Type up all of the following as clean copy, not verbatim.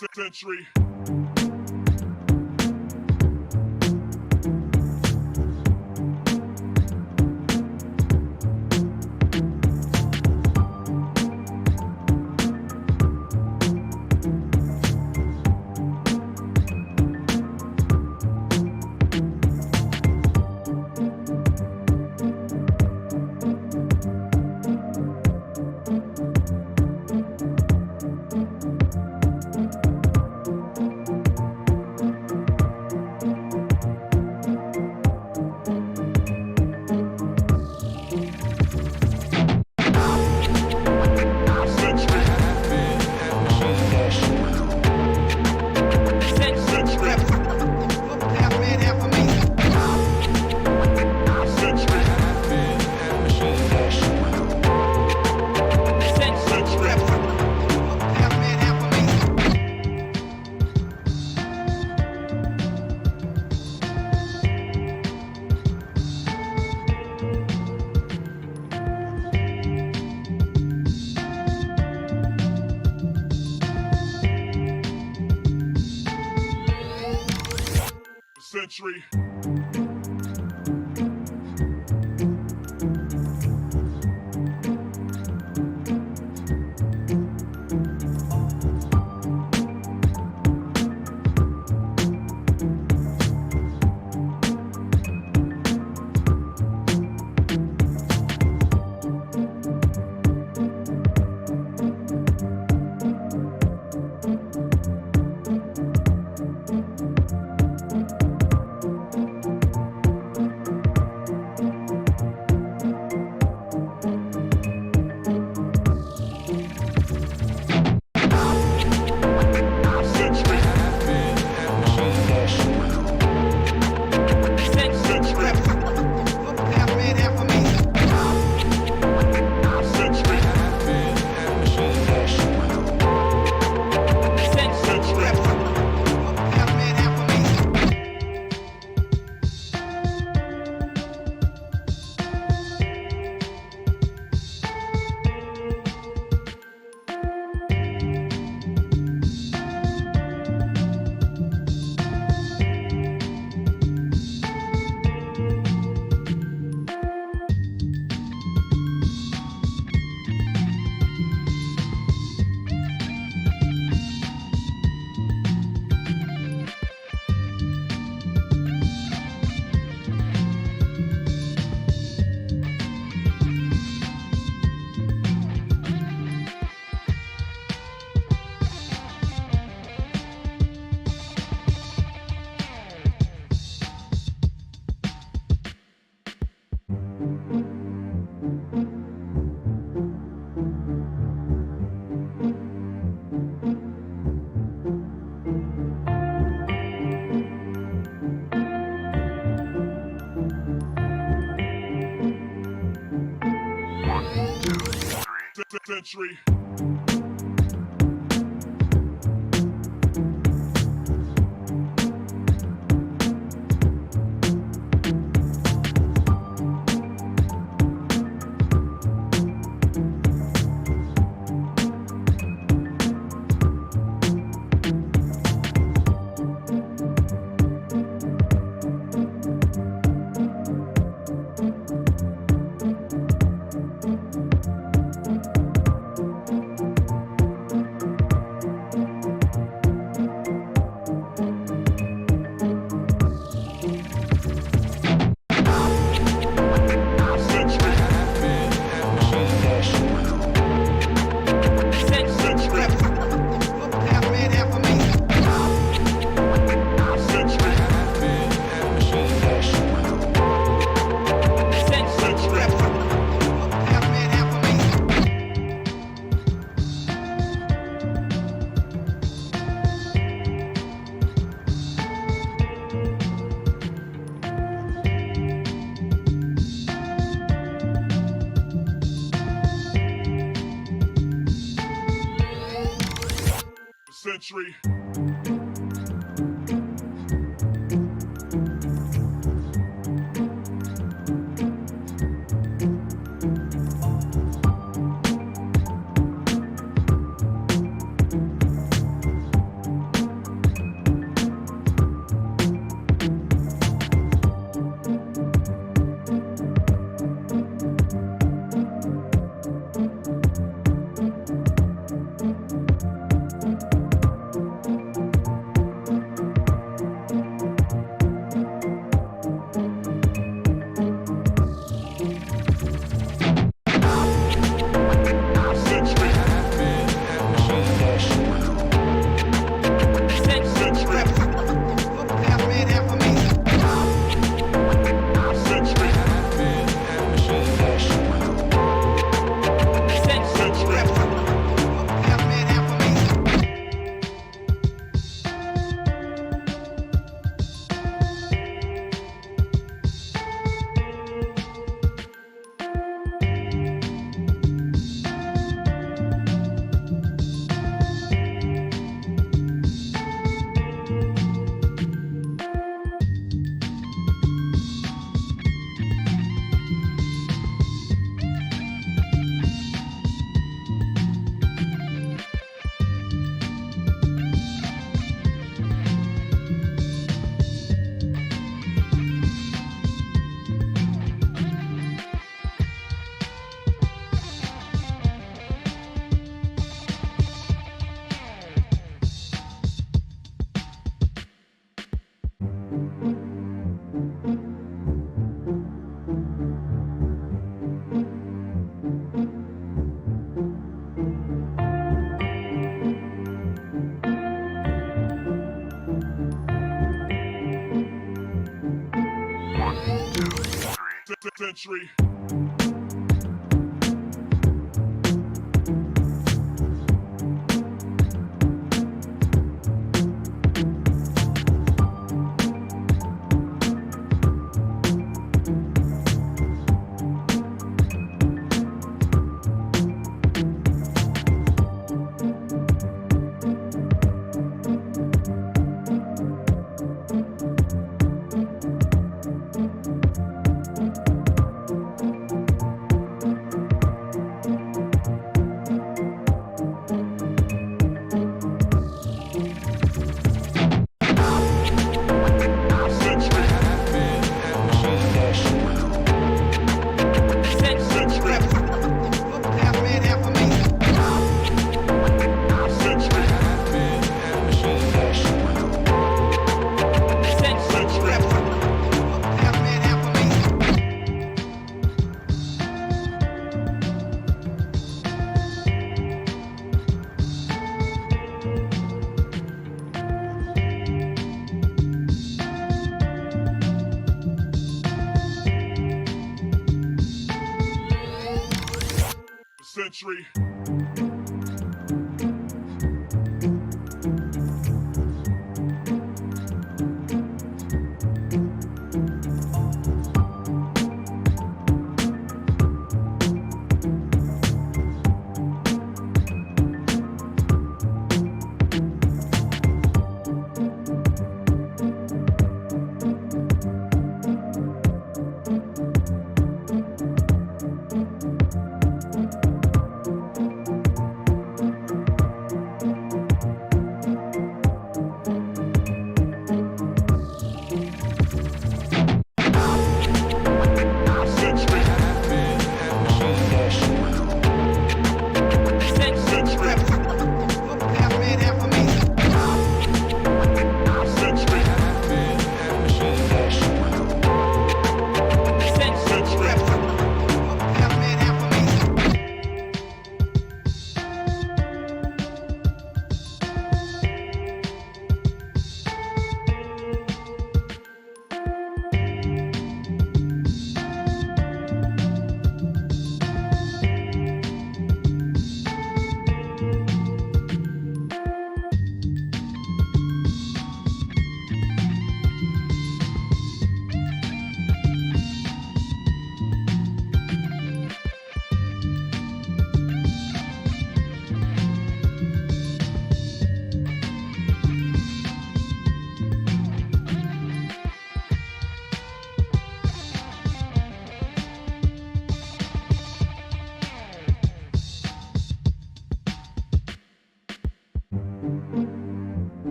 Century. Century. Century. Century. Century. Century.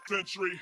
Century.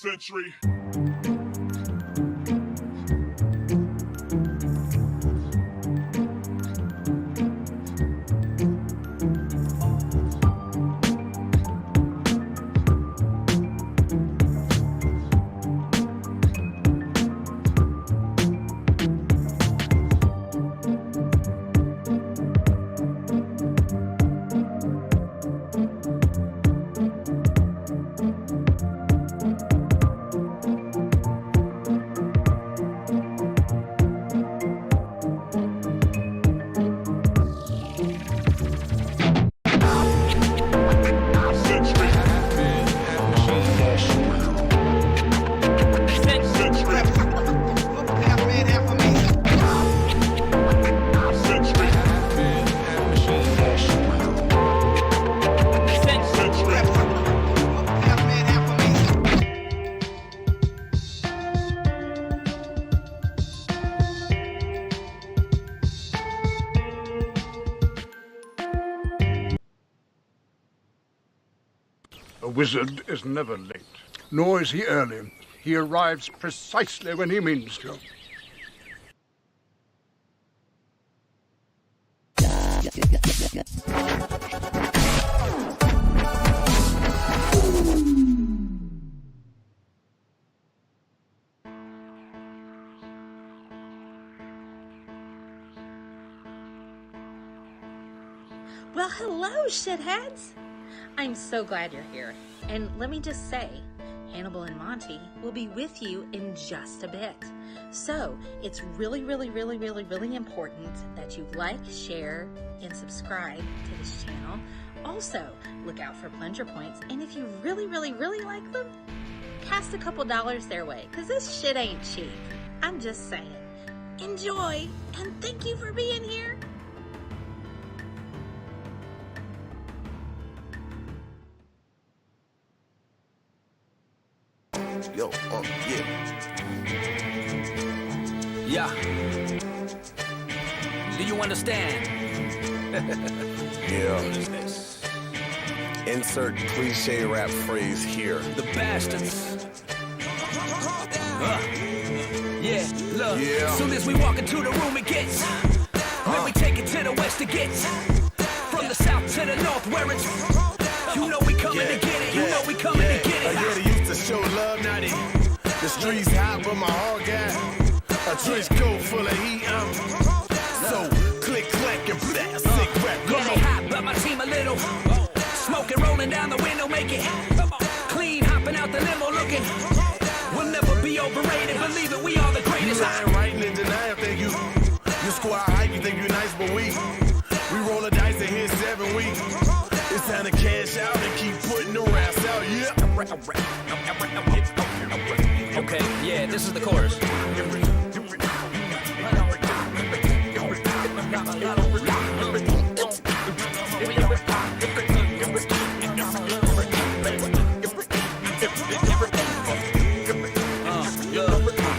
Century. A wizard is never late, nor is he early. He arrives precisely when he means to. Well, hello, shitheads! I'm so glad you're here. And let me just say, Hannibal and Monty will be with you in just a bit. So, it's really, really, really, really, really important that you like, share, and subscribe to this channel. Also, look out for plunger points, and if you really, really, really like them, cast a couple dollars their way, because this shit ain't cheap. I'm just saying. Enjoy, and thank you for being here. Yo, Yeah. Do you understand? Yeah. What is this? Insert cliche rap phrase here. The bastards. Yeah, look. Yeah. Soon as we walk into the room, it gets. Then we take it to the west, it gets. From the south to the north, where it's. You know we coming to get it. You know we coming to get it. Yeah, they used to show love, now the streets hot, but my heart got a trench coat full of heat. So click, clack, and blast. Sick rap. Yeah, they hot, but my team a little. Smoking, rolling down the window, make it. Clean, hopping out the limo, looking. We'll never be overrated. Believe it, we are the greatest. You lying, writing, and denying. Think you squad hype, you think you nice, but we roll the dice and hit 7 weeks. It's time to cash out and keep putting the raps out, yeah. Okay, yeah, this is the chorus.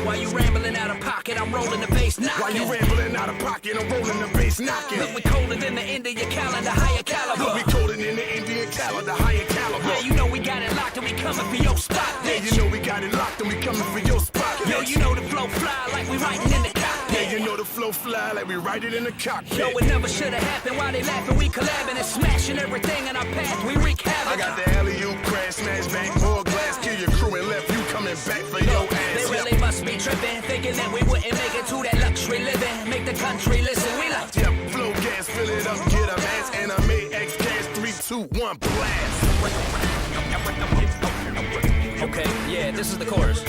Why you rambling out of pocket? I'm rolling the bass knocking. Why you rambling out of pocket? I'm rolling the bass knocking. Look, we colder than the end of your calendar, higher caliber. Look, we colder than the Indian calendar, higher caliber. Yeah, you know we got it locked and we coming for your spot, bitch. Yeah, you know we got it locked and we coming for your spot, bitch. Yo, you know the flow fly like we riding in the cockpit. Yeah, you know the flow fly like we write it in the cockpit. Yo, it never should have happened. While they laughing, we collabing and smashing everything in our path. We wreak havoc. I got the alley-oop, crash, smash, bang, pour glass, kill your crew and left you coming back for your ass. They really must be tripping, thinking that we wouldn't make it to that luxury living. Make the country listen, we like. Yep, flow gas, fill it up, get a mass, and I made X cash, 3, 2, 1, blast. Okay, yeah, this is the chorus.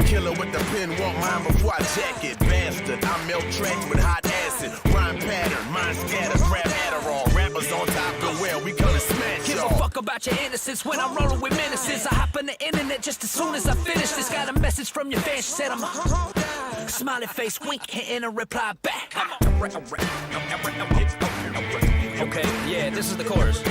Killer with the pen, want mine before I jack it. Bastard, I melt tracks with hot acid. Rhyme pattern, mind scatters, grab Adderall. Rappers on top, but well, we gonna smash Give a y'all. fuck about your innocence when I'm rolling with menaces. I hop on the internet just as soon as I finish this. Got a message from your fan, she said I'm a smiley face, wink, hitting a reply back. Okay, yeah, this is the chorus.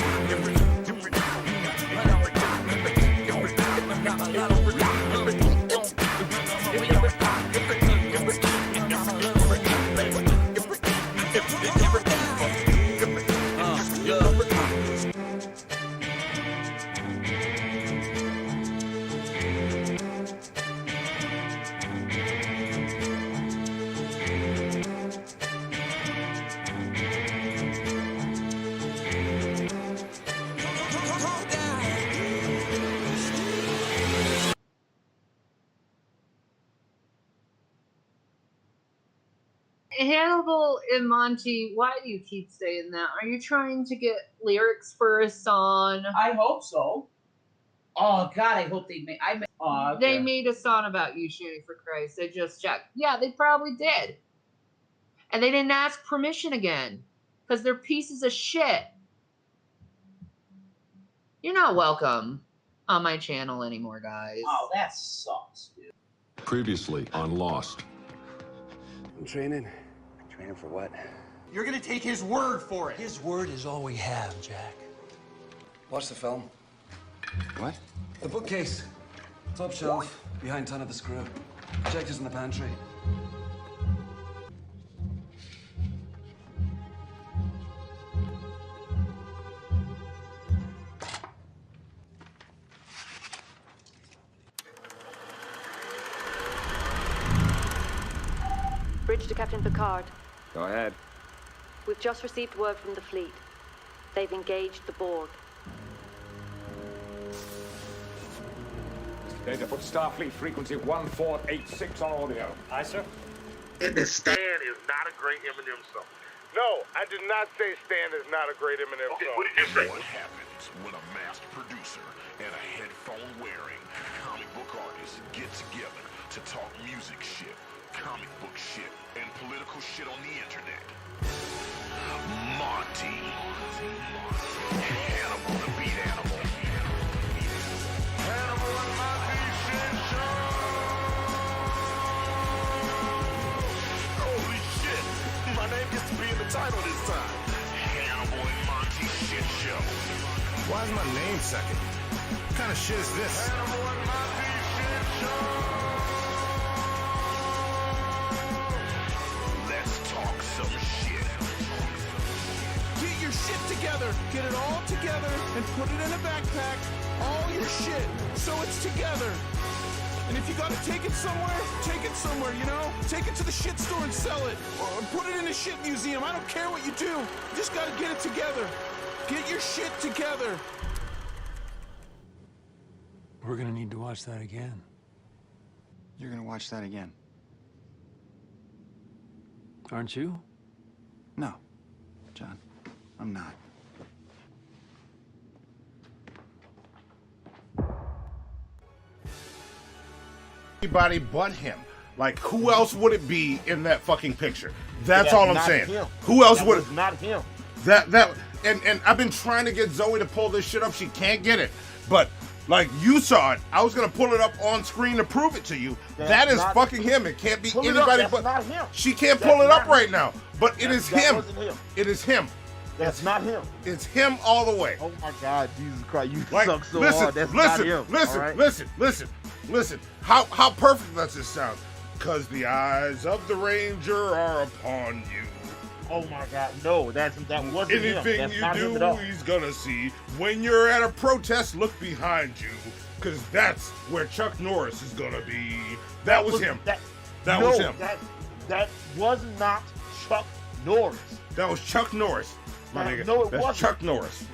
Hannibal and Monty, why do you keep saying that? Are you trying to get lyrics for a song? I hope so. Oh God, I hope they made. They made a song about you, Shooting for Christ. I just checked. Yeah, they probably did. And they didn't ask permission again. Because they're pieces of shit. You're not welcome on my channel anymore, guys. Oh, that sucks, dude. Previously on Lost. I'm training. Training for what? You're gonna take his word for it. His word is all we have, Jack. Watch the film. What? The bookcase. Top shelf, behind ton of the screw. Projectors in the pantry. Bridge to Captain Picard. Go ahead. We've just received word from the fleet. They've engaged the Borg. Data put Starfleet frequency 1486 on audio. Aye, sir. And Stan is not a great Eminem song. No, I did not say Stan is not a great Eminem Okay, song. what did you say? What happens when a masked producer and a headphone-wearing comic book artist get together to talk music shit, comic book shit, and political shit on the internet? Monty. Hannibal the Beat Animal. Hannibal and Monty shit show. Holy shit. My name gets to be in the title this time. Hannibal and Monty shit show. Why is my name second? What kind of shit is this? Hannibal and Monty shit show. Let's talk some shit. Get your shit together. Get it all together and put it in a backpack. All your shit, so it's together. And if you gotta take it somewhere, you know? Take it to the shit store and sell it. Or put it in a shit museum. I don't care what you do. You just gotta get it together. Get your shit together. We're gonna need to watch that again. You're gonna watch that again. Aren't you? No, John, I'm not. Anybody but him. Like, who else would it be in that fucking picture? That's all I'm saying. Him. Who else That would was it? not him. And I've been trying to get Zoe to pull this shit up. She can't get it. But like, you saw it. I was gonna pull it up on screen to prove it to you. That is not, fucking him. It can't be pull it anybody up. but. That's not him. She can't That's pull it up not right him. now. But it is That him. wasn't him. It is him. That's not him. It's him all the way. Oh my God, Jesus Christ! You Like, suck so listen, hard. That's listen, not him. listen, all right? listen. How perfect does this sound? 'Cause the eyes of the Ranger are upon you. Oh my God, no, that wasn't him. Anything That's you not him at all. do, he's gonna see. When you're at a protest, look behind you, 'cause that's where Chuck Norris is gonna be. That was him. That was him. That was not Chuck Norris. That was Chuck Norris, my nigga. No, it That's wasn't. Chuck Norris.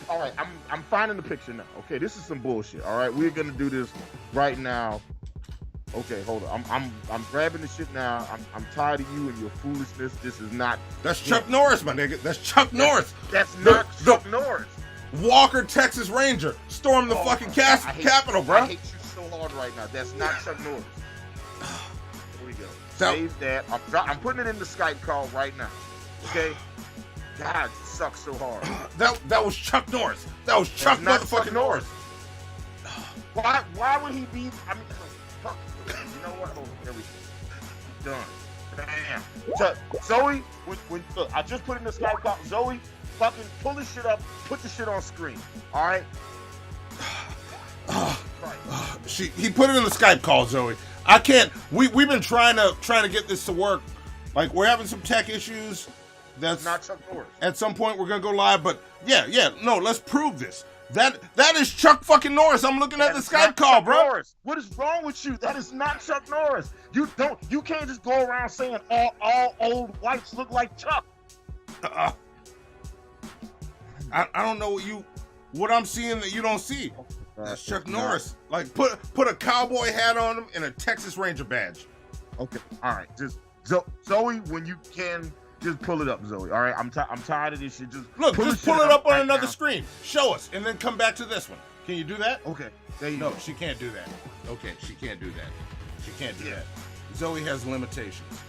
All right, I'm finding the picture now. Okay, this is some bullshit. All right, we're gonna do this right now. Okay, hold on. I'm grabbing the shit now. I'm tired of you and your foolishness. This is not. That's Chuck Norris, my nigga. That's Chuck Norris. That's not Chuck Norris. Walker, Texas Ranger, stormed the fucking Capitol, bro. I hate you so hard right now. That's not Chuck Norris. Here we go. Save that. I'm putting it in the Skype call right now. Okay. God, you suck so hard. That was Chuck Norris. That was Chuck motherfucking Norris. Why would he be? I mean, fuck. You know what? Oh, there we go. Done. Damn. So, Zoe, look, I just put in the Skype call. Zoe, fucking pull this shit up. Put the shit on screen. All right. He put it in the Skype call, Zoe. I can't. We've been trying to get this to work. Like, we're having some tech issues. That's not Chuck Norris. At some point, we're gonna go live. But no, let's prove this. That is Chuck fucking Norris. I'm looking at the Skype call, Chuck bro. Norris. What is wrong with you? That is not Chuck Norris. You can't just go around saying all old whites look like Chuck. I don't know what I'm seeing that you don't see. That's Chuck Norris. Like, put a cowboy hat on him and a Texas Ranger badge. Okay, all right. Just Zoe, when you can, just pull it up, Zoe. All right, I'm tired of this shit. Just pull it up on another screen. Show us, and then come back to this one. Can you do that? Okay. There you go. go. She can't do that. Okay, she can't do that. She can't do that. Zoe has limitations.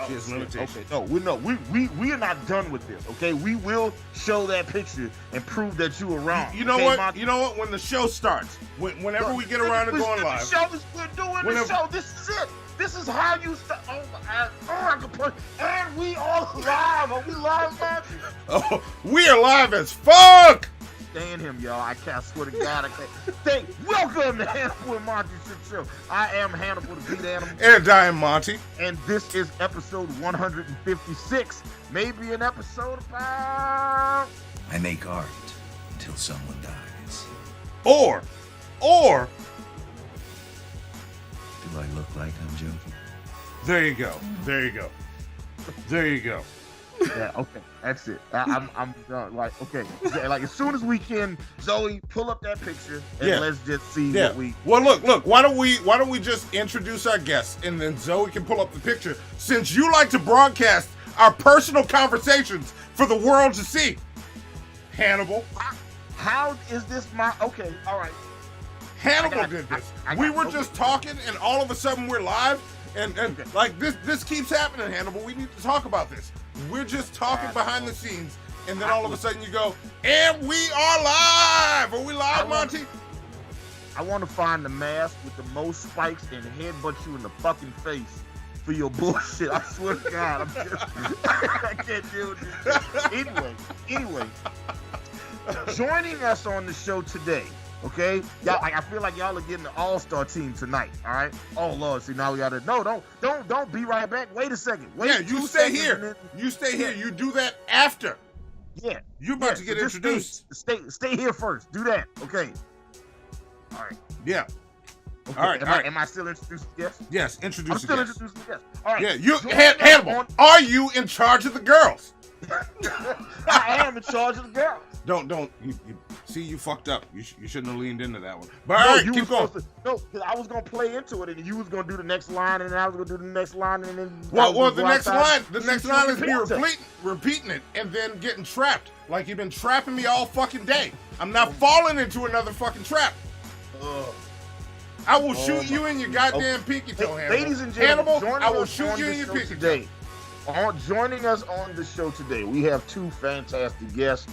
She has limitations. Okay, no, we are not done with this. Okay, we will show that picture and prove that you were wrong. You know okay, what? Monty? You know what? When the show starts, whenever we get around to going live, we're doing the show. This is it. This is how you start. Oh my God! And we are live. Are we live, Monty? Oh, we are live as fuck. stand him, y'all. I can't, swear to God, I can't. Welcome to Hannibal and Monty Shit Show. I am Hannibal, the beat animal. And I am Monty. And this is episode 156. Maybe an episode about... I make art until someone dies. Or... Do I look like I'm joking? There you go. There you go. There you go. Yeah, okay, that's it. I'm done. Like, okay, like as soon as we can, Zoe, pull up that picture and let's just see what we. Well, look. Why don't we just introduce our guests and then Zoe can pull up the picture since you like to broadcast our personal conversations for the world to see. Hannibal. How is this my? Okay, all right. Hannibal did this. We were just talking, and all of a sudden we're live, and like this keeps happening, Hannibal. We need to talk about this. We're just talking behind the scenes, and then all of a sudden you go, and we are live. Are we live, Monty? I want to find the mask with the most spikes and headbutt you in the fucking face for your bullshit. I swear to God, I can't deal with this. Anyway, joining us on the show today. Okay, y'all. Like, I feel like y'all are getting the all-star team tonight. All right. Oh Lord, see now we gotta. No, don't be right back. Wait a second. Wait. Yeah, you stay here. You stay here. You do that after. Yeah. You're about to get introduced. Stay here first. Do that. Okay. All right. Yeah. Okay. All right. Am I still introducing guests? Yes. Introduce. I'm still introducing guests. All right. Yeah. You, Hannibal. Are you in charge of the girls? I am in charge of the girls. Don't. You see, you fucked up. You shouldn't have leaned into that one. But all right, keep going. Because I was gonna play into it, and you was gonna do the next line, and I was gonna do the next line, and then. Well, the next line is me repeating it, and then getting trapped. Like you've been trapping me all fucking day. I'm not falling into another fucking trap. I will shoot you in your goddamn pinky toe, Hannibal. Ladies and gentlemen, Hannibal, I will shoot you in your pinky toe. Joining us on the show today, we have two fantastic guests.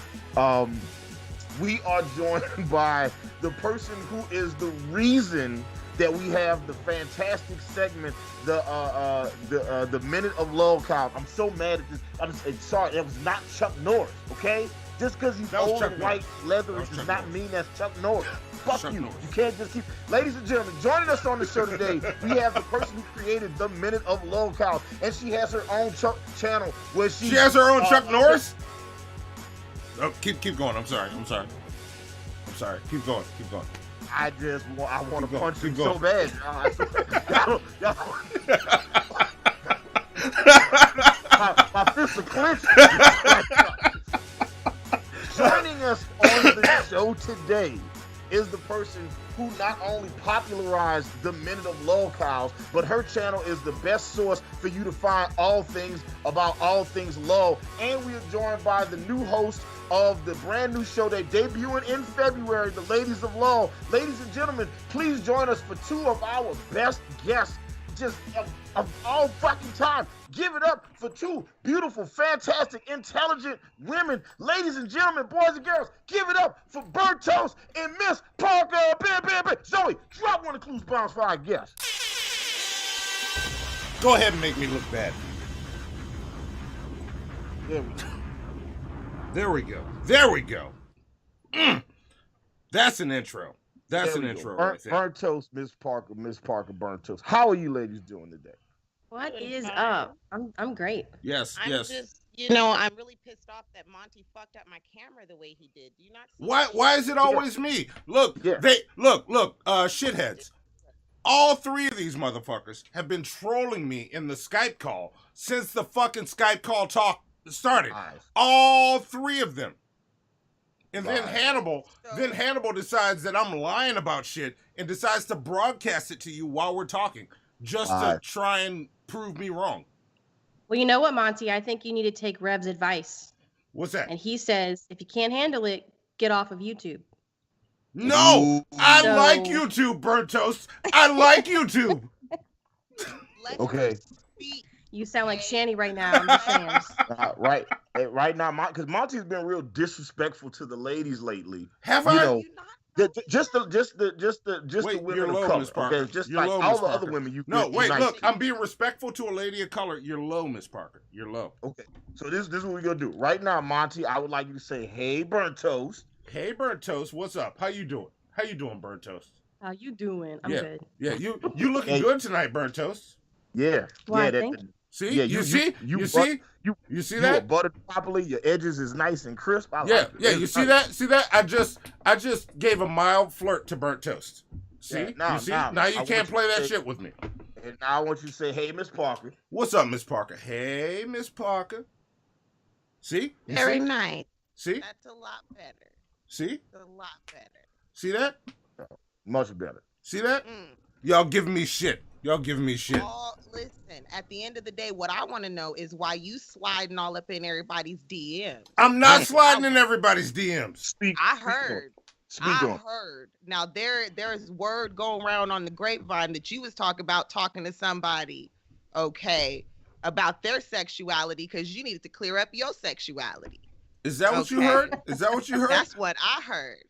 We are joined by the person who is the reason that we have the fantastic segment, the Minute of Lol Cow. I'm so mad at this. I'm sorry, it was not Chuck Norris, okay? Just because he's old and white leather does not mean that's Chuck Norris. Fuck you. You can't just keep. Ladies and gentlemen, joining us on the show today, we have the person who created the Minute of Lol Cow, and she has her own Chuck channel where she has her own Chuck Norris. Oh, keep going. I'm sorry. Keep going. I want to punch him so bad. My fists are clenched. Joining us on the show today is the person who not only popularized the Minute of Lol Cows, but her channel is the best source for you to find all things about all things LOL. And we are joined by the new host of the brand new show that debuting in February, the Ladies of LOL. Ladies and gentlemen, please join us for two of our best guests just of all fucking time. Give it up for two beautiful, fantastic, intelligent women. Ladies and gentlemen, boys and girls, give it up for Burnt Toast and Miss Parker. Zoe, drop one of Clues Bombs for our guests. Go ahead and make me look bad. There we go. That's an intro. That's an intro right there. Burnt Toast, Miss Parker, Burnt Toast. How are you ladies doing today? What is up? I'm great. Yes. I'm just, I'm really pissed off that Monty fucked up my camera the way he did. Do you not see Why is it always me? Look, shitheads. All three of these motherfuckers have been trolling me in the Skype call since the fucking Skype call talk started. All three of them. And then Hannibal decides that I'm lying about shit and decides to broadcast it to you while we're talking just to try and prove me wrong. Well, you know what, Monty? I think you need to take Rev's advice. What's that? And he says, if you can't handle it, get off of YouTube. No, I like YouTube, Burnt Toast. I like YouTube. Okay. You sound like Shanny right now. I'm just saying. Right now, because Monty's been real disrespectful to the ladies lately. Have I? Just the women of color. Okay, just you're like low, all Ms. the Parker. other women. Look, I'm being respectful to a lady of color. You're low, Miss Parker. You're low. Okay, so this is what we're gonna do right now, Monty. I would like you to say, "Hey, Burnt Toast." Hey, Burnt Toast, what's up? How you doing? How you doing, Burnt Toast? How you doing? I'm yeah. good. Yeah, you looking good tonight, Burnt Toast. Yeah. Why, yeah. thank you. See? Yeah, you see? You see? You see You that? are buttered properly. Your edges is nice and crisp. I Yeah, like it. yeah. You see that? See that? I just gave a mild flirt to Burnt Toast. See? Yeah, you see? Now you can't play that shit with me. And now I want you to say, "Hey, Miss Parker." What's up, Miss Parker? Hey, Miss Parker. See? You Very see? nice. See? That's a lot better. See? It's a lot better. See that? Much better. See that? Y'all giving me shit. Y'all giving me shit. Listen, at the end of the day, what I want to know is why you sliding all up in everybody's DMs. I'm not sliding in everybody's DMs. I heard. Now there's word going around on the grapevine that you was talking to somebody, okay, about their sexuality because you needed to clear up your sexuality. Is that what you heard? Is that what you heard? That's what I heard.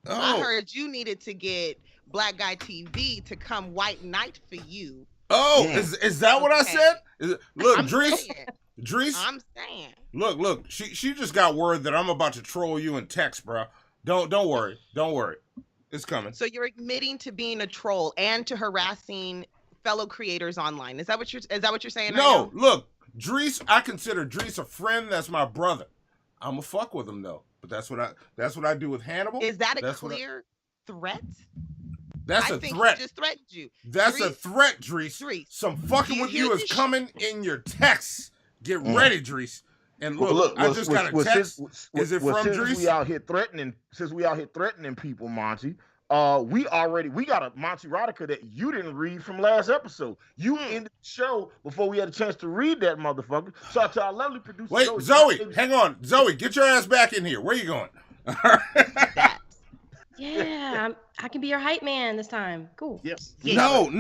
Oh. I heard you needed to get Black Guy TV to come white knight for you. Oh, is that what I said? Look, Drees. I'm saying. Look. She just got word that I'm about to troll you in text, bro. Don't worry. Don't worry. It's coming. So you're admitting to being a troll and to harassing fellow creators online. Is that what you're saying? No, look, Drees. I consider Drees a friend. That's my brother. I'ma fuck with him though. But that's what I do with Hannibal. Is that a clear threat? That's a think threat. He just threatened you. That's a threat, Drees. Some fucking with you is coming in your texts. Get ready, Drees. And look, I just got a text. Is it from Drees? Since we out here threatening people, Monty. We got a Monty erotica that you didn't read from last episode. You ended the show before we had a chance to read that motherfucker. So to our lovely producer, wait, Zoe, hang on, Zoe, get your ass back in here. Where you going? Yeah, I can be your hype man this time. Cool. Yes. No,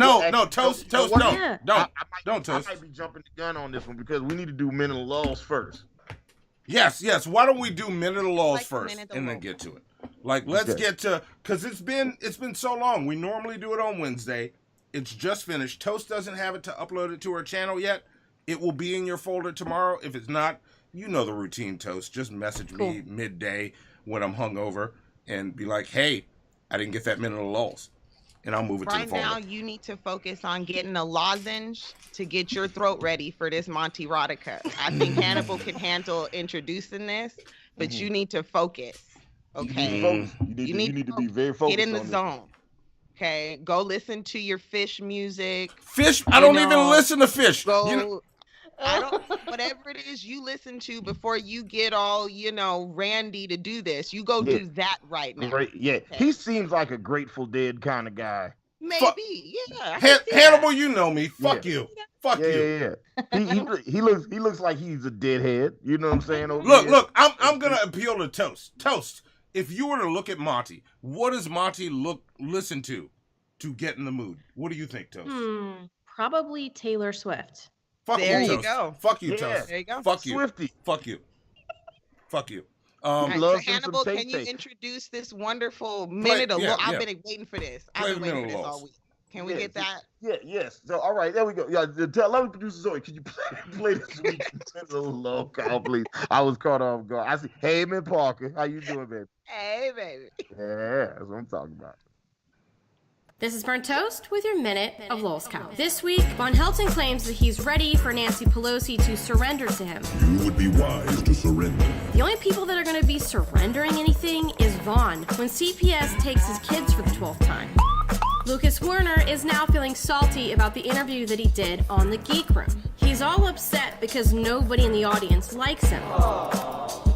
Toast, don't Toast. I might be jumping the gun on this one because we need to do Men of the Laws first. Yes. Why don't we do Men of the Laws first and then get to it? Like, let's get to, because it's been so long. We normally do it on Wednesday. It's just finished. Toast doesn't have it to upload it to her channel yet. It will be in your folder tomorrow. If it's not, you know the routine, Toast. Just message me midday when I'm hungover and be like, hey, I didn't get that Men of the Laws. And I'll move it to the folder. Right now, you need to focus on getting a lozenge to get your throat ready for this Monty erotica. I think Hannibal can handle introducing this, but you need to focus. Okay. You need to be very focused. Get in the zone. Okay. Go listen to your Fish music. Fish? I don't even listen to Fish. Go. Whatever it is you listen to before you get all, randy to do this. You go do that right now. Right. Yeah. Okay. He seems like a Grateful Dead kind of guy. Maybe. Yeah. Hannibal, you know me. Fuck you. Fuck you. Yeah. He looks like he's a deadhead. You know what I'm saying? Look, I'm gonna appeal to Toast. Toast. If you were to look at Monty, what does Monty listen to get in the mood? What do you think, Toast? Probably Taylor Swift. Fuck there you, you Toast. go. Fuck you, Toast. There you go. Fuck you. Swifty. Fuck you. Fuck you. Right, so Hannibal, can you introduce this wonderful minute of law? I've been waiting for this. I've been waiting for this all week. Can we get that? Yeah, yes. So, all right, there we go. Yeah, lovely producer Zoe, can you play this week? A little call, please. I was caught off guard. I see. Hey, man, Parker, how you doing, baby? Hey, baby. Yeah, that's what I'm talking about. This is Burnt Toast with your Minute of Lolscow. This week, Von Helton claims that he's ready for Nancy Pelosi to surrender to him. You would be wise to surrender. The only people that are going to be surrendering anything is Vaughn when CPS takes his kids for the 12th time. Lucas Werner is now feeling salty about the interview that he did on The Geek Room. He's all upset because nobody in the audience likes him.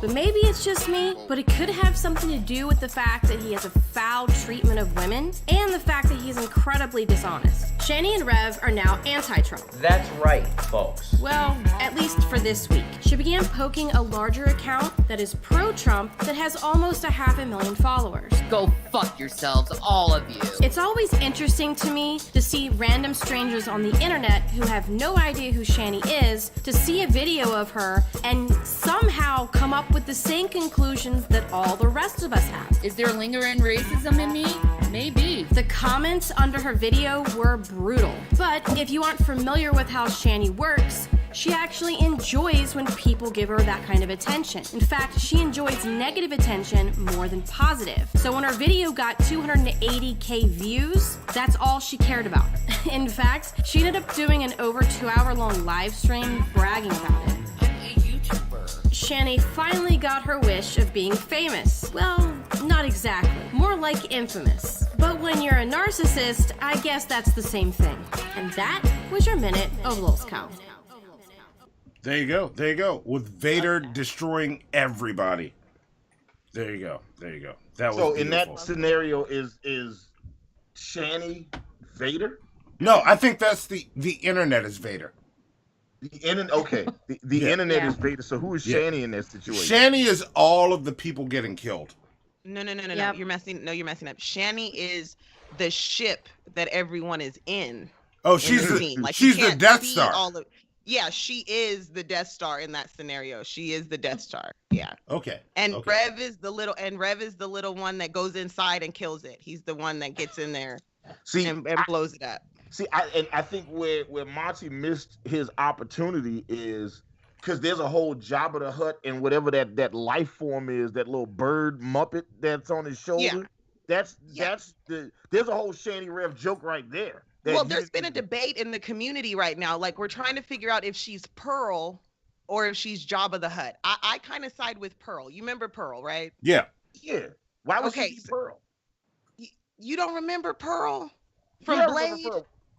But maybe it's just me, but it could have something to do with the fact that he has a foul treatment of women and the fact that he's incredibly dishonest. Shani and Rev are now anti-Trump. That's right, folks. Well, at least for this week. She began poking a larger account that is pro-Trump that has almost 500,000 followers. Go fuck yourselves, all of you. It's always interesting to me to see random strangers on the internet who have no idea who Shani is, to see a video of her and somehow come up with the same conclusions that all the rest of us have. Is there lingering racism in me? Maybe. The comments under her video were brutal. But if you aren't familiar with how Shani works, she actually enjoys when people give her that kind of attention. In fact, she enjoys negative attention more than positive. So when her video got 280K views, that's all she cared about. In fact, she ended up doing an over 2-hour-long live stream bragging about it. Shani finally got her wish of being famous. Well, not exactly. More like infamous. But when you're a narcissist, I guess that's the same thing. And that was your minute of Lulz Cow. There you go. There you go. With Vader destroying everybody. There you go. There you go. That was so beautiful. In that scenario, is Shani Vader? No, I think that's the internet is Vader. The internet, okay. The internet is Vader. So who is Shani in that situation? Shani is all of the people getting killed. No. You're messing up. Shani is the ship that everyone is in. Oh, she's the Death Star. She is the Death Star in that scenario. She is the Death Star. Yeah. Okay. And Rev is the little one that goes inside and kills it. He's the one that gets in there and blows it up. See, I think where Monty missed his opportunity is because there's a whole Jabba the Hutt and whatever that life form is, that little bird Muppet that's on his shoulder. Yeah. There's a whole Shani Rev joke right there. Well, there's been a debate in the community right now. Like, we're trying to figure out if she's Pearl or if she's Jabba the Hutt. I kind of side with Pearl. You remember Pearl, right? Yeah. Yeah. Why would she be Pearl? You don't remember Pearl from Blade?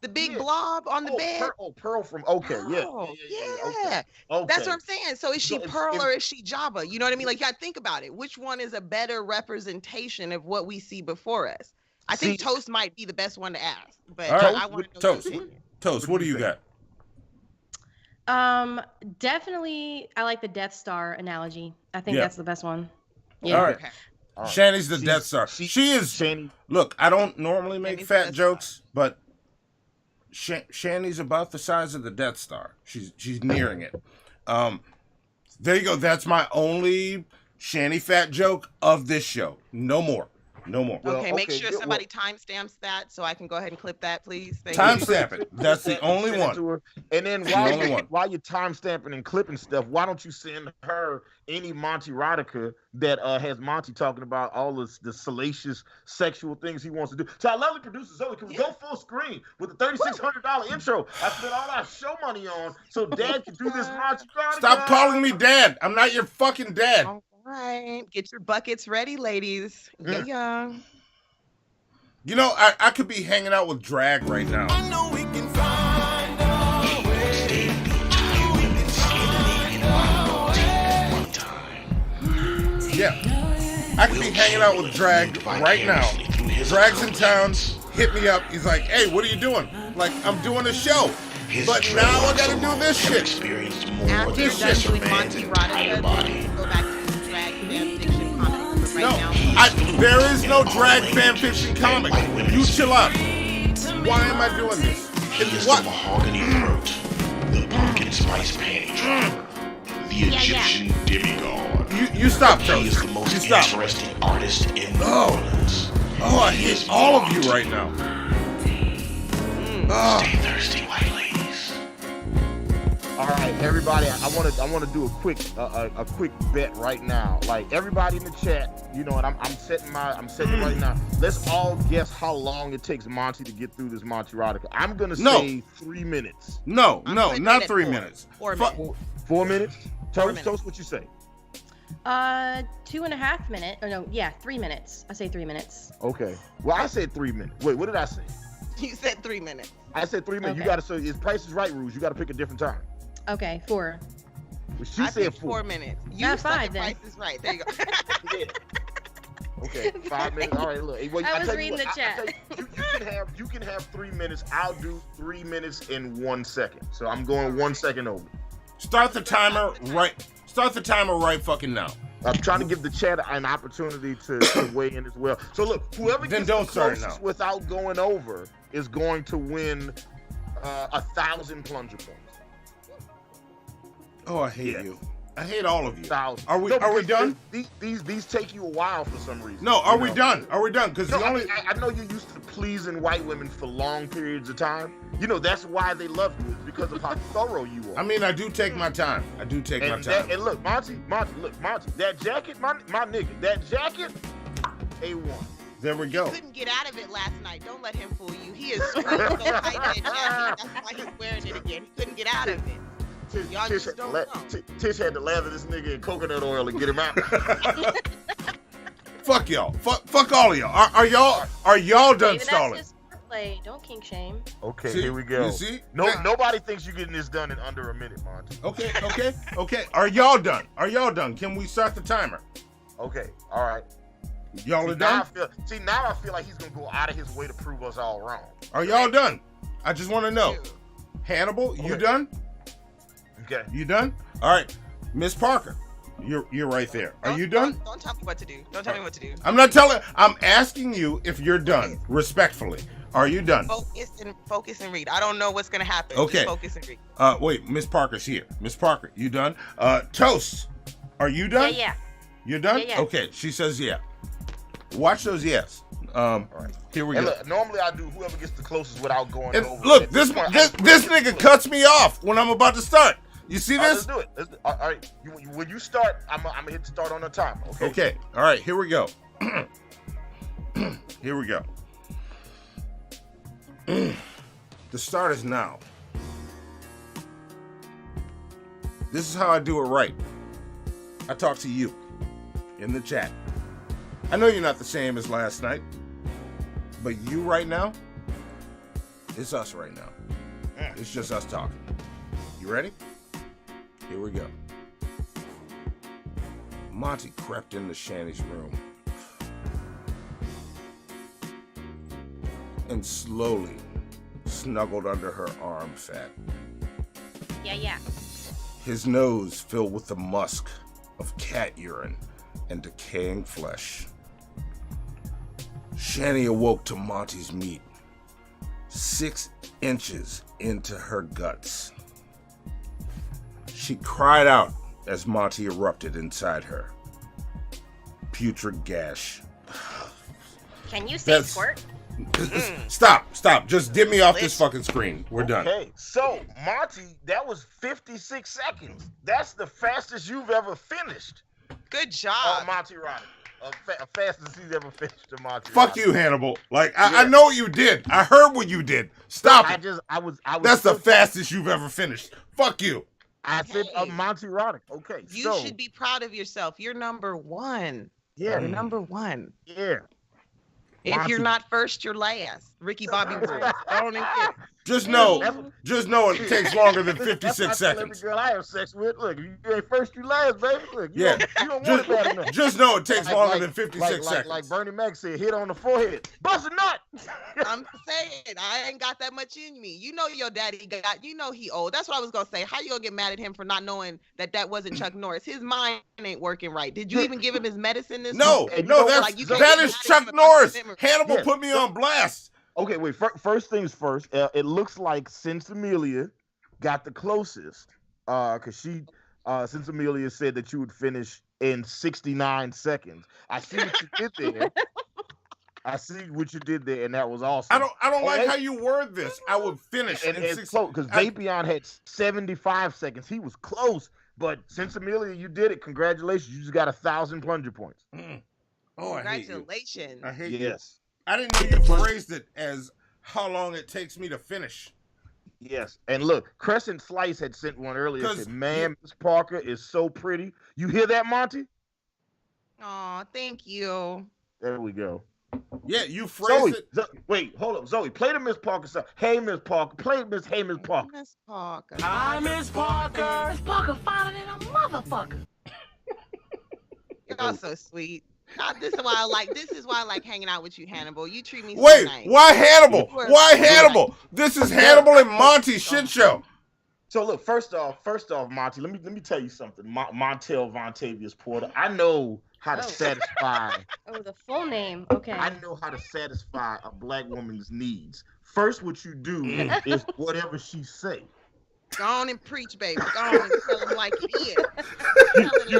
The big blob on the bed? Pearl from, Okay. Okay. That's what I'm saying. So is she Pearl or is she Jabba? You know what I mean? Like, think about it. Which one is a better representation of what we see before us? I think Toast might be the best one to ask. But I want to know Toast, what do you got? Definitely, I like the Death Star analogy. I think that's the best one. Yeah. All right. Okay. Shani's the Death Star. She is Shani. Look, I don't normally make fat jokes, but Shani's about the size of the Death Star. She's nearing it. There you go. That's my only Shani fat joke of this show. No more. Okay, make sure somebody timestamps that so I can go ahead and clip that, please. Timestamp it. That's the only one. And then while you're timestamping and clipping stuff, why don't you send her any Monty erotica that has Monty talking about all the salacious sexual things he wants to do? So I love the producer Zoe. Can we go full screen with the $3,600 intro I spent all our show money on so Dad can do this Monty erotica? Stop calling me Dad. I'm not your fucking dad. All right, get your buckets ready, ladies. Yeah. You know, I could be hanging out with Drag right now. I know we can find a way. Yeah, I could be hanging out with Drag right now. Drag's in town. Hit me up. He's like, "Hey, what are you doing?" Like, I'm doing a show. But now I gotta do this shit. After you're done doing Monty erotica, go back to Drag fan fiction comics. But right now, there is no Drag fan fiction comic. You chill out. Why am I doing this? It's the mahogany throat, the pumpkin spice panty dropper, the Egyptian demigod. You stop, Toast. He is the most interesting artist in New Orleans. Oh, I hate all of you right now. Stay thirsty, white ladies. All right, everybody. I want to do a quick bet right now. Like, everybody in the chat, you know, and I'm setting it right now. Let's all guess how long it takes Monty to get through this Monty erotica. I'm gonna say 3 minutes. No, not 3 minutes. 4 minutes. 4 minutes. Toast, what you say? 2.5 minutes. Or no, 3 minutes. I say 3 minutes. Okay. Well, I said 3 minutes. Wait, what did I say? You said 3 minutes. I said 3 minutes. Okay. You gotta say it's Price is Right rules. You gotta pick a different time. Okay, 4. Well, she I said picked 4 minutes. You Not stuck 5 at then. Price is Right. There you go. Yeah. Okay, 5 minutes. All right, look. Well, I was tell you reading what, the chat. you can have 3 minutes. I'll do 3 minutes in 1 second. So I'm going 1 second over. Start the timer right fucking now. I'm trying to give the chat an opportunity to weigh in as well. So look, whoever gets the closest without going over is going to win 1,000 plunger points. Oh, I hate you. I hate all of you. Thousands. Are we done? These take you a while for some reason. No, are we done? Are we done? Because I know you're used to pleasing white women for long periods of time. You know, that's why they love you, is because of how thorough you are. I mean, I do take my time. I do take my time. And look, Monty, that jacket, my nigga, that jacket, A1. There we go. He couldn't get out of it last night. Don't let him fool you. He is squeezed so tight that jacket. That's why he's wearing it again. He couldn't get out of it. Y'all just don't know. Tish had to lather this nigga in coconut oil and get him out. Fuck y'all. Fuck all of y'all. Are y'all done Maybe stalling? That's just play. Don't kink shame. Okay, See? here we go. You see? Nobody thinks you're getting this done in under a minute, Monty. Okay. Are y'all done? Can we start the timer? Okay, all right. Y'all are done? Now I feel like he's going to go out of his way to prove us all wrong. Are y'all done? I just want to know. Hannibal, you done? Okay. You done? All right. Miss Parker, you're right there. Are you done? Don't tell me what to do. Don't tell me what to do. I'm asking you if you're done, respectfully. Are you done? Focus and read. I don't know what's going to happen. Okay. Just focus and read. Wait, Miss Parker's here. Miss Parker, you done? Toast, are you done? Yeah. You're done? Yeah. Okay, she says yeah. Watch those yes. All right. Here we go. Look, normally I do whoever gets the closest without going over. Look, this nigga cuts me off when I'm about to start. You see this? Let's do it. All right. When you start, I'm gonna hit start on the timer. Okay. All right. Here we go. Here we go. The start is now. This is how I do it right. I talk to you in the chat. I know you're not the same as last night, but you right now, it's us right now. It's just us talking. You ready? Here we go. Monty crept into Shani's room and slowly snuggled under her arm fat. Yeah. His nose filled with the musk of cat urine and decaying flesh. Shani awoke to Monty's meat, 6 inches into her guts. She cried out as Monty erupted inside her. Putrid gash. Can you say squirt? Stop. Just get me off this fucking screen. We're done. Okay, so Monty, that was 56 seconds. That's the fastest you've ever finished. Good job. Monty Roddick. Fastest he's ever finished to Monty. Fuck you, Hannibal. I know what you did. I heard what you did. Stop it. I was. That's the fastest you've ever finished. Fuck you. I said Monty Roddick. Okay, you should be proud of yourself. You're number one. Yeah. You're number one. Yeah. If you're not first, you're last. Ricky Bobby Wood. Just know it takes longer than 56 seconds. Every girl I have sex with, look, you ain't first, you last, baby. Look, you don't want it bad enough. Just know it takes longer than 56 seconds. Like Bernie Mac said, hit on the forehead. Bust a nut. I'm saying, I ain't got that much in me. You know your daddy got, you know he old. That's what I was going to say. How you going to get mad at him for not knowing that wasn't Chuck Norris? His mind ain't working right. Did you even give him his medicine this week? That is Chuck Norris. Hannibal put me on blast. Okay, wait. First things first. It looks like Since-Amelia got the closest, because Since-Amelia said that you would finish in 69 seconds. I see what you did there. And that was awesome. I don't like how you word this. I would finish and it's close because Vapion had 75 seconds. He was close, but Since-Amelia, you did it. Congratulations! You just got 1,000 plunger points. Oh, congratulations! I hate you. I didn't know you phrased it as how long it takes me to finish. Yes, and look, Crescent Slice had sent one earlier. Said, "Man, Miss Parker is so pretty." You hear that, Monty? Oh, thank you. There we go. Yeah, you phrased it. Wait, hold up, Zoe. Play the Miss Parker song. Hey, Miss Parker. Play Miss. Hey, Miss Parker. Miss Parker. Hi, Miss Parker. Miss Parker finer than a motherfucker. You're so sweet. This is why I like hanging out with you, Hannibal. You treat me so nice. Why Hannibal? Why Hannibal? This is Hannibal and Monty shit show. So look, first off, Monty, let me tell you something. Montel Vontavious Porter. I know how to satisfy. Oh, the full name. Okay. I know how to satisfy a black woman's needs. First, what you do is whatever she say. Go on and preach, baby. Go on and tell them like it is. You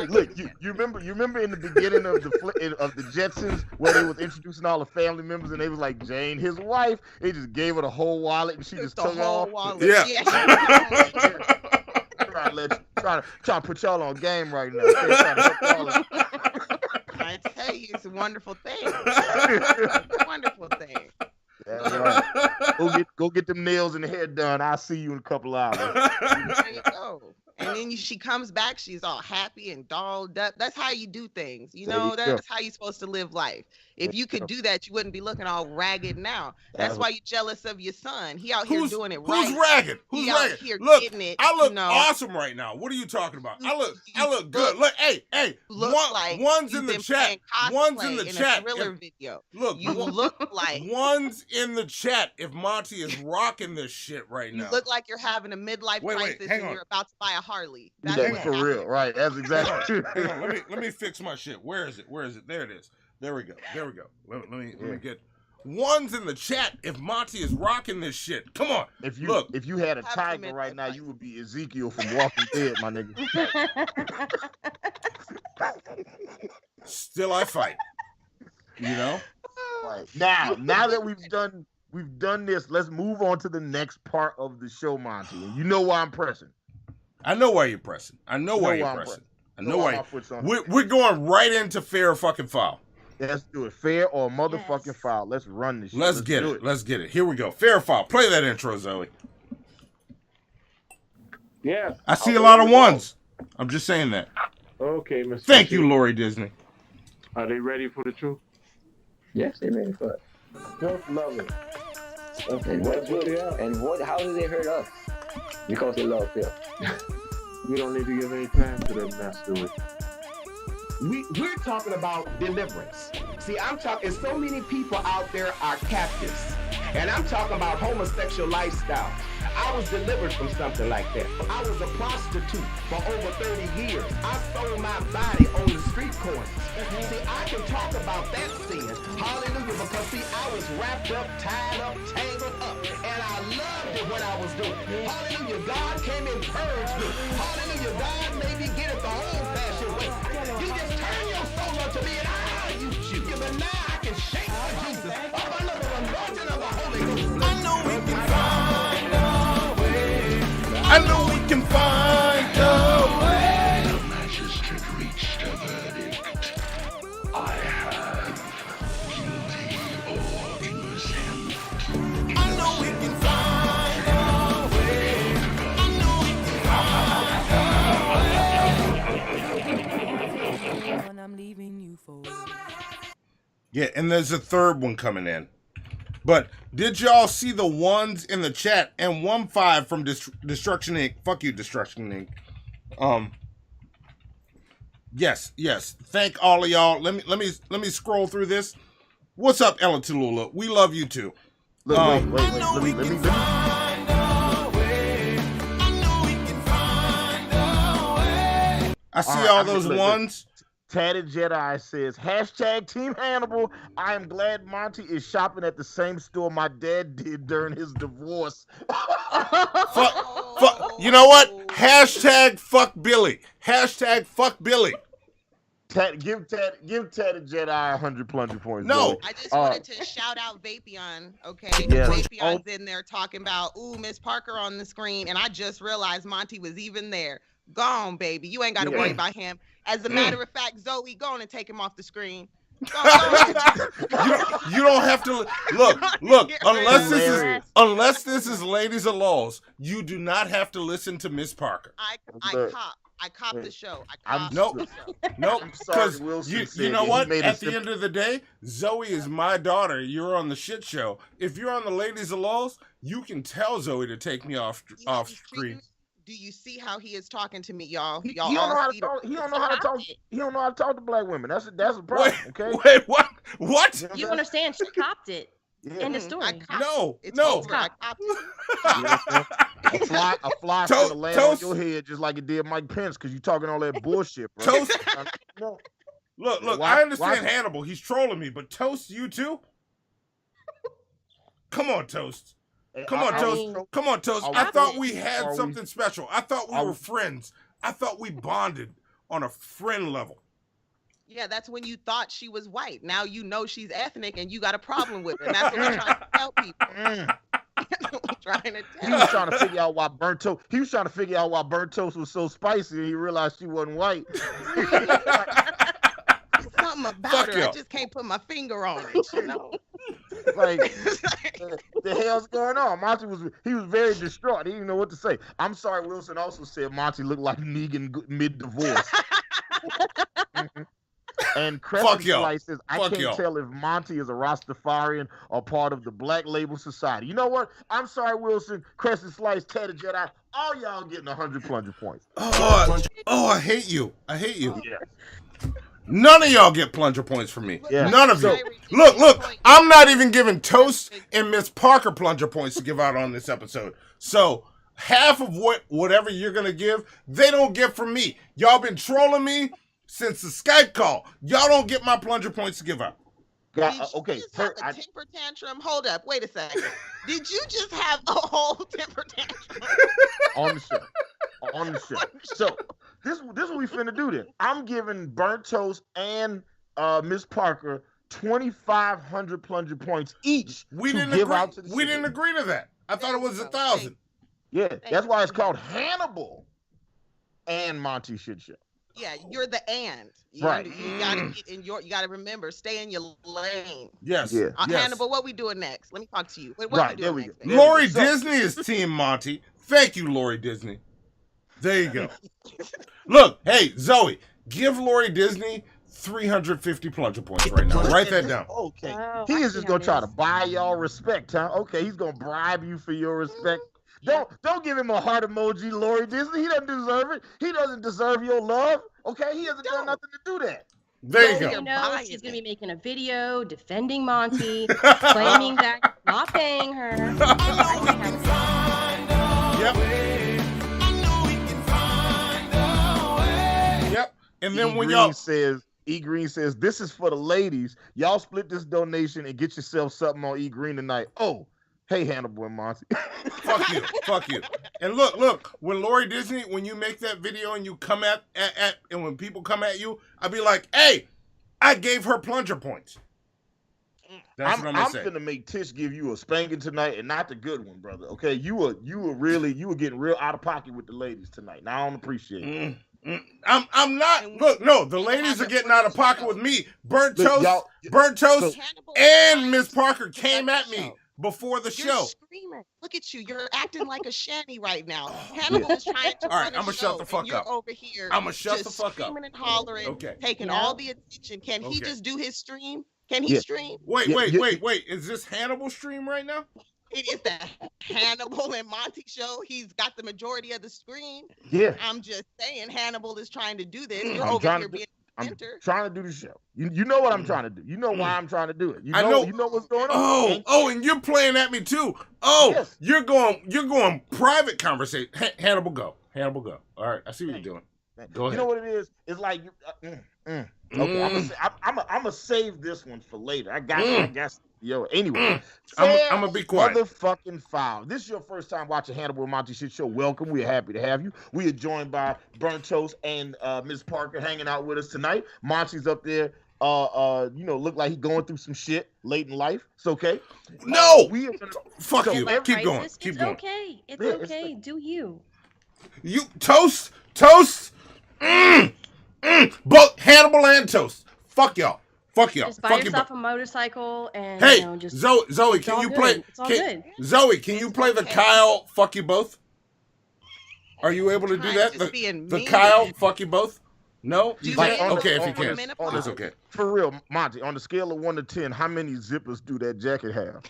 remember in the beginning of the Jetsons where they was introducing all the family members and they was like Jane, his wife. They just gave her the whole wallet and she just took it off. Wallet. Yeah. Trying to put y'all on game right now. Okay, trying to help y'all out. I tell you, it's a wonderful thing. It's a wonderful thing. That's right. Go get them nails and the hair done. I'll see you in a couple hours. There you go. And then she comes back, she's all happy and dolled up. That's how you do things. You know, that's how you're supposed to live life. If you could do that, you wouldn't be looking all ragged now. That's why you're jealous of your son. He out here doing it right. Who's ragged? Who's he ragged? Out here look, getting it, I look awesome right now. What are you talking about? I look good. Look, hey, like one's in the chat. One's in the chat. Thriller video. Look, you look like one's in the chat. If Monty is rocking this shit right now, you look like you're having a midlife crisis and you're about to buy a Harley. That's for real, right? That's exactly. Hang on, let me fix my shit. Where is it? There it is. There we go. Let me get. One's in the chat. If Monty is rocking this shit, come on. If you had a tiger right now, you would be Ezekiel from Walking Dead, my nigga. Still, I fight. You know. Right. Now that we've done this, let's move on to the next part of the show, Monty. And you know why I'm pressing. I know why you're pressing. I know why you're pressing. I know why. We're going right into fair fucking foul. Let's do it. Fair or motherfucking foul. Let's run this shit. Let's get it. Let's get it. Here we go. Fair or foul. Play that intro, Zoe. Yeah. I see a lot of ones. I'm just saying that. Okay, Mr. Thank you, Lori Disney. Are they ready for the truth? Yes, they're ready for it. Just love it. And how do they hurt us? Because they love Phil. We don't need to give any time to that mess, do we? We're talking about deliverance. See, I'm talking, so many people out there are captives. And I'm talking about homosexual lifestyle. I was delivered from something like that. I was a prostitute for over 30 years. I sold my body on the street corners. See, I can talk about that sin. Hallelujah, because see, I was wrapped up, tied up, tangled up. And I loved it when I was doing it. Hallelujah, God came and purged me. Hallelujah, God made me get it the old-fashioned way. You just turn your soul unto me and I'll use you. But now I can shake for Jesus up under the anointing of the Holy Ghost. I know we can find a way. I know we can find a way. The magistrate reached a verdict. I have guilty or innocent. I know we can find a way. I know we can find a way. When I'm leaving you for. Yeah, and there's a third one coming in. But did y'all see the ones in the chat and 1-5 from Destruction Inc? Fuck you, Destruction Inc. Yes. Thank all of y'all. Let me scroll through this. What's up, Ella Tallulah? We love you too. Wait. Let me. I see all those ones. Tatted Jedi says, # Team Hannibal. I am glad Monty is shopping at the same store my dad did during his divorce. You know what? # fuck Billy. Fuck Billy. Give Tatted Jedi 100 plunger points. No. I just wanted to shout out Vapion, okay? Yes. Vapion's in there talking about, ooh, Miss Parker on the screen, and I just realized Monty was even there. Gone, baby. You ain't got to worry about him. As a matter of fact, Zoe, go on and take him off the screen. You don't have to look. Unless this is Ladies of Laws, you do not have to listen to Miss Parker. I cop the show. Nope. Because you know what? At the end of the day, Zoe is my daughter. You're on the shit show. If you're on the Ladies of Laws, you can tell Zoe to take me off screen. Do you see how he is talking to me, y'all? He don't know how to talk. He don't know how to talk. He don't know how to talk to black women. That's a problem. Okay. Wait, what? You understand? She copped it. End of story. No. I copped it. A fly gonna land on your head just like it did Mike Pence because you talking all that bullshit, bro. Toast. Look. I understand Hannibal. He's trolling me, but Toast, you too. Come on, Toast. Come on, Toast. Come on, Toast. I thought we had something special. I thought we were friends. I thought we bonded on a friend level. Yeah, that's when you thought she was white. Now you know she's ethnic and you got a problem with her. And that's what we're trying to tell people. He was trying to figure out why burnt toast. He was trying to figure out why burnt toast was so spicy, and he realized she wasn't white. Something about her. I just can't put my finger on it. You know, like the hell's going on? Monty was very distraught. He didn't know what to say. I'm sorry. Wilson also said Monty looked like Negan mid-divorce. And Crescent Slice says, I can't tell if Monty is a Rastafarian or part of the Black Label Society. You know what? I'm sorry, Wilson, Crescent Slice, Teddy Jedi, all y'all getting 100 plunger points. I hate you. I hate you. Yeah. None of y'all get plunger points from me. Yeah. None of you. Look, I'm not even giving Toast and Miss Parker plunger points to give out on this episode. So half of whatever you're going to give, they don't get from me. Y'all been trolling me since the Skype call. Y'all don't get my plunger points to give out. Okay. Have a temper tantrum. Hold up. Wait a second. Did you just have a whole temper tantrum? On the show. So this is what we finna do then. I'm giving Burnt Toast and Miss Parker 2,500 plunger points each. We didn't agree to that. I thought it was 1,000. Yeah, that's why it's called Hannibal and Monty Shit Show. Yeah, you're the and. Right. You gotta get in you gotta remember, stay in your lane. Yes. Yeah. Hannibal, what we doing next? Let me talk to you. What we doing next? Lori Disney is Team Monty. Thank you, Lori Disney. There you go. Look, hey, Zoe, give Lori Disney 350 plunger points right now. Write that down. Okay. He is just gonna try to buy y'all respect, huh? Okay, he's gonna bribe you for your respect. Don't give him a heart emoji, Lori Disney. He doesn't deserve it. He doesn't deserve your love. Okay, he hasn't done nothing to do that. There you go. He knows he's gonna be making a video defending Monty, claiming that he's not paying her. Yep. And then E Green says, this is for the ladies. Y'all split this donation and get yourself something on E Green tonight. Oh, hey, Hannibal and Monty. Fuck you. And look, when Lori Disney, when you make that video and you come at and when people come at you, I'll be like, hey, I gave her plunger points. That's what I'm gonna say. I'm gonna make Tish give you a spanking tonight, and not the good one, brother. Okay, you were getting real out of pocket with the ladies tonight. Now I don't appreciate it. I'm not. Look, no, the ladies are getting out of pocket with me. Burnt Toast, and Miss Parker came at me before the show. Screaming. Look at you. You're acting like a shanty right now. Hannibal is trying to all right, I'm gonna shut the fuck up. Over here. I'm gonna shut the fuck up. Screaming and hollering, taking all the attention. Can he just do his stream? Can he stream? Wait. Is this Hannibal stream right now? It is the Hannibal and Monty show. He's got the majority of the screen. Yeah. I'm just saying Hannibal is trying to do this. You're over here being I'm trying to do the show. You know what I'm trying to do. You know why I'm trying to do it. You know what's going on. And you're playing at me too. Yes. You're going private conversation. Hannibal, go. All right, I see what you're doing. Go ahead. You know what it is? It's like okay. I'm gonna save this one for later. I guess. Yo, anyway, I'm gonna be quiet. Motherfucking foul. This is your first time watching Hannibal and Monty Shit Show. Welcome. We're happy to have you. We are joined by Burnt Toast and Ms. Parker hanging out with us tonight. Monty's up there. Look like he's going through some shit late in life. It's okay. No, fuck you. Keep going. It's okay. It's okay. Do you? You Toast. Both Hannibal and Toast. Fuck y'all. Just buy yourself a motorcycle and just Zoe, can you play? Zoe, can you play the Kyle? Fuck you both. Are you able to do that? The Kyle? Fuck you both. No. Okay, if you can, that's okay. For real, Monty. On the scale of 1 to 10, how many zippers do that jacket have?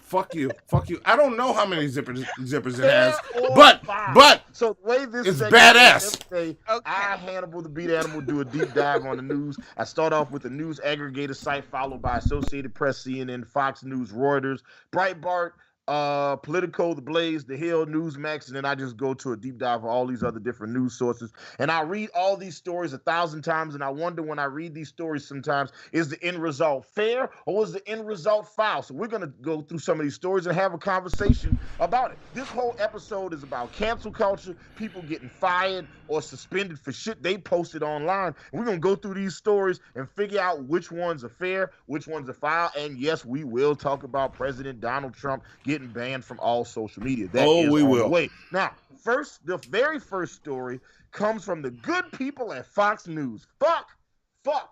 Fuck you. I don't know how many zippers it has, but so the way this is badass. I, Hannibal the Beat Animal, do a deep dive on the news. I start off with the news aggregator site, followed by Associated Press, CNN, Fox News, Reuters, Breitbart, Politico, The Blaze, The Hill, Newsmax, and then I just go to a deep dive of all these other different news sources. And I read all these stories 1,000 times, and I wonder when I read these stories sometimes, is the end result fair or was the end result foul? So we're going to go through some of these stories and have a conversation about it. This whole episode is about cancel culture, people getting fired or suspended for shit they posted online. And we're going to go through these stories and figure out which ones are fair, which ones are foul. And yes, we will talk about President Donald Trump getting banned from all social media. That is we on will. the way. Now, the very first story comes from the good people at Fox News. Fuck.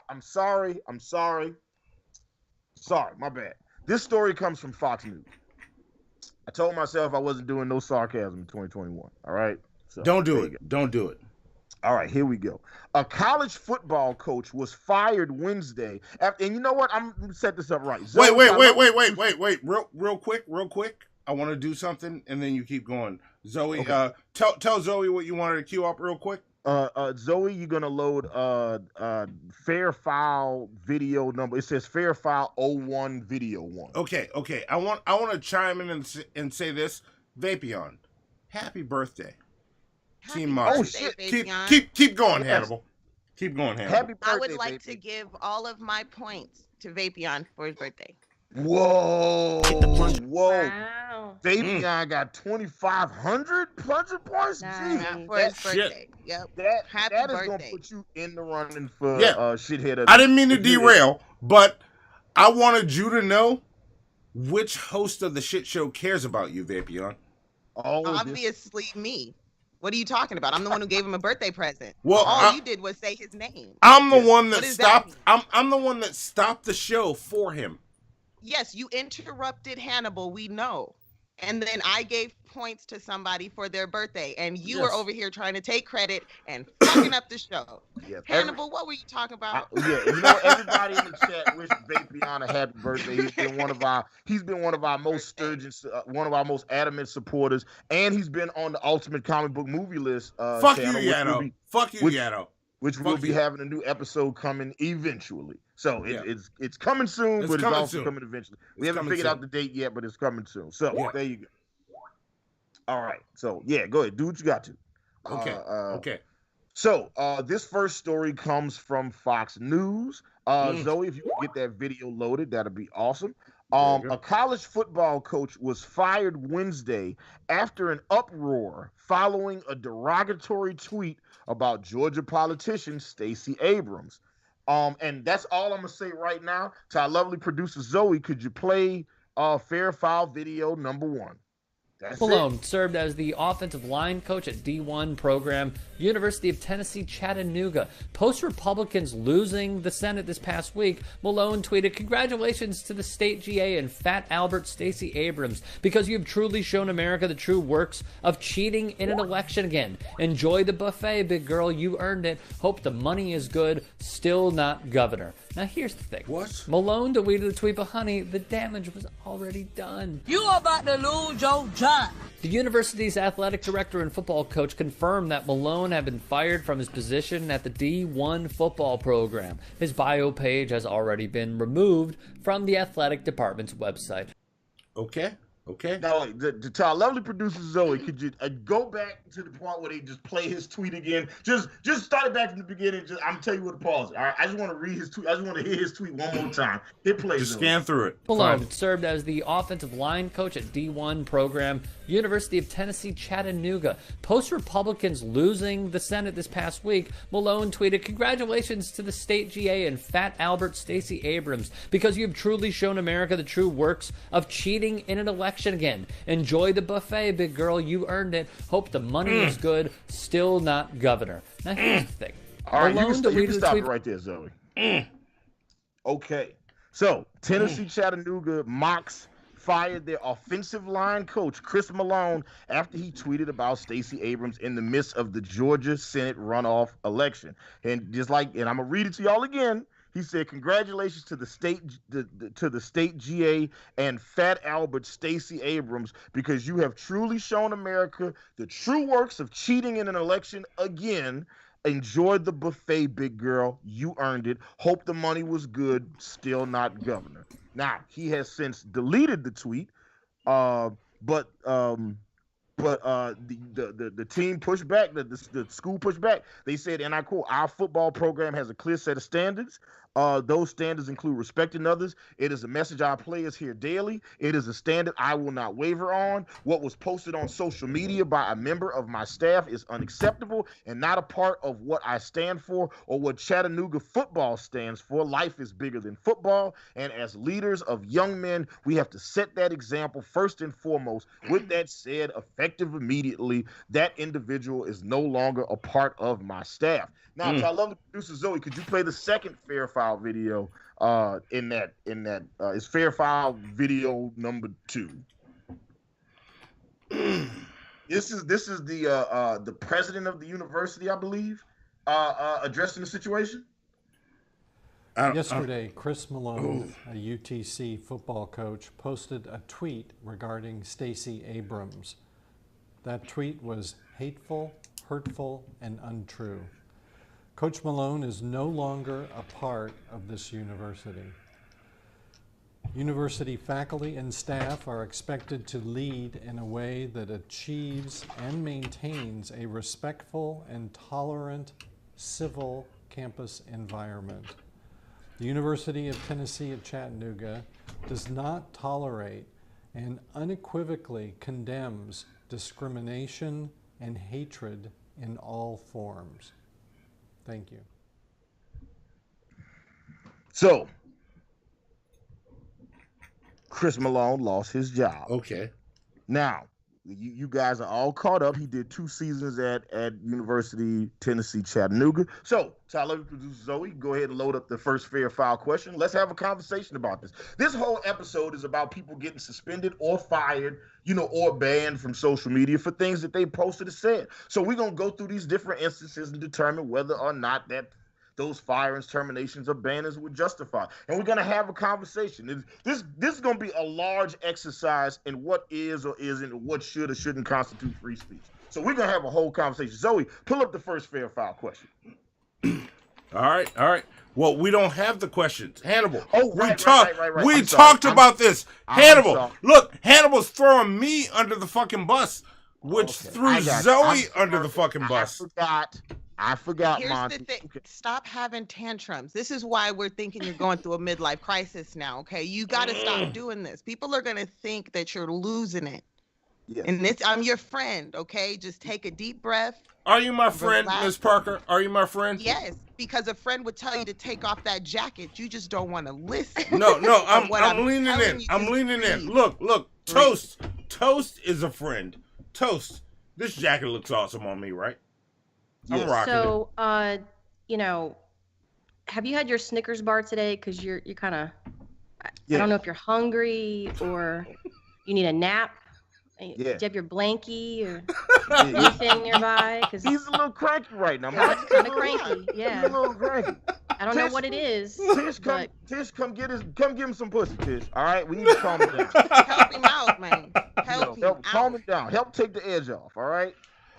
I'm sorry, my bad. This story comes from Fox News. I told myself I wasn't doing no sarcasm in 2021. All right? So, Don't do it. All right, here we go. A college football coach was fired Wednesday. And you know what? I'm going to set this up right. Wait. Real quick. I want to do something, and then you keep going. Zoe, okay. Tell Zoe what you wanted to queue up real quick. Zoe, you're going to load fair file video number. It says fair file 01 video 1. Okay. I want to chime in and say this. Vapion, happy birthday. Team Monty. Oh shit! Keep going, Hannibal. Keep going, Hannibal. Happy birthday, I would like baby. to give all of my points to Vapion for his birthday. Whoa! Wow. Vapion got 2,500 points. Nice. For his birthday. Yep. Happy that is birthday. gonna put you in the running for shithead. I didn't mean to derail, but I wanted you to know which host of the shit show cares about you, Vapion. Obviously me. What are you talking about? I'm the one who gave him a birthday present. Well, all you did was say his name. I'm the one that What does stopped. that mean? I'm the one that stopped the show for him. Yes, you interrupted Hannibal. We know. And then I gave points to somebody for their birthday, and you were over here trying to take credit and fucking up the show. Yes. Hannibal, what were you talking about? Everybody in the chat wish Vapion a happy birthday. He's been one of our most sturgeon, one of our most adamant supporters, and he's been on the Ultimate Comic Book Movie List. Fuck channel, you, Yano. Fuck you, Yano. Which we'll be having a new episode coming eventually. So it's coming soon, but it's also coming eventually. We haven't figured out the date yet, but it's coming soon. So there you go. All right. So go ahead. Do what you got to. Okay. So this first story comes from Fox News. Zoe, if you can get that video loaded, that'd be awesome. A college football coach was fired Wednesday after an uproar following a derogatory tweet about Georgia politician Stacey Abrams. And that's all I'm gonna say right now. To our lovely producer Zoe, could you play fair file video number 1? Malone served as the offensive line coach at D1 program, University of Tennessee, Chattanooga. Post-Republicans losing the Senate this past week, Malone tweeted, "Congratulations to the state GA and Fat Albert Stacey Abrams, because you've truly shown America the true works of cheating in an election again. Enjoy the buffet, big girl. You earned it. Hope the money is good. Still not governor." Now here's the thing. What? Malone deleted the tweet, but honey, the damage was already done. You about to lose your job. The university's athletic director and football coach confirmed that Malone had been fired from his position at the D1 football program. His bio page has already been removed from the athletic department's website. Okay. Now, to our lovely producer Zoe, could you go back to the point where they just play his tweet again? Just start it back from the beginning. I'm tell you what to pause. All right, I just want to read his tweet. I just want to hear his tweet one more time. Hit play. Just scan through it. Malone served as the offensive line coach at D1 program, University of Tennessee, Chattanooga. Post-Republicans losing the Senate this past week, Malone tweeted, "Congratulations to the state GA and Fat Albert Stacey Abrams, because you've truly shown America the true works of cheating in an election again. Enjoy the buffet, big girl. You earned it. Hope the money is good. Still not governor." Now here's the thing. All right, you can stop it right there, Zoe. Okay. So, Tennessee Chattanooga Mocs fired their offensive line coach, Chris Malone, after he tweeted about Stacey Abrams in the midst of the Georgia Senate runoff election. And I'm going to read it to y'all again. He said, "Congratulations to the state GA and Fat Albert Stacey Abrams, because you have truly shown America the true works of cheating in an election again. Enjoyed the buffet, big girl. You earned it. Hope the money was good. Still not governor." Now, he has since deleted the tweet. but the team pushed back, the school pushed back. They said, and I quote, "Our football program has a clear set of standards. Those standards include respecting others. It is a message our players hear daily. It is a standard I will not waver on. What was posted on social media by a member of my staff is unacceptable and not a part of what I stand for or what Chattanooga football stands for. Life is bigger than football, and as leaders of young men, we have to set that example first and foremost. With that said, effective immediately, that individual is no longer a part of my staff." Now, to our lovely producer Zoe, could you play the second Fair File video? In that is Fair File video number 2. This is the president of the university, I believe, addressing the situation. Yesterday, Chris Malone, a UTC football coach, posted a tweet regarding Stacey Abrams. That tweet was hateful, hurtful, and untrue. Coach Malone is no longer a part of this university. University faculty and staff are expected to lead in a way that achieves and maintains a respectful and tolerant civil campus environment. The University of Tennessee at Chattanooga does not tolerate and unequivocally condemns discrimination and hatred in all forms. Thank you. So, Chris Malone lost his job. Okay. Now, you guys are all caught up. He did 2 seasons at University Tennessee Chattanooga. So I love you, producer Zoe. Go ahead and load up the first Fair File question. Let's have a conversation about this. This whole episode is about people getting suspended or fired, or banned from social media for things that they posted or said. So we're going to go through these different instances and determine whether or not that those firings, terminations, or banners were justified. And we're going to have a conversation. This is going to be a large exercise in what is or isn't, or what should or shouldn't constitute free speech. So we're going to have a whole conversation. Zoe, pull up the first Fair File question. All right. Well, we don't have the questions. Hannibal. Oh, right. We I'm talked sorry. about this. I'm Hannibal, sorry. look, Hannibal's throwing me under the fucking bus, which threw Zoe under the fucking bus. I forgot, Here's Monty. the thing. Stop having tantrums. This is why we're thinking you're going through a midlife crisis now, okay? You got to stop doing this. People are going to think that you're losing it. Yes. And I'm your friend, okay? Just take a deep breath. Are you my friend, Miss Parker? Are you my friend? Yes, because a friend would tell you to take off that jacket. You just don't want to listen. No, I'm leaning in. I'm leaning in. Look, Toast. Toast is a friend. Toast. This jacket looks awesome on me, right? I'm rocking so, have you had your Snickers bar today? Because you're kind of, I don't know if you're hungry or you need a nap. Do you have your blankie or anything nearby? Because he's a little cranky right now. He's kind of cranky. Yeah. He's a little cranky. I don't know what it is. Tish, come get him some pussy, Tish. All right, we need to calm him down. Help him out, man. Calm him down. Help take the edge off. All right.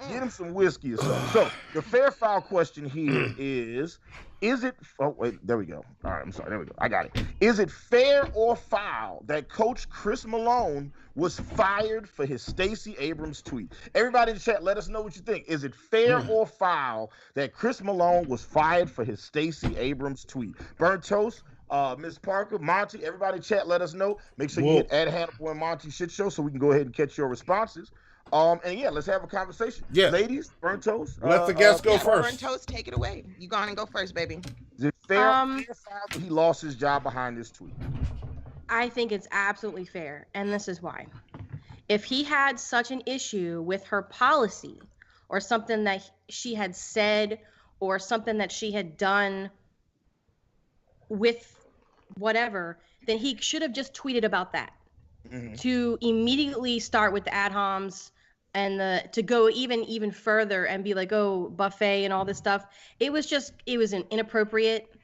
Get him some whiskey or something. So the Fair File question here is it? Oh wait, there we go. All right, I'm sorry. There we go. I got it. Is it fair or foul that Coach Chris Malone was fired for his Stacey Abrams tweet? Everybody in the chat, let us know what you think. Is it fair or foul that Chris Malone was fired for his Stacey Abrams tweet? Burnt Toast, Miss Parker, Monty, everybody in chat, let us know. Make sure you hit @Hannibal and Monty Shit Show so we can go ahead and catch your responses. And let's have a conversation. Yeah, ladies, Burnt Toast. Let the guests go first. Burnt Toast, take it away. You go on and go first, baby. Is it fair that he lost his job behind this tweet? I think it's absolutely fair, and this is why. If he had such an issue with her policy or something that she had said or something that she had done with whatever, then he should have just tweeted about that. To immediately start with the ad homs and to go even further and be like, oh, buffet and all this stuff. It was inappropriate.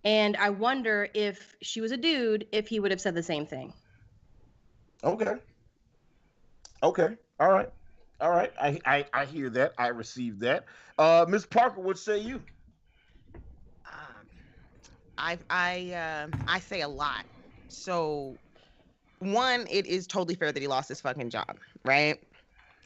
And I wonder if she was a dude, if he would have said the same thing. Okay. All right. I hear that. I received that. Ms. Parker, what say you? I say a lot. So one, it is totally fair that he lost his fucking job, right?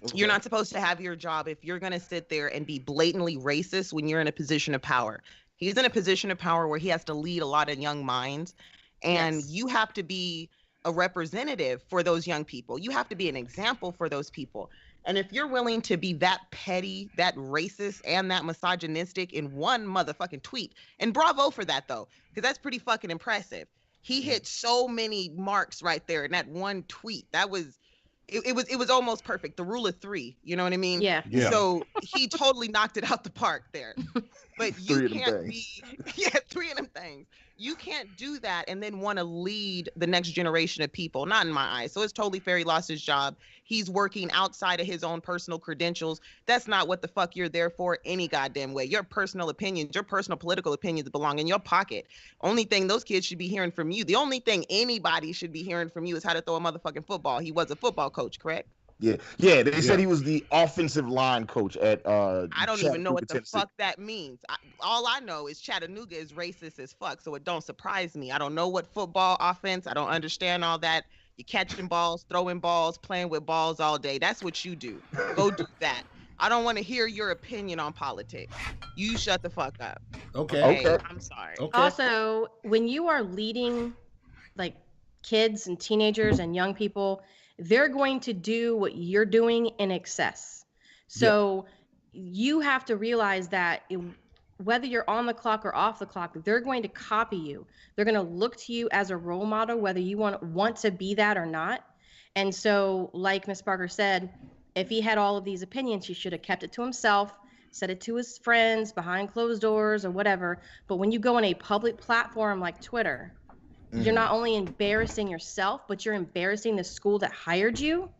Okay. You're not supposed to have your job if you're going to sit there and be blatantly racist when you're in a position of power. He's in a position of power where he has to lead a lot of young minds, and you have to be a representative for those young people. You have to be an example for those people. And if you're willing to be that petty, that racist, and that misogynistic in one motherfucking tweet, and bravo for that though, because that's pretty fucking impressive. He hit so many marks right there in that one tweet. That was, it was almost perfect. The rule of three, you know what I mean? Yeah. So he totally knocked it out the park there. But you can't be, three of them things. You can't do that and then want to lead the next generation of people. Not in my eyes. So it's totally fair he lost his job. He's working outside of his own personal credentials. That's not what the fuck you're there for any goddamn way. Your personal opinions, your personal political opinions belong in your pocket. Only thing those kids should be hearing from you. The only thing anybody should be hearing from you is how to throw a motherfucking football. He was a football coach, correct? Yeah. They said he was the offensive line coach at I don't even know what the fuck that means. All I know is Chattanooga is racist as fuck, so it don't surprise me. I don't know what football offense. I don't understand all that. You're catching balls, throwing balls, playing with balls all day. That's what you do. Go do that. I don't want to hear your opinion on politics. You shut the fuck up. Okay. I'm sorry. Okay. Also, when you are leading like kids and teenagers and young people, they're going to do what you're doing in excess. So you have to realize that whether you're on the clock or off the clock, they're going to copy you. They're going to look to you as a role model, whether you want to be that or not. And so, like Ms. Barker said, if he had all of these opinions, he should have kept it to himself, said it to his friends behind closed doors or whatever. But when you go on a public platform like Twitter, you're not only embarrassing yourself, but you're embarrassing the school that hired you.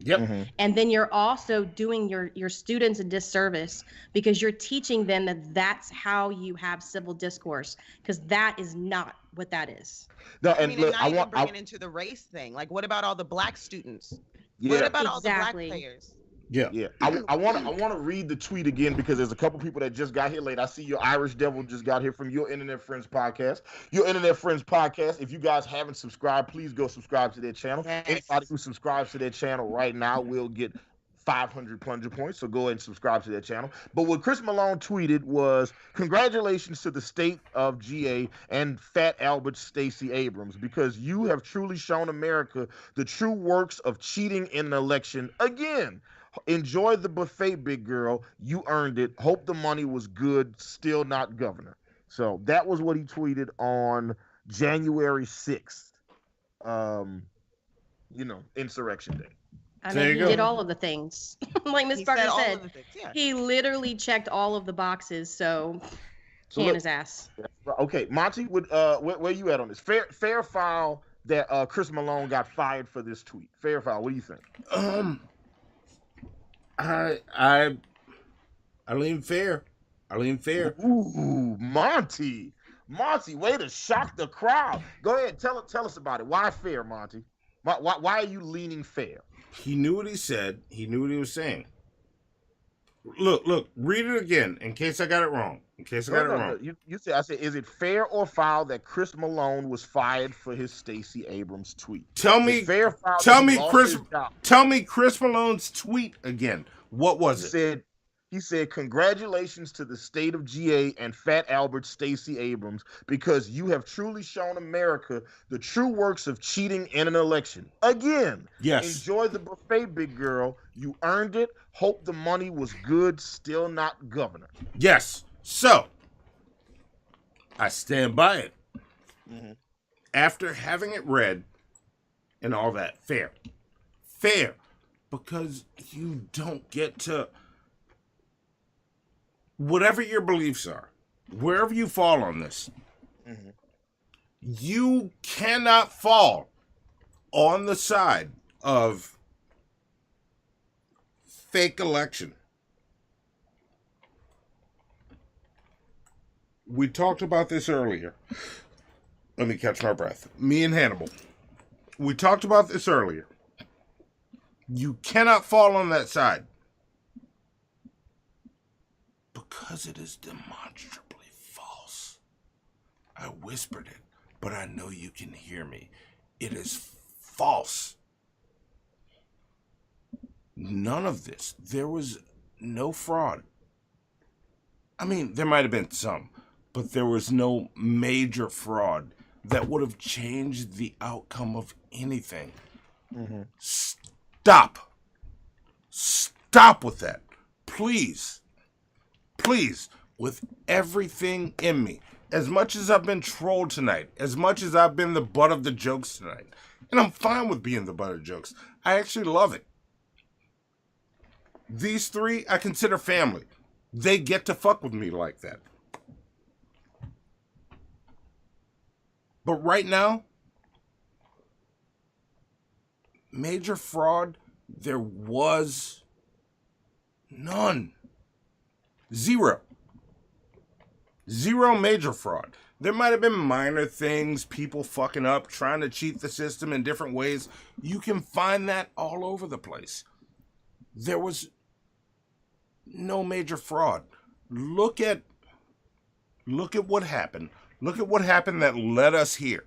And then you're also doing your students a disservice because you're teaching them that that's how you have civil discourse, because that is not what that is. No, I mean, I want bring it into the race thing. Like, what about all the black students? What about all the black players? I want to read the tweet again because there's a couple people that just got here late. I see your Irish Devil just got here from Your Internet Friends podcast. Your Internet Friends podcast. If you guys haven't subscribed, please go subscribe to their channel. Anybody who subscribes to their channel right now will get 500 plunger points, so go ahead and subscribe to their channel. But what Chris Malone tweeted was, congratulations to the state of GA and Fat Albert Stacey Abrams, because you have truly shown America the true works of cheating in an election again. Enjoy the buffet, big girl. You earned it. Hope the money was good. Still not governor. So that was what he tweeted on January 6th. Insurrection Day. I mean, he did all of the things. Like Ms. Barker said, he literally checked all of the boxes, so can his ass. Okay, Monty, where you at on this? Fair foul that Chris Malone got fired for this tweet. Fair foul. What do you think? I lean fair. Ooh, Monty, way to shock the crowd. Go ahead, tell us about it. Why fair, Monty? Why are you leaning fair? He knew what he said. He knew what he was saying. Look, read it again in case I got it wrong. You said, I said, is it fair or foul that Chris Malone was fired for his Stacey Abrams tweet? Tell me Chris Malone's tweet again. What was it? He said, congratulations to the state of GA and Fat Albert Stacey Abrams, because you have truly shown America the true works of cheating in an election. Again, enjoy the buffet, big girl. You earned it. Hope the money was good. Still not governor. Yes. So, I stand by it. After having it read and all that, fair. Because you don't get to... Whatever your beliefs are, wherever you fall on this, you cannot fall on the side of fake election. We talked about this earlier. Let me catch my breath. Me and Hannibal. We talked about this earlier. You cannot fall on that side. Because it is demonstrably false. I whispered it, but I know you can hear me. It is false. none of this. There was no fraud. I mean, there might have been some, but there was no major fraud that would have changed the outcome of anything. Mm-hmm. Stop. Stop with that. Please. Please, with everything in me. As much as I've been trolled tonight, as much as I've been the butt of the jokes tonight, and I'm fine with being the butt of the jokes, I actually love it. These three, I consider family. They get to fuck with me like that. But right now, major fraud, there was none. Zero. Zero major fraud. There might have been minor things, people fucking up, trying to cheat the system in different ways. You can find that all over the place. There was no major fraud. Look at what happened. Look at what happened that led us here.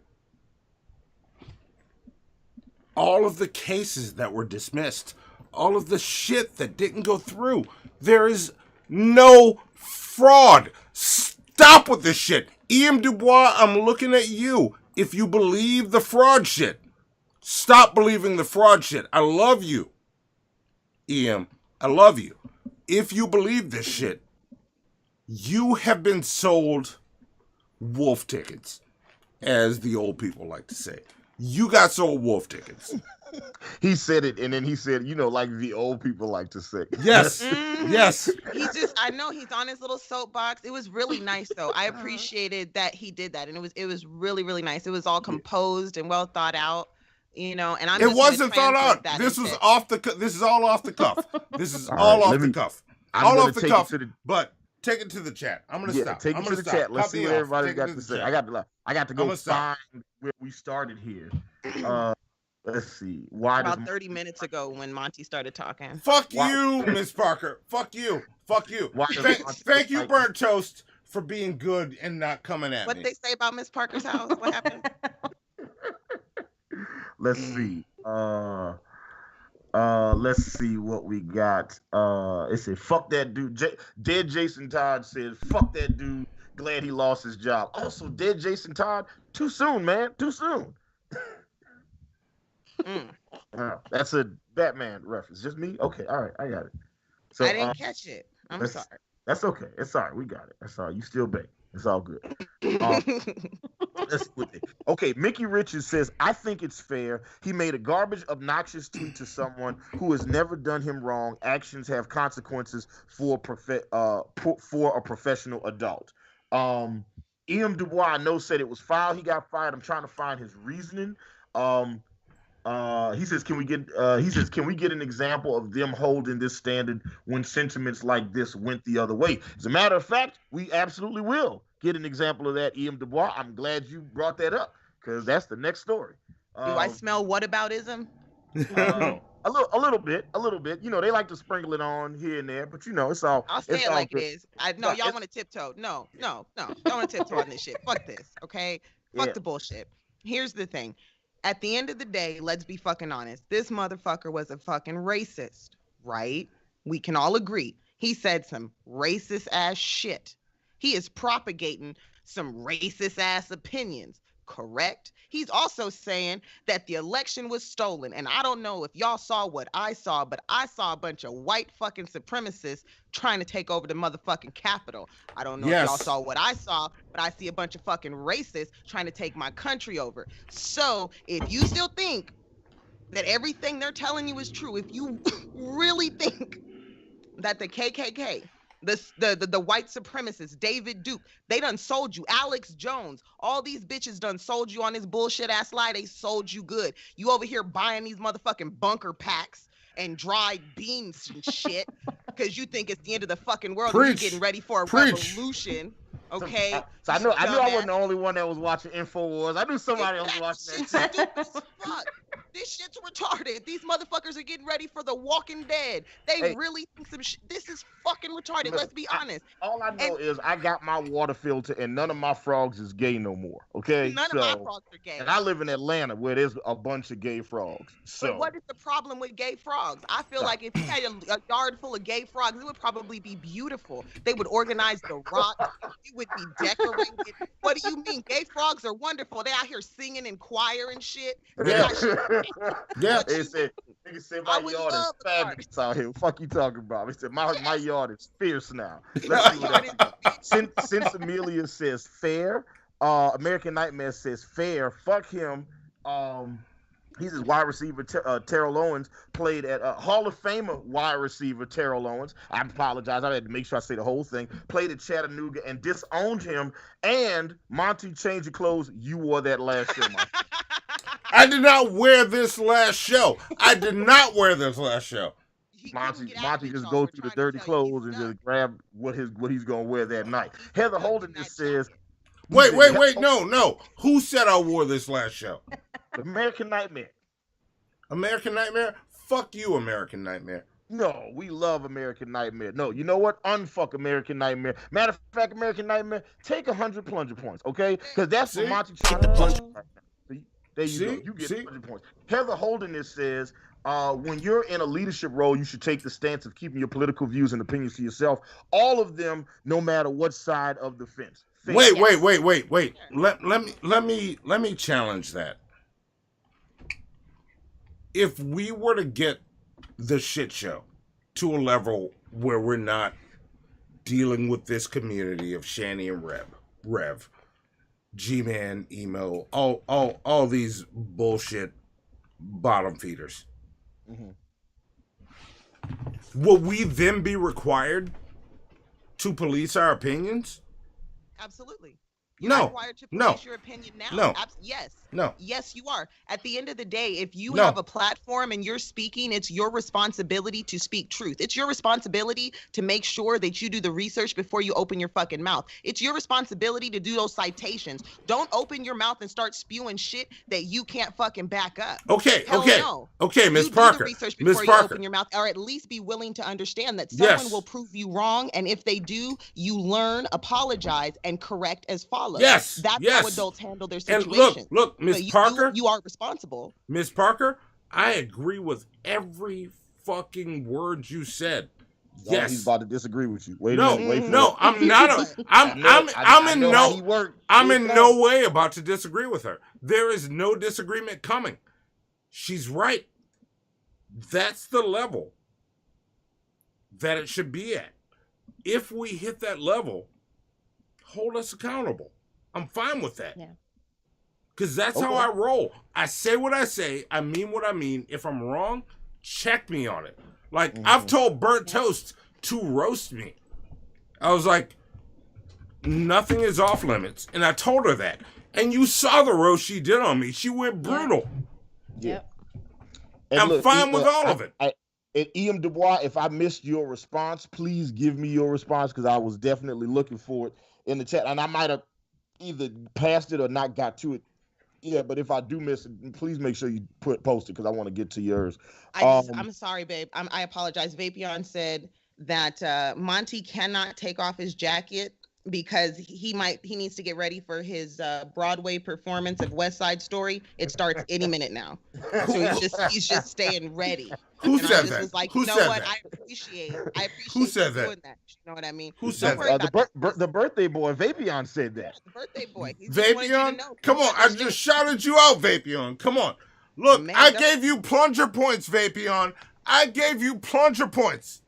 All of the cases that were dismissed, all of the shit that didn't go through. There is no fraud. Stop with this shit. E.M. Dubois, I'm looking at you. If you believe the fraud shit, stop believing the fraud shit. I love you, E.M. I love you. If you believe this shit, you have been sold wolf tickets, as the old people like to say. You got sold wolf tickets. He said it, and then he said, you know, like the old people like to say. Yes, yes. I know he's on his little soapbox. It was really nice, though. I appreciated that he did that, and it was really, really nice. It was all composed and well thought out, you know. And I'm. It wasn't thought out. This was off the. This is all off the cuff. This is all off the cuff. All off the cuff. But take it to the chat. I'm gonna stop. Take it to the chat. Let's see what everybody's got to say. I got to go find where we started here. Let's see. About 30 minutes ago when Monty started talking. Fuck you, Miss Parker. Fuck you. Fuck you. Thank you, Burnt Toast, for being good and not coming at me. What did they say about Miss Parker's house? What happened? Let's see. Let's see what we got. It said, fuck that dude. Dead Jason Todd said, fuck that dude. Glad he lost his job. Also, dead Jason Todd, too soon, man. Too soon. That's a Batman reference. Just me? Okay, all right, I got it. So I didn't catch it. I'm sorry. That's okay. It's all right. We got it. That's all right. You still bait. It's all good. Okay, Mickey Richards says, I think it's fair. He made a garbage, obnoxious tweet to someone who has never done him wrong. Actions have consequences for a professional adult. E.M. Dubois, I know, said it was foul. He got fired. I'm trying to find his reasoning. He says, can we get an example of them holding this standard when sentiments like this went the other way? As a matter of fact, we absolutely will get an example of that, E.M. Dubois. I'm glad you brought that up because that's the next story. Do I smell whataboutism? A little bit. You know, they like to sprinkle it on here and there, but you know, it's all. I'll say it like it is. Y'all want to tiptoe. No. Don't want to tiptoe on this shit. Fuck this, okay? Fuck the bullshit. Here's the thing. At the end of the day, let's be fucking honest. This motherfucker was a fucking racist, right? We can all agree. He said some racist ass shit. He is propagating some racist ass opinions, correct? He's also saying that the election was stolen. And I don't know if y'all saw what I saw, but I saw a bunch of white fucking supremacists trying to take over the motherfucking Capitol. I don't know if y'all saw what I saw, but I see a bunch of fucking racists trying to take my country over. So if you still think that everything they're telling you is true, if you really think that the KKK, the white supremacists, David Duke, they done sold you, Alex Jones, all these bitches done sold you on this bullshit ass lie. They sold you good. You over here buying these motherfucking bunker packs and dried beans and shit because you think it's the end of the fucking world and you're getting ready for a revolution. Okay. So I knew I wasn't the only one that was watching InfoWars. I knew somebody else was watching that shit. Fuck. This shit's retarded. These motherfuckers are getting ready for The Walking Dead. They really think some shit. This is fucking retarded. Let's be honest. All I know is I got my water filter and none of my frogs is gay no more. Okay? None of my frogs are gay. And I live in Atlanta where there's a bunch of gay frogs. So But what is the problem with gay frogs? I feel like if you had a yard full of gay frogs, it would probably be beautiful. They would organize the rocks. It would be decorated. What do you mean? Gay frogs are wonderful. They out here singing in choir and shit. Yeah. They said, nigga said my yard is fabulous out here. Fuck you talking about? He said my yard is fierce now. Let's see what that since Amelia says fair, American Nightmare says fair. Fuck him. He's his wide receiver, Terrell Owens, played at Hall of Famer wide receiver Terrell Owens. I apologize. I had to make sure I say the whole thing. Played at Chattanooga and disowned him. And Monty, change your clothes. You wore that last show, Monty. I did not wear this last show. Monty just goes through the dirty clothes and just grab what he's gonna wear that night. Heather Holden just says, Wait, no. Who said I wore this last show? American Nightmare. American Nightmare? Fuck you, American Nightmare. No, we love American Nightmare. No, you know what? Unfuck American Nightmare. Matter of fact, American Nightmare, take 100 plunger points, okay? Because that's what Monty trying to punch right now. There you go. You get 100 points. Heather Holden says, when you're in a leadership role, you should take the stance of keeping your political views and opinions to yourself. All of them, no matter what side of the fence. Wait. Let me challenge that. If we were to get the shit show to a level where we're not dealing with this community of Shani and Rev, G-Man, Emo, all these bullshit bottom feeders, will we then be required to police our opinions? Absolutely. You're required to police your opinion now. Yes, you are. At the end of the day, if you have a platform and you're speaking, it's your responsibility to speak truth. It's your responsibility to make sure that you do the research before you open your fucking mouth. It's your responsibility to do those citations. Don't open your mouth and start spewing shit that you can't fucking back up. Okay, Miss Do Parker. the research before you open your mouth, or at least be willing to understand that someone will prove you wrong, and if they do, you learn, apologize, and correct as follows. Yes, that's how adults handle their situations. And look, Miss Parker, you are responsible. Miss Parker, I agree with every fucking word you said. Yes, he's about to disagree with you. Wait a minute. No, I'm not. I'm in no way about to disagree with her. There is no disagreement coming. She's right. That's the level that it should be at. If we hit that level, hold us accountable. I'm fine with that. Yeah. Because that's how I roll. I say what I say. I mean what I mean. If I'm wrong, check me on it. Like, I've told Burnt Toast to roast me. I was like, nothing is off limits. And I told her that. And you saw the roast she did on me. She went brutal. Yeah. I'm fine with all of it. And E.M. Dubois, if I missed your response, please give me your response, because I was definitely looking for it in the chat. And I might have either passed it or not got to it. Yeah, but if I do miss it, please make sure you post it, because I want to get to yours. I'm sorry, babe. I apologize. Vapion said that Monty cannot take off his jacket because he needs to get ready for his Broadway performance of West Side Story. It starts any minute now, so he's just staying ready. Who said that? Was like, Who you know said what? that? I appreciate Who said doing that. You know what I mean? Who said that? The birthday boy, Vapion, said that. The birthday boy. Vapion? Come on, I just shouted you out, Vapion. Come on. Look, I gave you plunger points, Vapion. I gave you plunger points.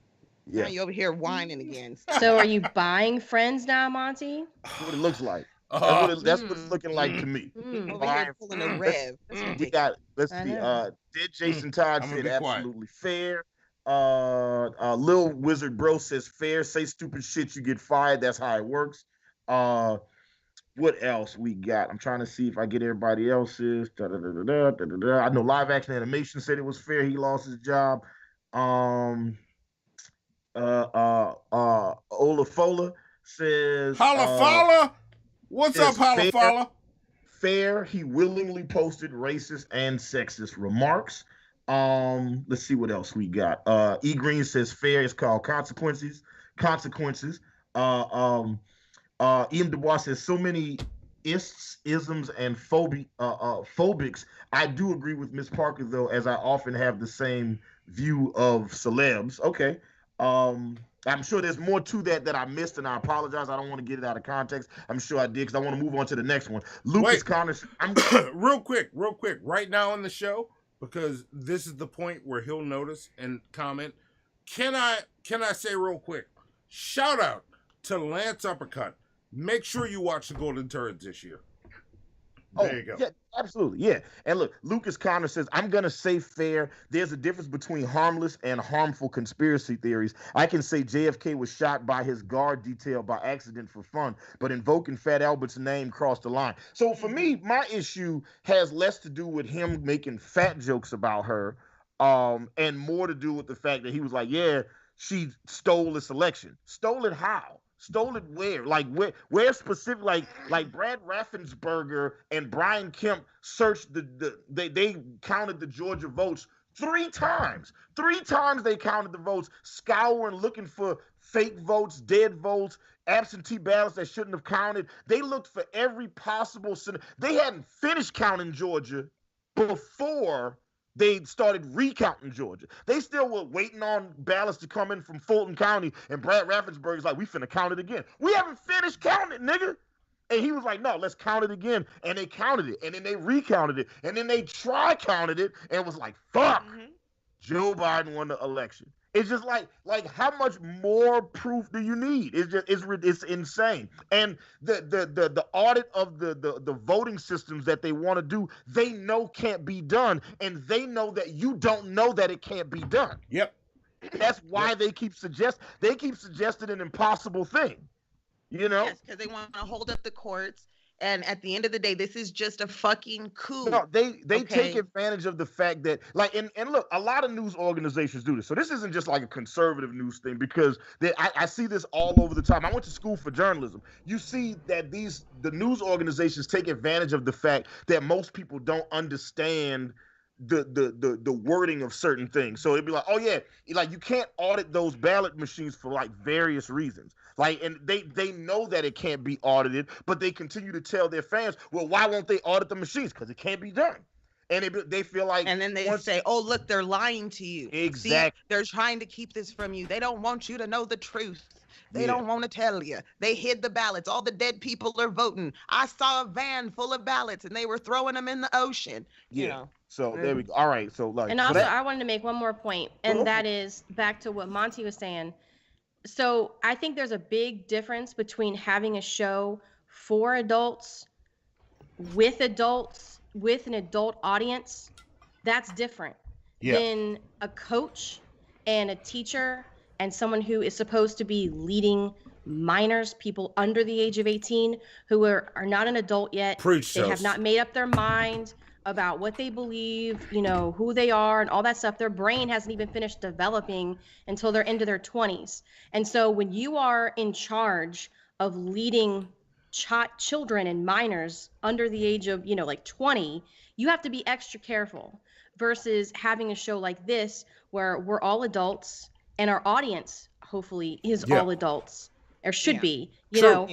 Yeah. Now you over here whining again. So are you buying Friends now, Monty? That's what it looks like. That's what it's looking like to me. Over here pulling a rev. We got, let's see, did Jason Todd said absolutely fair. Lil Wizard Bro says fair. Say stupid shit, you get fired. That's how it works. What else we got? I'm trying to see if I get everybody else's. I know Live Action Animation said it was fair. He lost his job. Olafola says Holla Fala? What's up, Holla Fala? fair. He willingly posted racist and sexist remarks. Let's see what else we got. E Green says fair is called consequences. Em Dubois says so many isms, and phobics. I do agree with Miss Parker though, as I often have the same view of celebs. Okay. I'm sure there's more to that I missed, and I apologize. I don't want to get it out of context. I'm sure I did, because I want to move on to the next one. Lucas Connors. real quick, right now on the show, because this is the point where he'll notice and comment. Can I say real quick? Shout out to Lance Uppercut. Make sure you watch the Golden Turds this year. There you go. Yeah, absolutely. Yeah. And look, Lucas Connor says, I'm going to say fair. There's a difference between harmless and harmful conspiracy theories. I can say JFK was shot by his guard detail by accident for fun, but invoking Fat Albert's name crossed the line. So for me, my issue has less to do with him making fat jokes about her, and more to do with the fact that he was like, yeah, she stole this election. Stole it how? Stole it where? Like where specific? Like Brad Raffensperger and Brian Kemp searched they counted the Georgia votes 3 times. 3 times they counted the votes, scouring, looking for fake votes, dead votes, absentee ballots that shouldn't have counted. They looked for every possible. They hadn't finished counting Georgia before they started recounting Georgia. They still were waiting on ballots to come in from Fulton County, and Brad Raffensperger's like, we finna count it again. We haven't finished counting it, nigga. And he was like, no, let's count it again. And they counted it, and then they recounted it, and then they counted it, and was like, fuck, Joe Biden won the election. It's just like how much more proof do you need? It's insane. And the audit of the voting systems that they want to do, they know can't be done, and they know that you don't know that it can't be done. Yep. That's why they keep suggesting an impossible thing. You know? Yes, because they want to hold up the courts. And at the end of the day, this is just a fucking coup. No, they take advantage of the fact that, like, and look, a lot of news organizations do this. So this isn't just like a conservative news thing, because I see this all over the time. I went to school for journalism. You see that the news organizations take advantage of the fact that most people don't understand the wording of certain things. So it'd be like, oh yeah, like you can't audit those ballot machines for like various reasons. Like, and they know that it can't be audited, but they continue to tell their fans, well, why won't they audit the machines? Because it can't be done. And they feel like, and then they say, oh, look, they're lying to you. Exactly. See, they're trying to keep this from you. They don't want you to know the truth. They don't want to tell you. They hid the ballots. All the dead people are voting. I saw a van full of ballots, and they were throwing them in the ocean. You know. So there we go. All right. So like, and also, I wanted to make one more point, and that is back to what Monty was saying. So I think there's a big difference between having a show for adults, with an adult audience. That's different than a coach and a teacher and someone who is supposed to be leading minors, people under the age of 18, who are not an adult yet. They have not made up their mind about what they believe, you know, who they are and all that stuff. Their brain hasn't even finished developing until they're into their 20s. And so when you are in charge of leading children and minors under the age of, you know, like 20, you have to be extra careful versus having a show like this where we're all adults and our audience hopefully is all adults, or should be, you know.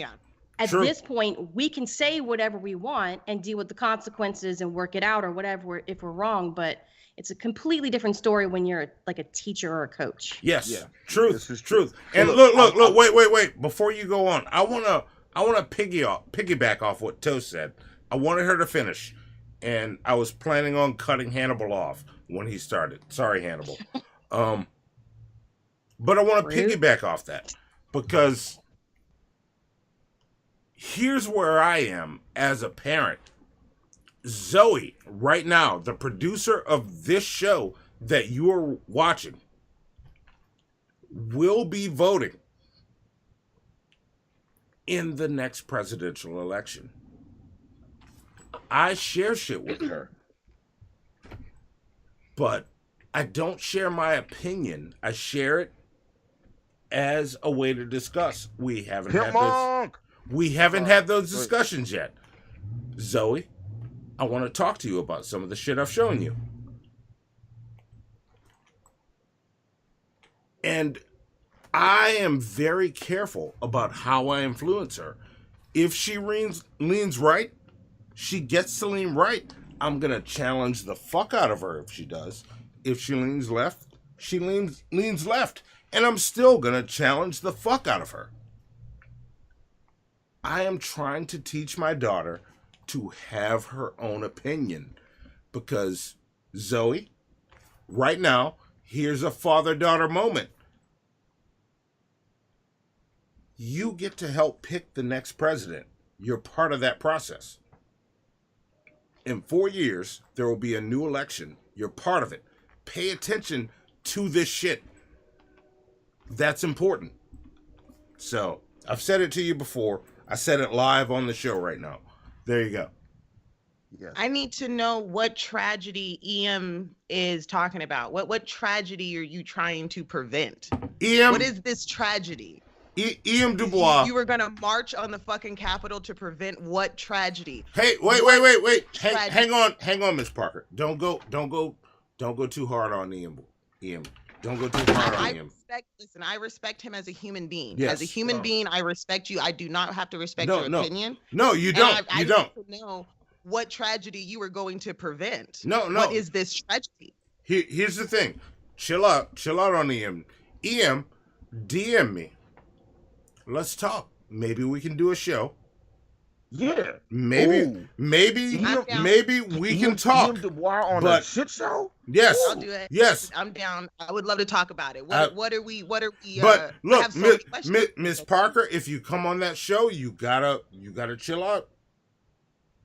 At this point, we can say whatever we want and deal with the consequences and work it out or whatever if we're wrong, but it's a completely different story when you're like a teacher or a coach. Yes. Yeah. Truth. This is truth. And look, wait. Before you go on, I wanna piggyback off what To said. I wanted her to finish. And I was planning on cutting Hannibal off when he started. Sorry, Hannibal. But I want to piggyback off that, because here's where I am as a parent. Zoe, right now, the producer of this show that you are watching, will be voting in the next presidential election. I share shit with her, but I don't share my opinion. I share it as a way to discuss. We haven't had those discussions yet. Zoe, I want to talk to you about some of the shit I've shown you. And I am very careful about how I influence her. If she leans right, she gets to lean right. I'm going to challenge the fuck out of her if she does. If she leans left, she leans left. And I'm still going to challenge the fuck out of her. I am trying to teach my daughter to have her own opinion. Because, Zoe, right now, here's a father-daughter moment. You get to help pick the next president. You're part of that process. In 4 years, there will be a new election. You're part of it. Pay attention to this shit. That's important. So, I've said it to you before. I said it live on the show right now. There you go. Yes. I need to know what tragedy EM is talking about. What tragedy are you trying to prevent? EM, what is this tragedy? EM Dubois. You were gonna march on the fucking Capitol to prevent what tragedy? Hey, wait. Hang on, Miss Parker. Don't go too hard on EM. Don't go too hard on EM. Listen, I respect him as a human being. Yes. As a human being, I respect you. I do not have to respect your opinion. No, you don't. I you don't. need to know what tragedy you were going to prevent. No. What is this tragedy? Here's the thing. Chill out on EM. EM, DM me. Let's talk. Maybe we can do a show. Yeah. Maybe we can talk. On a shit show? Yes. I'll do it. Yes. I'm down. I would love to talk about it. What are we? But look, Miss Parker, if you come on that show, you gotta chill out.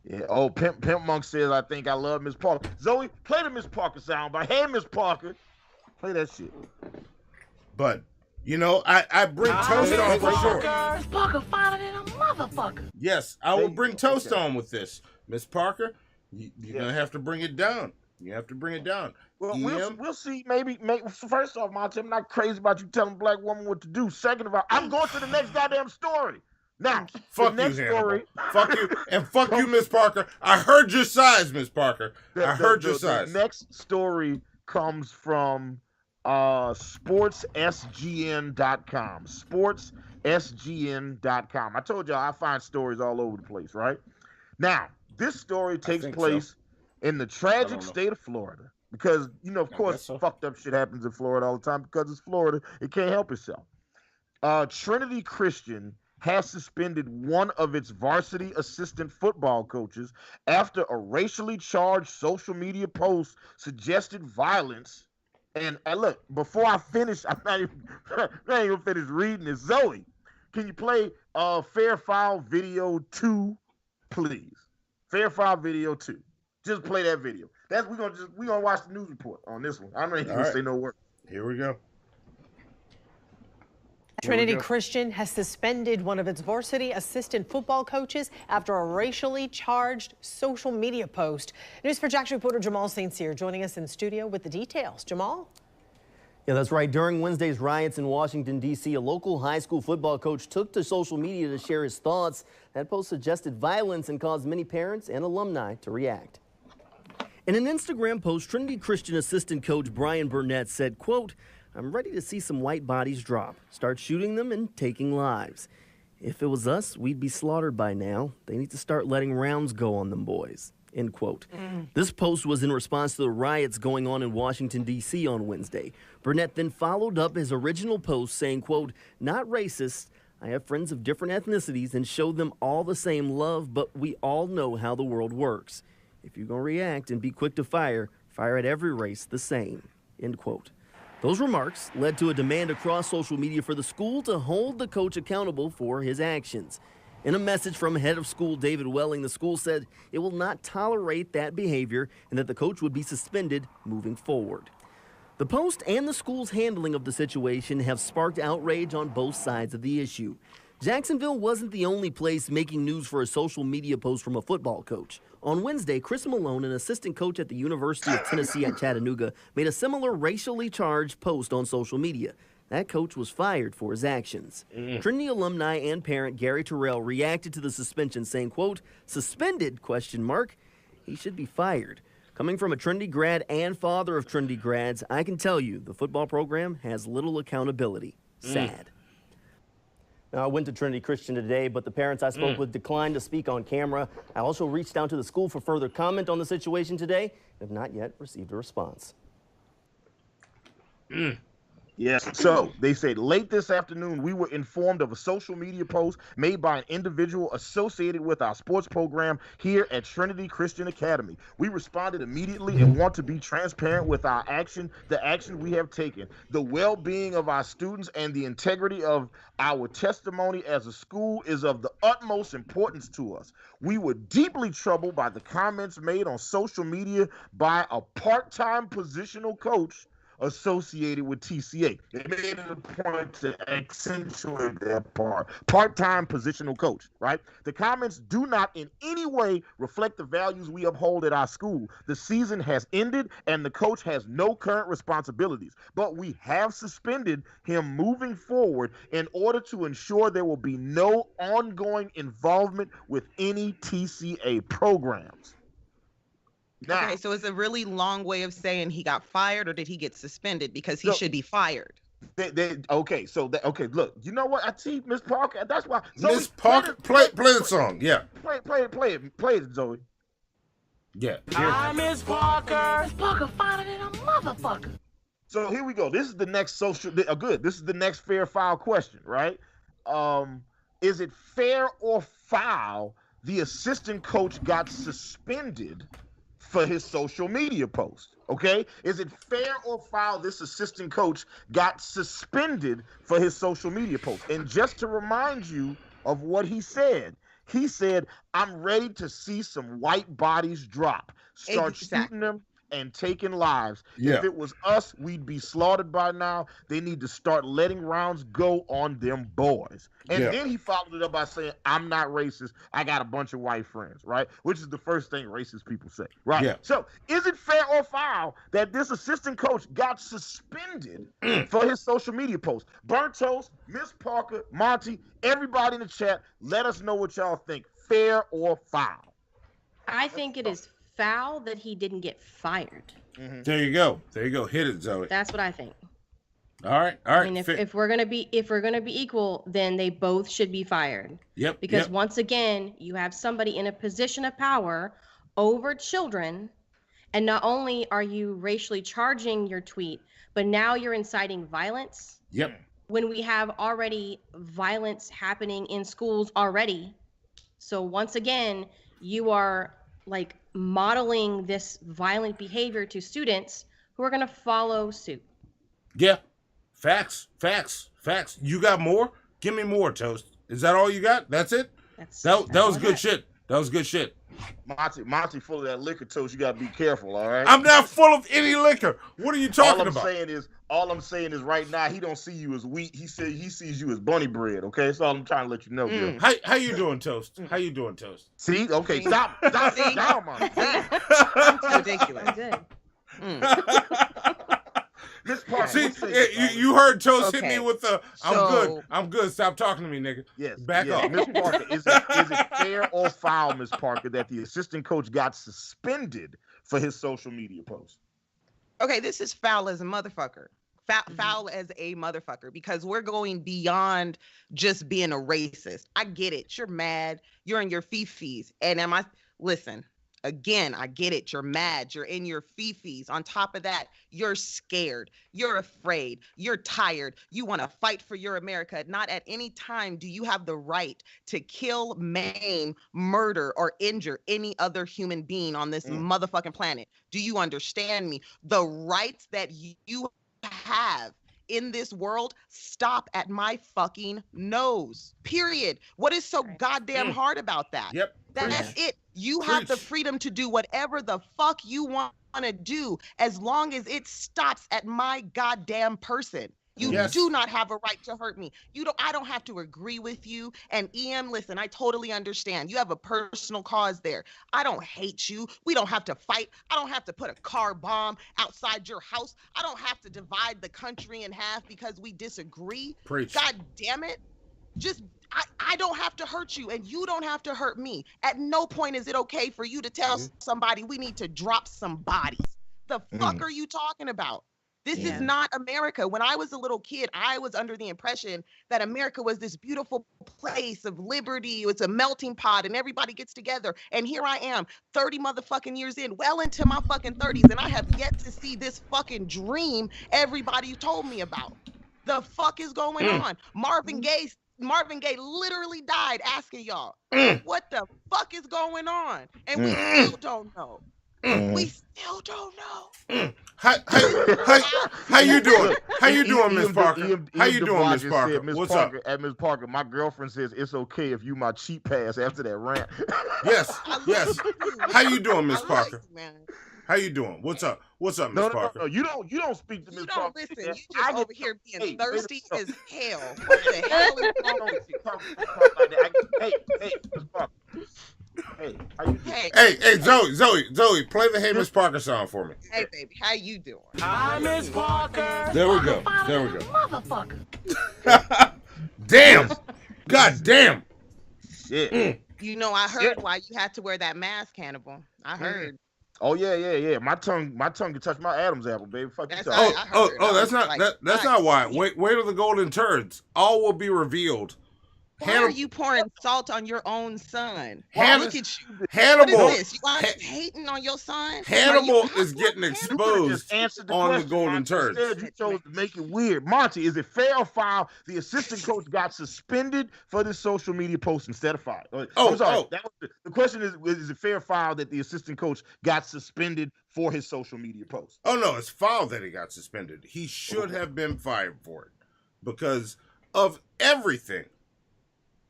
Yeah. Oh, Pimp Monk says, I think I love Miss Parker. Zoe, play the Miss Parker sound. But hey, Miss Parker, play that shit. But you know, I bring Toast on for sure. Miss Parker finer than a motherfucker. Yes, I will bring Toast on with this. Miss Parker, you're going to have to bring it down. You have to bring it down. Well, we'll see. Maybe, first off, Monty, I'm not crazy about you telling a black woman what to do. Second of all, I'm going to the next goddamn story. Now, fuck you, Hannibal. Fuck you. And fuck you, Miss Parker. I heard your size, Miss Parker. I heard your size. The next story comes from sportssgn.com. Sportssgn.com. I told y'all I find stories all over the place, right? Now, this story takes place in the tragic state of Florida. Because, you know, of course, fucked up shit happens in Florida all the time because it's Florida. It can't help itself. Trinity Christian has suspended one of its varsity assistant football coaches after a racially charged social media post suggested violence. And look, before I finish, I'm not even finish reading this. Zoe, can you play Fair Foul Video 2, please? Fair Foul Video 2. Just play that video. We're gonna watch the news report on this one. I'm not even gonna say no word. Here we go. Trinity Christian has suspended one of its varsity assistant football coaches after a racially charged social media post. News for Jackson reporter Jamal St. Cyr joining us in studio with the details. Jamal? Yeah, that's right. During Wednesday's riots in Washington, D.C., a local high school football coach took to social media to share his thoughts. That post suggested violence and caused many parents and alumni to react. In an Instagram post, Trinity Christian assistant coach Brian Burnett said, quote, "I'm ready to see some white bodies drop, start shooting them and taking lives. If it was us, we'd be slaughtered by now. They need to start letting rounds go on them boys." End quote. This post was in response to the riots going on in Washington, D.C. on Wednesday. Burnett then followed up his original post saying, quote, "Not racist. I have friends of different ethnicities and show them all the same love, but we all know how the world works. If you're going to react and be quick to fire at every race the same." End quote. Those remarks led to a demand across social media for the school to hold the coach accountable for his actions. In a message from head of school David Welling, the school said it will not tolerate that behavior and that the coach would be suspended moving forward. The post and the school's handling of the situation have sparked outrage on both sides of the issue. Jacksonville wasn't the only place making news for a social media post from a football coach. On Wednesday, Chris Malone, an assistant coach at the University of Tennessee at Chattanooga, made a similar racially charged post on social media. That coach was fired for his actions. Trinity alumni and parent Gary Terrell reacted to the suspension saying, quote, "Suspended, question mark. he should be fired. Coming from a Trinity grad and father of Trinity grads, I can tell you the football program has little accountability. Sad. Now, I went to Trinity Christian today, but the parents I spoke with declined to speak on camera. I also reached out to the school for further comment on the situation today and have not yet received a response. Yes. So they said late this afternoon, we were informed of a social media post made by an individual associated with our sports program here at Trinity Christian Academy. We responded immediately and want to be transparent with our action, the action we have taken. The well-being of our students and the integrity of our testimony as a school is of the utmost importance to us. We were deeply troubled by the comments made on social media by a part-time positional coach associated with TCA. They made it a point to accentuate that part-time positional coach, right? The comments do not in any way reflect the values we uphold at our school. The season has ended and the coach has no current responsibilities, but we have suspended him moving forward in order to ensure there will be no ongoing involvement with any TCA programs. Now, okay, so it's a really long way of saying he got fired, or did he get suspended? Because he should be fired. Okay, look, you know what? I see Miss Parker. That's why Miss Parker, play the song. Yeah, play it, Zoe. Yeah. I'm Miss Parker. Miss Parker finer than a motherfucker. So here we go. This is the next This is the next fair foul question, right? Is it fair or foul? The assistant coach got suspended for his social media post, okay? Is it fair or foul this assistant coach got suspended for his social media post? And just to remind you of what he said, I'm ready to see some white bodies drop. Start shooting them and taking lives. Yeah. If it was us, we'd be slaughtered by now. They need to start letting rounds go on them boys. And then he followed it up by saying, I'm not racist. I got a bunch of white friends, right? Which is the first thing racist people say, right? Yeah. So is it fair or foul that this assistant coach got suspended for his social media post? Burnt Toast, Miss Parker, Monty, everybody in the chat, let us know what y'all think. Fair or foul? I think it is foul that he didn't get fired. There you go. Hit it, Zoe. That's what I think. All right. I mean, if we're gonna be equal, then they both should be fired. Yep. Because once again, you have somebody in a position of power over children, and not only are you racially charging your tweet, but now you're inciting violence. Yep. When we have already violence happening in schools already, so once again, you are like modeling this violent behavior to students who are going to follow suit. Yeah. Facts. You got more? Give me more, Toast. Is that all you got? That's it? That was good shit. That was good shit. Monty full of that liquor, Toast. You got to be careful, all right? I'm not full of any liquor. What are you talking about? All I'm saying is right now, he don't see you as wheat. He sees you as bunny bread, okay? That's all I'm trying to let you know, girl. How you doing, Toast? How you doing, Toast? See? Okay, stop down, Monty. That's ridiculous. Miss Parker, see, you heard Toast hit me with the, I'm good. Stop talking to me, nigga. Yes. Back up. Miss Parker, is it fair or foul, Miss Parker, that the assistant coach got suspended for his social media post? Okay, this is foul as a motherfucker. Foul as a motherfucker, because we're going beyond just being a racist. I get it. You're mad. You're in your fifis. And listen, again, I get it. You're mad. You're in your fifis. On top of that, you're scared. You're afraid. You're tired. You want to fight for your America. Not at any time do you have the right to kill, maim, murder, or injure any other human being on this motherfucking planet. Do you understand me? The rights that you have in this world stop at my fucking nose. Period. What is so goddamn hard about that? Yep. That's it. You have the freedom to do whatever the fuck you want to do, as long as it stops at my goddamn person. You do not have a right to hurt me. I don't have to agree with you. And EM, listen, I totally understand. You have a personal cause there. I don't hate you. We don't have to fight. I don't have to put a car bomb outside your house. I don't have to divide the country in half because we disagree. Preach. God damn it. I don't have to hurt you and you don't have to hurt me. At no point is it okay for you to tell somebody we need to drop some bodies. The fuck are you talking about? This is not America. When I was a little kid, I was under the impression that America was this beautiful place of liberty. It's a melting pot and everybody gets together. And here I am, 30 motherfucking years in, well into my fucking 30s, and I have yet to see this fucking dream everybody told me about. The fuck is going on? Marvin Gaye literally died asking y'all, what the fuck is going on? And we still don't know. We still don't know. How you doing? How you doing, Miss Parker? How you doing, Miss Parker? What's up? At Miss Parker, my girlfriend says it's okay if you my cheap pass after that rant. Yes. How you doing, Miss Parker? How you doing? What's up? What's up, Miss Parker? No, you don't speak to Miss Parker. You don't listen. You just over here being thirsty as hell. What the hell is going on with you? Hey, Miss Parker. Hey, how you doing? Hey, Zoe, play the Hey Miss Parker song for me. Hey, baby, how you doing? Hi, Miss Parker. There we go. Motherfucker. Damn. God damn. Shit. You know, I heard why you had to wear that mask, Hannibal. I heard. Oh yeah. My tongue can touch my Adam's apple, baby. Fuck you. That's not why. Wait till the golden turds. All will be revealed. Why are you pouring salt on your own son? Look at you. Hannibal. What is this? You are hating on your son? Hannibal is getting exposed on the golden turds. Instead, you chose to make it weird. Monty, is it fair or foul? The assistant coach got suspended for this social media post instead of fired. I'm sorry. That was the question is it fair or foul that the assistant coach got suspended for his social media post? Oh, no, it's foul that he got suspended. He should have been fired for it because of everything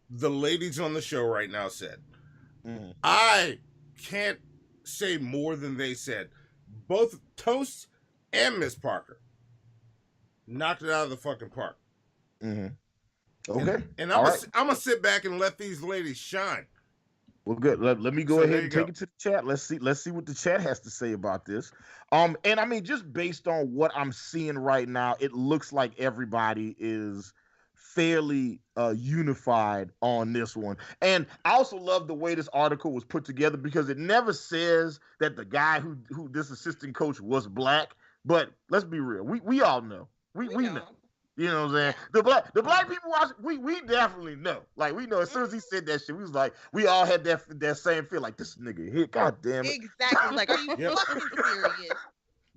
the ladies on the show right now said. I can't say more than they said. Both Toast and Miss Parker knocked it out of the fucking park. Okay. And I'm gonna sit back and let these ladies shine. Well, good. Let me go ahead and take it to the chat. Let's see what the chat has to say about this. And I mean, just based on what I'm seeing right now, it looks like everybody is fairly unified on this one. And I also love the way this article was put together because it never says that the guy who this assistant coach was black. But let's be real, we all know. We know. You know what I'm saying? The black people watch, we definitely know. Like, we know as soon as he said that shit, we was like, we all had that same feel like this nigga hit. God damn it. Exactly. Like, are you fucking serious?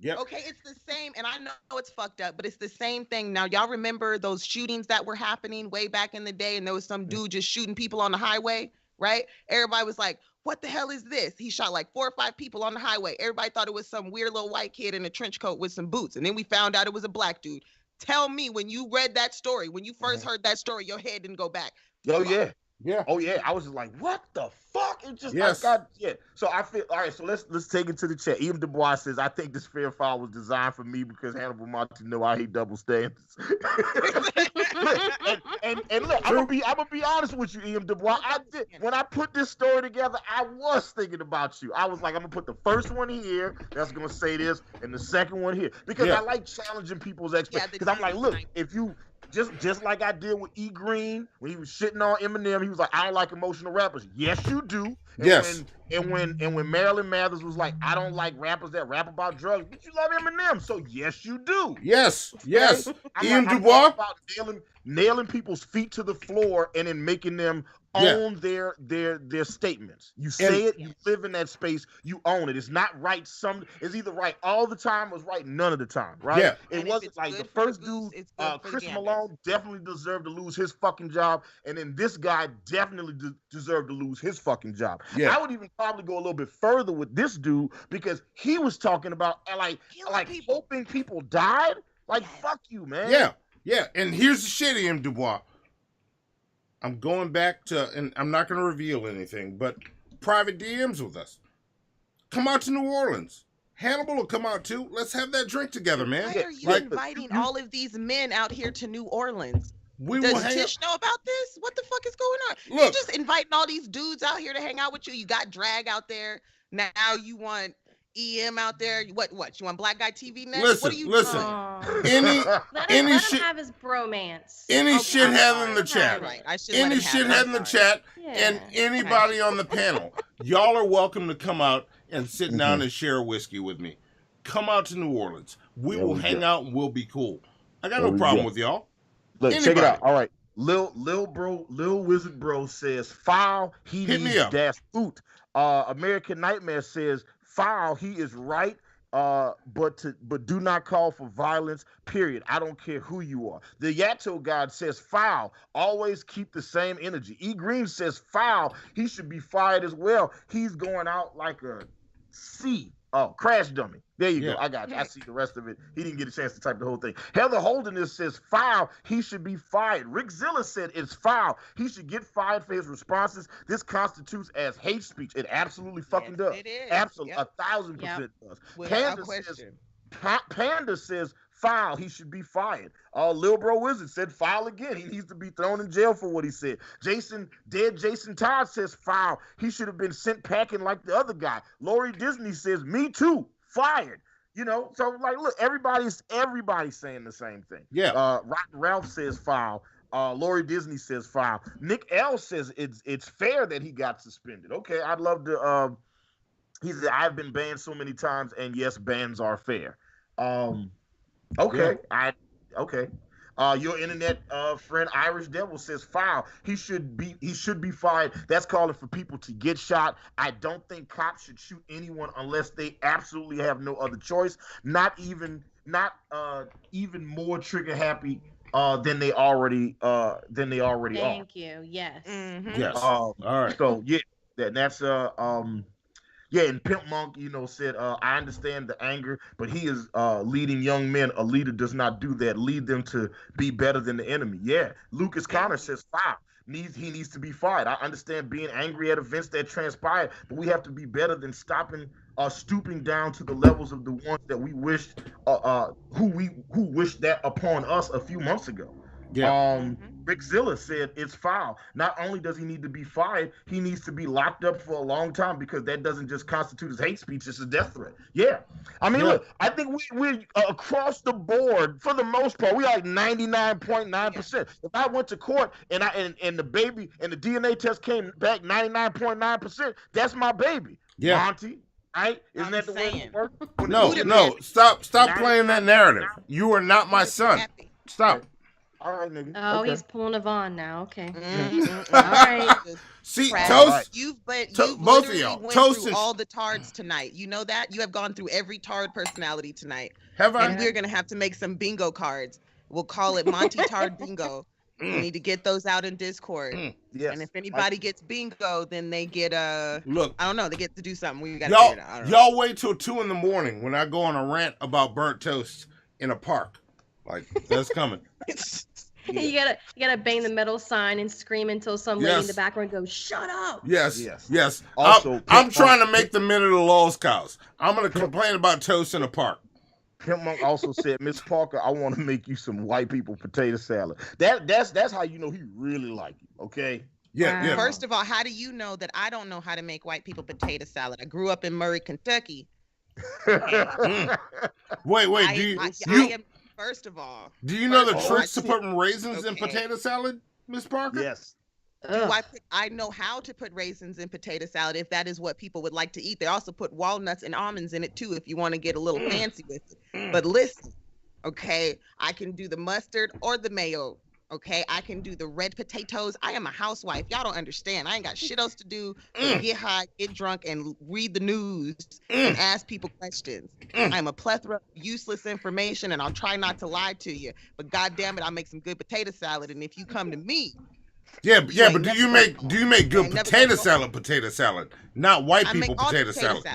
Yep. Okay, it's the same, and I know it's fucked up, but it's the same thing. Now, y'all remember those shootings that were happening way back in the day, and there was some dude just shooting people on the highway, right? Everybody was like, what the hell is this? He shot like 4 or 5 people on the highway. Everybody thought it was some weird little white kid in a trench coat with some boots, and then we found out it was a black dude. Tell me, when you read that story, when you first heard that story, your head didn't go back. Oh, yeah. Yeah. Oh, yeah. I was just like, what the fuck? It just, yes. So I feel, all right, so let's take it to the chat. Ian Dubois says, I think this fair foul was designed for me because Hannibal Monty know I hate double standards. and look, I'm gonna be honest with you, Ian Dubois. When I put this story together, I was thinking about you. I was like, I'm gonna put the first one here that's gonna say this, and the second one here. Because I like challenging people's expectations. Because I'm like, look, if you just like I did with E Green when he was shitting on Eminem, he was like, I don't like emotional rappers. Yes, you do. And when Marilyn Mathers was like, I don't like rappers that rap about drugs, but you love Eminem, so yes, you do. Yes. Ian Dubois about nailing people's feet to the floor and then making them own their statements. You say it, you live in that space, you own it. It's not right. It's either right all the time or it's right none of the time, right? Yeah. It wasn't like the first dude, Chris Malone definitely deserved to lose his fucking job, and then this guy definitely deserved to lose his fucking job. Yeah. I would even probably go a little bit further with this dude because he was talking about like hoping people died. Like, fuck you, man. Yeah. And here's the shit, Ian Dubois. I'm going back to, and I'm not going to reveal anything, but private DMs with us. Come out to New Orleans. Hannibal will come out too. Let's have that drink together, man. Why are you inviting all of these men out here to New Orleans? Does Tish know about this? What the fuck is going on? Look, you're just inviting all these dudes out here to hang out with you. You got drag out there. Now you want EM out there. What? You want Black Guy TV next? What are you Listen. Let him have his bromance. Any shithead in the chat. Right. Any shithead in the chat and anybody on the panel. Y'all are welcome to come out and sit down and share a whiskey with me. Come out to New Orleans. We will hang out and we'll be cool. I got no problem with y'all. Look, check it out. All right. Lil Wizard Bro says foul. He needs dash boot. American Nightmare says foul. He is right. But do not call for violence. Period. I don't care who you are. The Yato God says foul. Always keep the same energy. E Green says foul. He should be fired as well. He's going out like a C. Oh, crash dummy. There you go. I got you. I see the rest of it. He didn't get a chance to type the whole thing. Heather Holderness says foul. He should be fired. Rick Zilla said it's foul. He should get fired for his responses. This constitutes as hate speech. It absolutely fucking does. It is. Absolutely. 1,000% does. Panda says foul. He should be fired. Lil Bro Wizard said foul again. He needs to be thrown in jail for what he said. Jason Todd says foul. He should have been sent packing like the other guy. Lori Disney says me too. Fired. You know, so like, look, everybody's saying the same thing. Yeah. Rotten Ralph says foul. Lori Disney says foul. Nick L says it's fair that he got suspended. Okay, I'd love to. He said I've been banned so many times, and yes, bans are fair. Okay, okay. Your internet friend Irish Devil says foul. He should be fired. That's calling for people to get shot. I don't think cops should shoot anyone unless they absolutely have no other choice. Not even more trigger happy than they already are. Thank you. Yes. Yes. All right. So yeah, that's yeah, and Pimp Monk, said, I understand the anger, but he is leading young men. A leader does not do that. Lead them to be better than the enemy. Yeah. Lucas Connor says foul. He needs to be fired. I understand being angry at events that transpired, but we have to be better than stooping down to the levels of the ones that we wished, who wished that upon us a few months ago. Yeah. Rick Zilla said it's foul. Not only does he need to be fired, he needs to be locked up for a long time because that doesn't just constitute as hate speech, it's a death threat. Yeah. I mean, look, I think we're across the board, for the most part, we are like 99.9%. If I went to court and the baby and the DNA test came back 99.9%, that's my baby. Yeah. Monty, right? Isn't that the way it works? No. Stop playing that narrative. You are not my son. Stop. All right, nigga. Oh, he's pulling a Vaughn now. Okay. All right. See, Toast. You've both of y'all. Went Toast through all the tards tonight. You know that? You have gone through every tard personality tonight. Have I? And we're gonna have to make some bingo cards. We'll call it Monty Tard Bingo. We need to get those out in Discord. Yes. And if anybody gets bingo, then they get look. I don't know. They get to do something. We got to figure it out. Y'all wait till 2 a.m. when I go on a rant about burnt toast in a park. Like that's coming. You gotta bang the metal sign and scream until some lady in the background goes, "Shut up!" Yes. Also, I'm trying to make the men of the Lost Cows. I'm gonna complain about toast in a park. Pimp Monk also said, Miss Parker, I want to make you some white people potato salad. That's how you know he really like you. Okay. Yeah. First of all, how do you know that I don't know how to make white people potato salad? I grew up in Murray, Kentucky. Wait. First of all, do you know the tricks to putting raisins in potato salad, Miss Parker? Yes. I know how to put raisins in potato salad if that is what people would like to eat. They also put walnuts and almonds in it too if you want to get a little fancy with it. But listen, okay, I can do the mustard or the mayo. Okay, I can do the red potatoes. I am a housewife. Y'all don't understand. I ain't got shit else to do but get high, get drunk, and read the news and ask people questions. I'm a plethora of useless information, and I'll try not to lie to you. But goddamn it, I'll make some good potato salad. And if you come to me, but do you make good potato salad, not white people potato salad?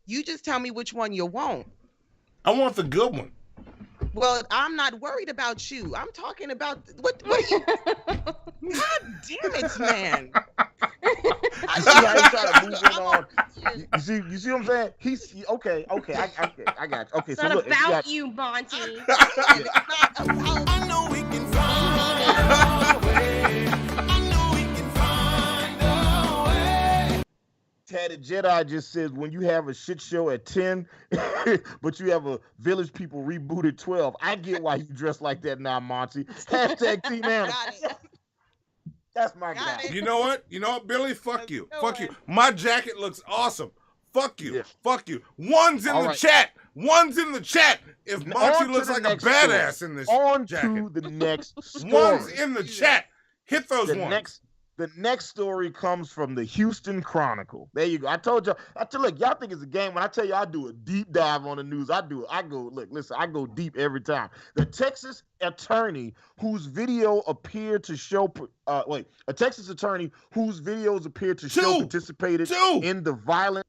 You just tell me which one you want. I want the good one. Well, I'm not worried about you. I'm talking about what are you? God damn it, man! I see how he's trying to move it on. You see what I'm saying? He's okay. I got you. Okay, it's so not look, about you, Monty. It's not about. I know we can find a way. Ted Planet Jedi just says when you have a shit show at 10, but you have a Village People reboot at 12. I get why you dress like that now, Monty. Hashtag Team Hannibal. That's my guy. You know what? You know what, Billy? Fuck you. Fuck you. My jacket looks awesome. Fuck you. Fuck you. One's in the chat. One's in the chat. If Monty looks like a badass in this jacket. On to the next story. One's in the chat. Hit those ones. The next story comes from the Houston Chronicle. There you go. I told y'all. Look, y'all think it's a game. When I tell you I do a deep dive on the news, I go deep every time. The Texas attorney whose video appeared to show, a Texas attorney whose videos appeared to show participated in the violent.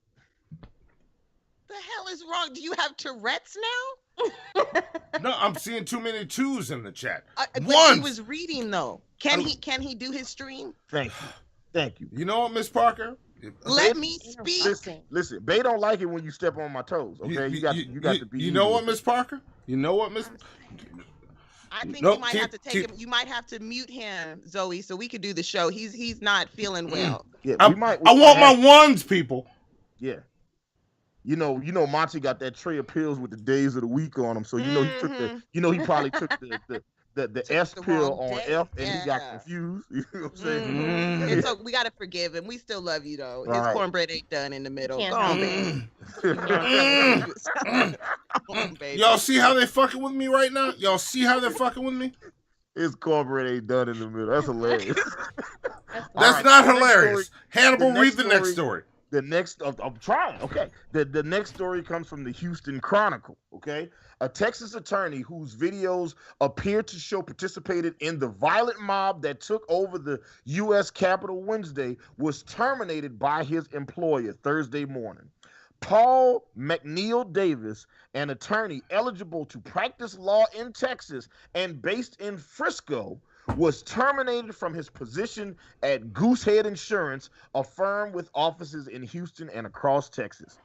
The hell is wrong? Do you have Tourette's now? No, I'm seeing too many twos in the chat. But he was reading though. Can he do his stream? Thank you. You know what, Miss Parker? Let me speak. Listen, Bay don't like it when you step on my toes. Okay, you got to be. You know what, Miss Parker? You know what, Miss? I think you might have to take him. You might have to mute him, Zoe, so we could do the show. He's not feeling well. Yeah, I want my ones, people. Yeah. You know, Monty got that tray of pills with the days of the week on them. So he took he probably took the S pill on F and he got confused. You know what I'm saying? It's we gotta forgive him. We still love you though. His cornbread ain't done in the middle. Go on, baby. Y'all see how they fucking with me right now? Y'all see how they're fucking with me? His cornbread ain't done in the middle. That's hilarious. That's not hilarious. Hannibal, read the next story. I'm trying. Okay. The next story comes from the Houston Chronicle. Okay. A Texas attorney whose videos appear to show participated in the violent mob that took over the U.S. Capitol Wednesday was terminated by his employer Thursday morning. Paul McNeil Davis, an attorney eligible to practice law in Texas and based in Frisco, was terminated from his position at Goosehead Insurance, a firm with offices in Houston and across Texas.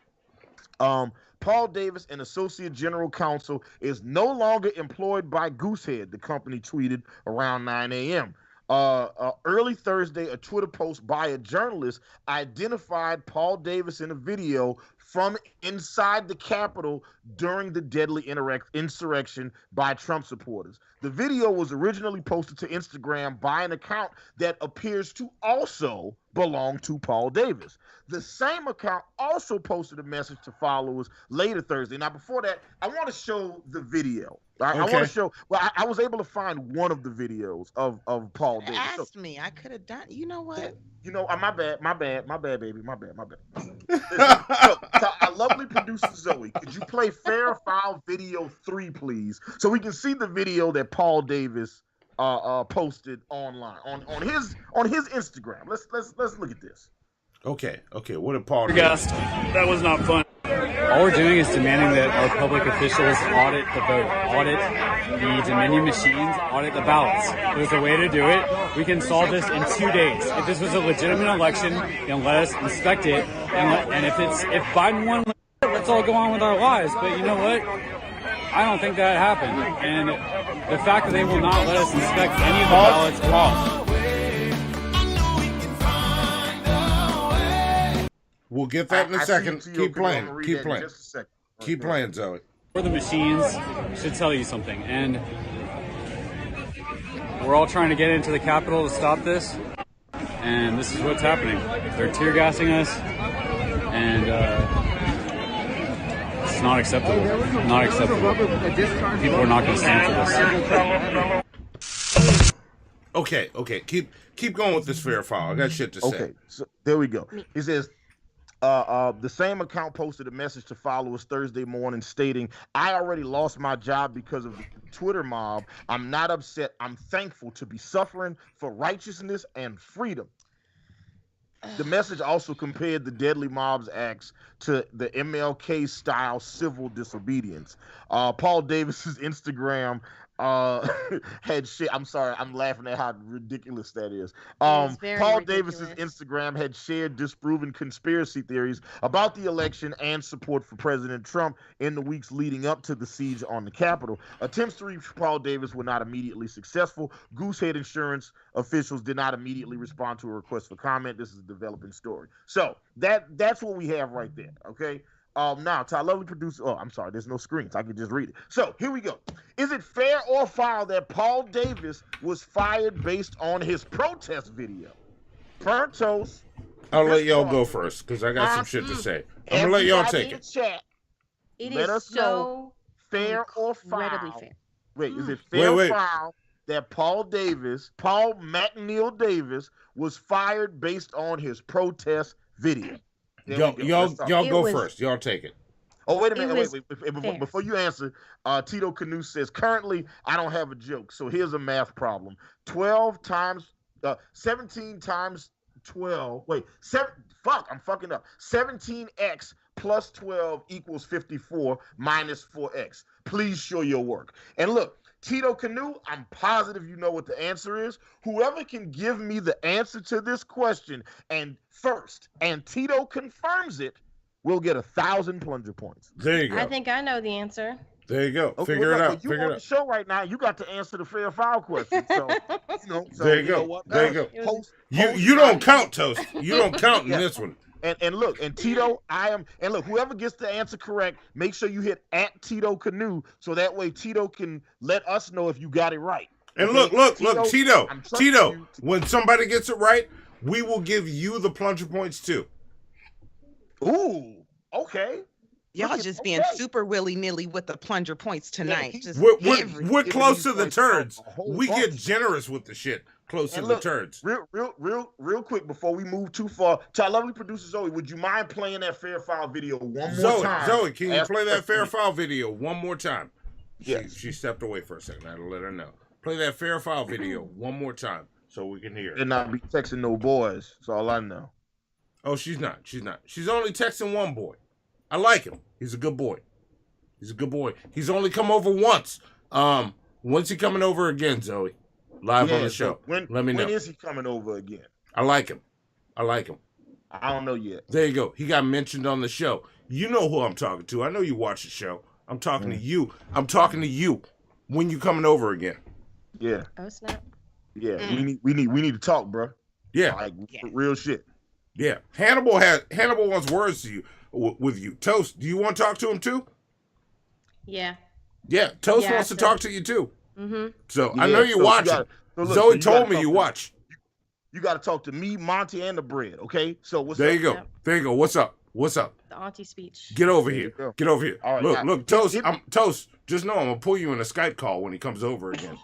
Paul Davis, an associate general counsel, is no longer employed by Goosehead, the company tweeted around 9 a.m. Early Thursday, a Twitter post by a journalist identified Paul Davis in a video from inside the Capitol during the deadly insurrection by Trump supporters. The video was originally posted to Instagram by an account that appears to also belong to Paul Davis. The same account also posted a message to followers later Thursday. Now, before that, I want to show the video. I want to show. Well, I was able to find one of the videos of Paul Davis. Asked me, I could have done. You know what? You know, my bad, baby, my bad. So our lovely producer Zoe, could you play Fair Foul Video 3, please, so we can see the video that Paul Davis posted online on his Instagram. Let's look at this. Okay. What did Paul do? That was not fun. All we're doing is demanding that our public officials audit the vote, audit the Dominion machines, audit the ballots. There's a way to do it. We can solve this in 2 days. If this was a legitimate election, then let us inspect it. And if Biden won, let's all go on with our lives. But you know what? I don't think that happened. And the fact that they will not let us inspect any of the ballots. We'll get that in a second. Keep playing. Keep playing, Zoe. The machines should tell you something. And we're all trying to get into the Capitol to stop this. And this is what's happening. They're tear gassing us. And it's not acceptable. Not acceptable. People are not going to stand for this. Okay. Keep going with this fair file. I got shit to say. Okay, so there we go. He says, the same account posted a message to followers Thursday morning stating, "I already lost my job because of the Twitter mob. I'm not upset. I'm thankful to be suffering for righteousness and freedom." The message also compared the deadly mob's acts to the MLK-style civil disobedience. Paul Davis's Instagram had shared. I'm sorry, I'm laughing at how ridiculous that is. It's very Paul ridiculous. Davis's Instagram had shared disproven conspiracy theories about the election and support for President Trump in the weeks leading up to the siege on the Capitol. Attempts to reach Paul Davis were not immediately successful. Goosehead Insurance officials did not immediately respond to a request for comment. This is a developing story. So that's what we have right there. Okay. Now, to our lovely producer, I'm sorry, there's no screens. I can just read it. So, here we go. Is it fair or foul that Paul Davis was fired based on his protest video? Burnt toast. I'll let y'all go first because I got some shit to say. I'm going to let y'all take it. Chat, It let is us so know fair or incredibly foul. fair. Wait, is it fair Wait. or foul that Paul McNeil Davis, was fired based on his protest video? Y'all go first. Y'all take it. Oh, wait a minute. Wait. Before you answer, Tito Canoe says, currently, I don't have a joke. So here's a math problem. 17 times 12. Wait, I'm fucking up. 17x plus 12 equals 54 minus 4x. Please show your work. And look, Tito Canoe, I'm positive you know what the answer is. Whoever can give me the answer to this question and Tito confirms it, will get 1,000 plunger points. There you go. I think I know the answer. There you go. Okay, Figure it out. You on the show right now. You got to answer the fair foul question. So, there you go. There you go. You don't count, Toast. You don't count in this one. And look, and Tito, whoever gets the answer correct, make sure you hit at Tito Canoe so that way Tito can let us know if you got it right. And look, Tito, when somebody gets it right, we will give you the plunger points too. Ooh, okay. Y'all just being super willy-nilly with the plunger points tonight. We're close to the turds. We get generous with the shit. Close to the turds. Real quick before we move too far, to our lovely producer Zoe, would you mind playing that fair foul video one more time? Zoe, can you play that fair foul video one more time? Yes. She stepped away for a second. I had to let her know. Play that fair foul video one more time so we can hear it. And not be texting no boys. That's all I know. Oh, she's not. She's only texting one boy. I like him. He's a good boy. He's only come over once. When's he coming over again, Zoe? Live on the show. Let me know. When is he coming over again? I like him. I don't know yet. There you go. He got mentioned on the show. You know who I'm talking to. I know you watch the show. I'm talking to you. I'm talking to you. When you coming over again? Yeah. Oh snap. Yeah. We need to talk, bro. Yeah. Like real shit. Yeah. Hannibal wants words to you with you. Toast, do you want to talk to him too? Yeah. Yeah. Toast wants to talk to you too. Mm-hmm. So I know you watch. Zoe told me you watch. You got to talk to me, Monty, and the bread. Okay. So what's up? There you go. There you go. What's up? The auntie speech. Get over here. Get over here. All right, look, Toast. Toast. Just know I'm gonna pull you in a Skype call when he comes over again.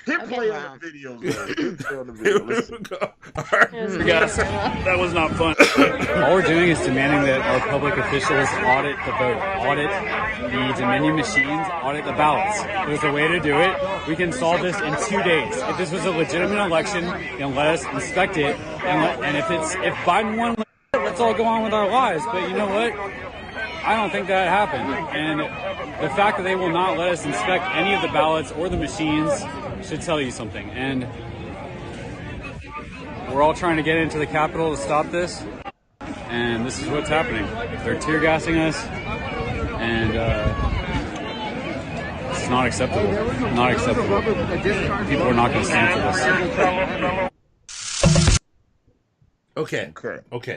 Hit play on the videos. Yes, that was not fun. All we're doing is demanding that our public officials audit the vote, audit the Dominion machines, audit the ballots. There's a way to do it. We can solve this in 2 days. If this was a legitimate election, then let us inspect it. And if Biden won, let's all go on with our lives. But you know what? I don't think that happened. And the fact that they will not let us inspect any of the ballots or the machines should tell you something. And we're all trying to get into the Capitol to stop this. And this is what's happening. They're tear gassing us. And it's not acceptable. Not acceptable. People are not going to stand for this. Okay.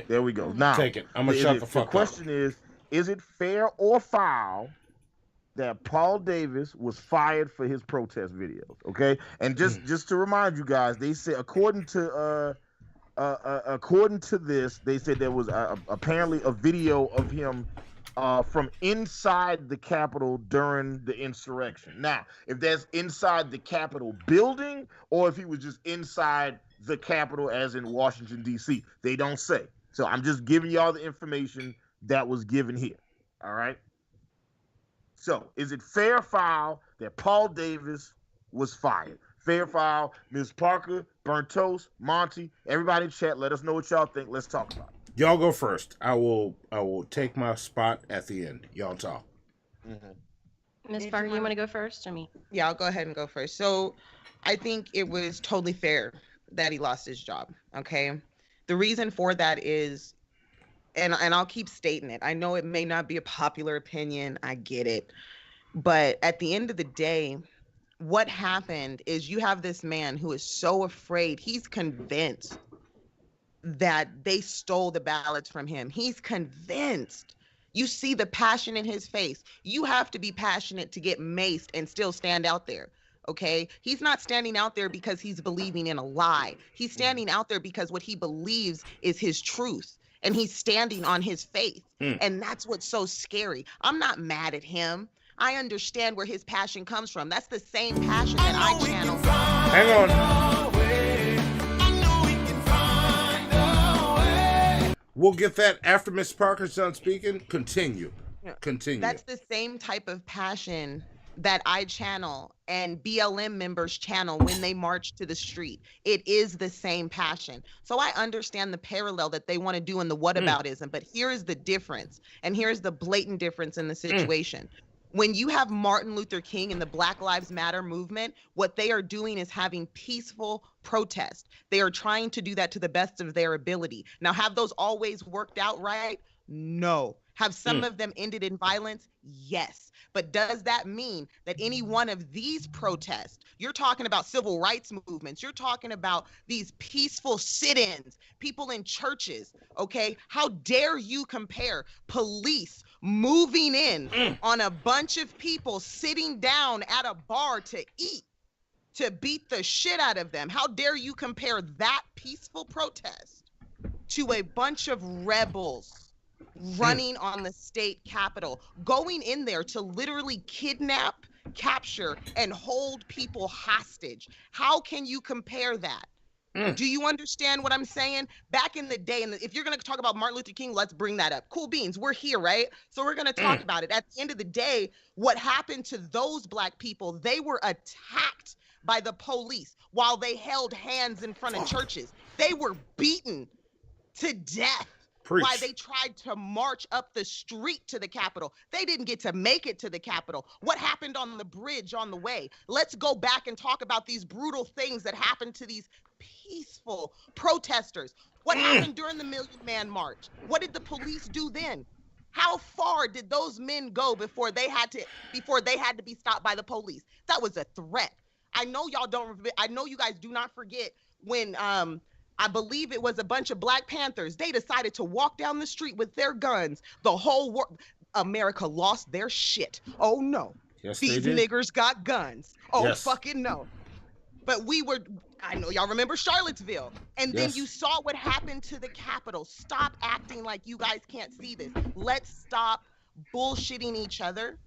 There we go. Now, take it. I'm going to shut the fuck up. The question is it fair or foul that Paul Davis was fired for his protest videos? Okay, and just to remind you guys, they said according to this, they said there was apparently a video of him from inside the Capitol during the insurrection. Now, if that's inside the Capitol building or if he was just inside the Capitol, as in Washington D.C., they don't say. So I'm just giving y'all the information that was given here. All right. So, is it fair or foul that Paul Davis was fired? Fair or foul? Ms. Parker, Burnt Toast, Monty, everybody in chat, let us know what y'all think. Let's talk about it. Y'all go first. I will take my spot at the end. Y'all talk. Ms. Parker, you want to go first or me? Yeah, I'll go ahead and go first. So I think it was totally fair that he lost his job. Okay. The reason for that is, and I'll keep stating it. I know it may not be a popular opinion. I get it. But at the end of the day, what happened is you have this man who is so afraid. He's convinced that they stole the ballots from him. He's convinced. You see the passion in his face. You have to be passionate to get maced and still stand out there. Okay? He's not standing out there because he's believing in a lie. He's standing out there because what he believes is his truth. And he's standing on his faith. And that's what's so scary. I'm not mad at him. I understand where his passion comes from. That's the same passion that I channel. Hang on. We'll get that after Miss Parker's done speaking. Continue. That's the same type of passion that I channel and BLM members channel when they march to the street. It is the same passion. So I understand the parallel that they want to do in the whataboutism, but here is the difference. And here's the blatant difference in the situation. When you have Martin Luther King and the Black Lives Matter movement, what they are doing is having peaceful protest. They are trying to do that to the best of their ability. Now, have those always worked out right? No. Have some of them ended in violence? Yes. But does that mean that any one of these protests, you're talking about civil rights movements, you're talking about these peaceful sit-ins, people in churches, okay? How dare you compare police moving in on a bunch of people sitting down at a bar to eat, to beat the shit out of them? How dare you compare that peaceful protest to a bunch of rebels running on the state capitol, going in there to literally kidnap, capture, and hold people hostage? How can you compare that? Do you understand what I'm saying? Back in the day, and if you're going to talk about Martin Luther King, let's bring that up. Cool beans, we're here, right? So we're going to talk about it. At the end of the day, what happened to those Black people? They were attacked by the police while they held hands in front of churches. They were beaten to death. Why they tried to march up the street to the Capitol. They didn't get to make it to the Capitol. What happened on the bridge on the way? Let's go back and talk about these brutal things that happened to these peaceful protesters. What happened during the Million Man March? What did the police do then? How far did those men go before they had to be stopped by the police? That was a threat. I know you guys do not forget when I believe it was a bunch of Black Panthers. They decided to walk down the street with their guns. The whole world, America lost their shit. Oh no. Yes, these they did. niggers got guns. Oh, yes. Fucking no. But I know y'all remember Charlottesville. And then you saw what happened to the Capitol. Stop acting like you guys can't see this. Let's stop bullshitting each other.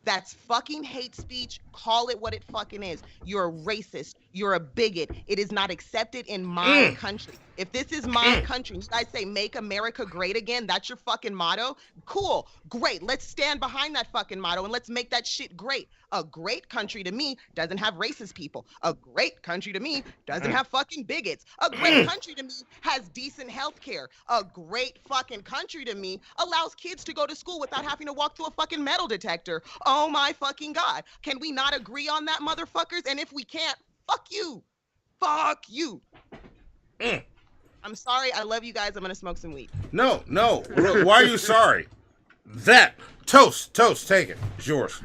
That's fucking hate speech. Call it what it fucking is. You're a racist. You're a bigot. It is not accepted in my country. If this is my country, you guys say make America great again, that's your fucking motto. Cool. Great. Let's stand behind that fucking motto and let's make that shit great. A great country to me doesn't have racist people. A great country to me doesn't have fucking bigots. A great country to me has decent health care. A great fucking country to me allows kids to go to school without having to walk through a fucking metal detector. Oh my fucking God. Can we not agree on that, motherfuckers? And if we can't, fuck you. Fuck you. I'm sorry. I love you guys. I'm going to smoke some weed. No. Why are you sorry? Toast, take it. It's yours.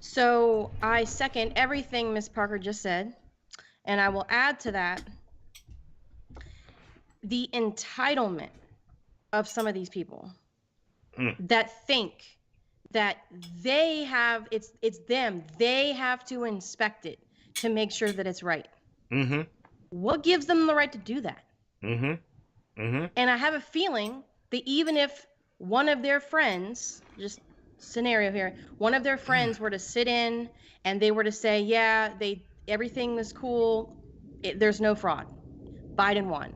So I second everything Ms. Parker just said, and I will add to that the entitlement of some of these people that think that they have, it's them, they have to inspect it to make sure that it's right. What gives them the right to do that? And I have a feeling that even if one of their friends, just scenario here, one of their friends were to sit in and they were to say, yeah, everything was cool, there's no fraud, Biden won,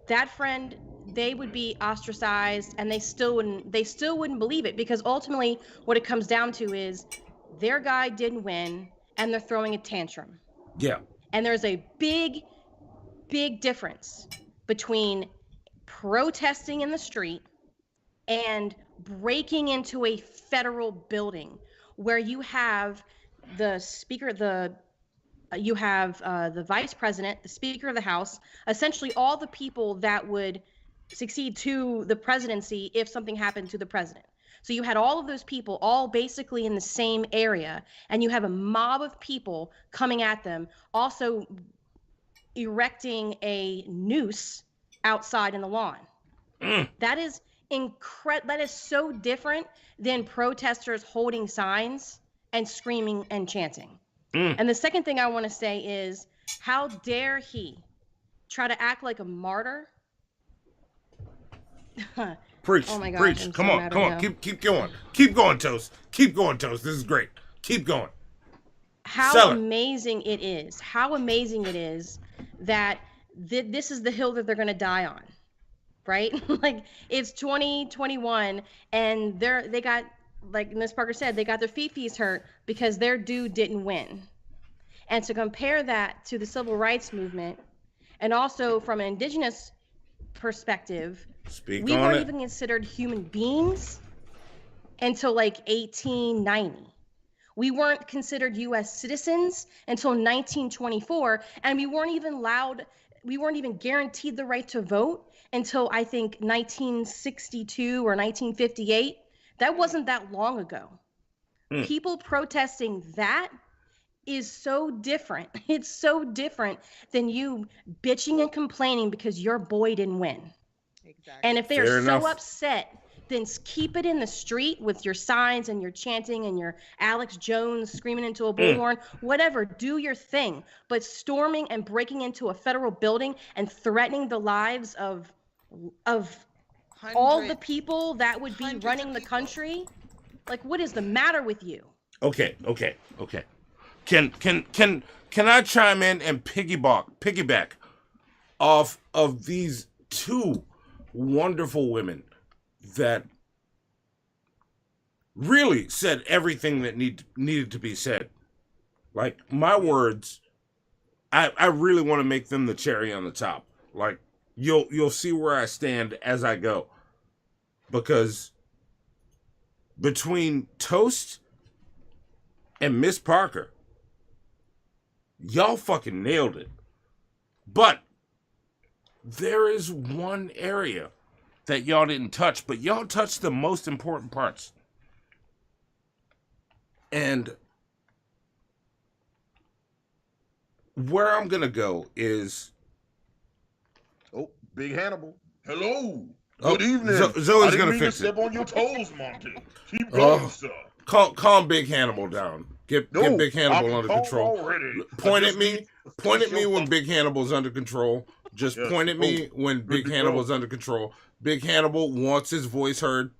that friend, they would be ostracized and they still wouldn't believe it, because ultimately what it comes down to is their guy didn't win and they're throwing a tantrum. Yeah. And there's a big difference between protesting in the street and breaking into a federal building where you have the speaker, you have the vice president, the speaker of the house, essentially all the people that would succeed to the presidency if something happened to the president. So you had all of those people all basically in the same area, and you have a mob of people coming at them, also erecting a noose outside in the lawn. That is that is so different than protesters holding signs and screaming and chanting. And the second thing I want to say is, how dare he try to act like a martyr? Preach, Oh my gosh, preach. I'm Come so on, mad come right on. now. Keep going. Keep going, Toast. Keep going, Toast. This is great. Keep going. How Sell it. amazing it is. How amazing it is that this is the hill that they're going to die on. Right? Like, it's 2021 and they got, like Ms. Parker said, they got their fifis hurt because their dude didn't win. And to compare that to the civil rights movement, and also from an indigenous perspective, Speak we on weren't it. even considered human beings until like 1890. We weren't considered U.S. citizens until 1924, and we weren't even guaranteed the right to vote until I think 1962 or 1958. That wasn't that long ago. People protesting that is so different. It's so different than you bitching and complaining because your boy didn't win. Exactly. And if they're Fair so enough. upset, then keep it in the street with your signs and your chanting and your Alex Jones screaming into a bullhorn, whatever, do your thing. But storming and breaking into a federal building and threatening the lives of all the people that would be running the country, like, what is the matter with you? Okay. Can I chime in and piggyback off of these two wonderful women that really said everything that needed to be said? Like, my words, I really want to make them the cherry on the top. Like, you'll see where I stand as I go. Because between Toast and Miss Parker, y'all fucking nailed it. But there is one area that y'all didn't touch, but y'all touched the most important parts. And where I'm gonna go is, Oh, Big Hannibal. Hello. Oh, Good evening. Zoe's I didn't gonna mean fix to it. step on your toes, Monty. Keep going, sir. Calm Big Hannibal down. Get Big Hannibal I'm under calm control. already. Point I at just me. need to Point finish at me your when thought. Big Hannibal's under control. Just Yes. point at me when good Big to Hannibal's go. under control. Big Hannibal wants his voice heard.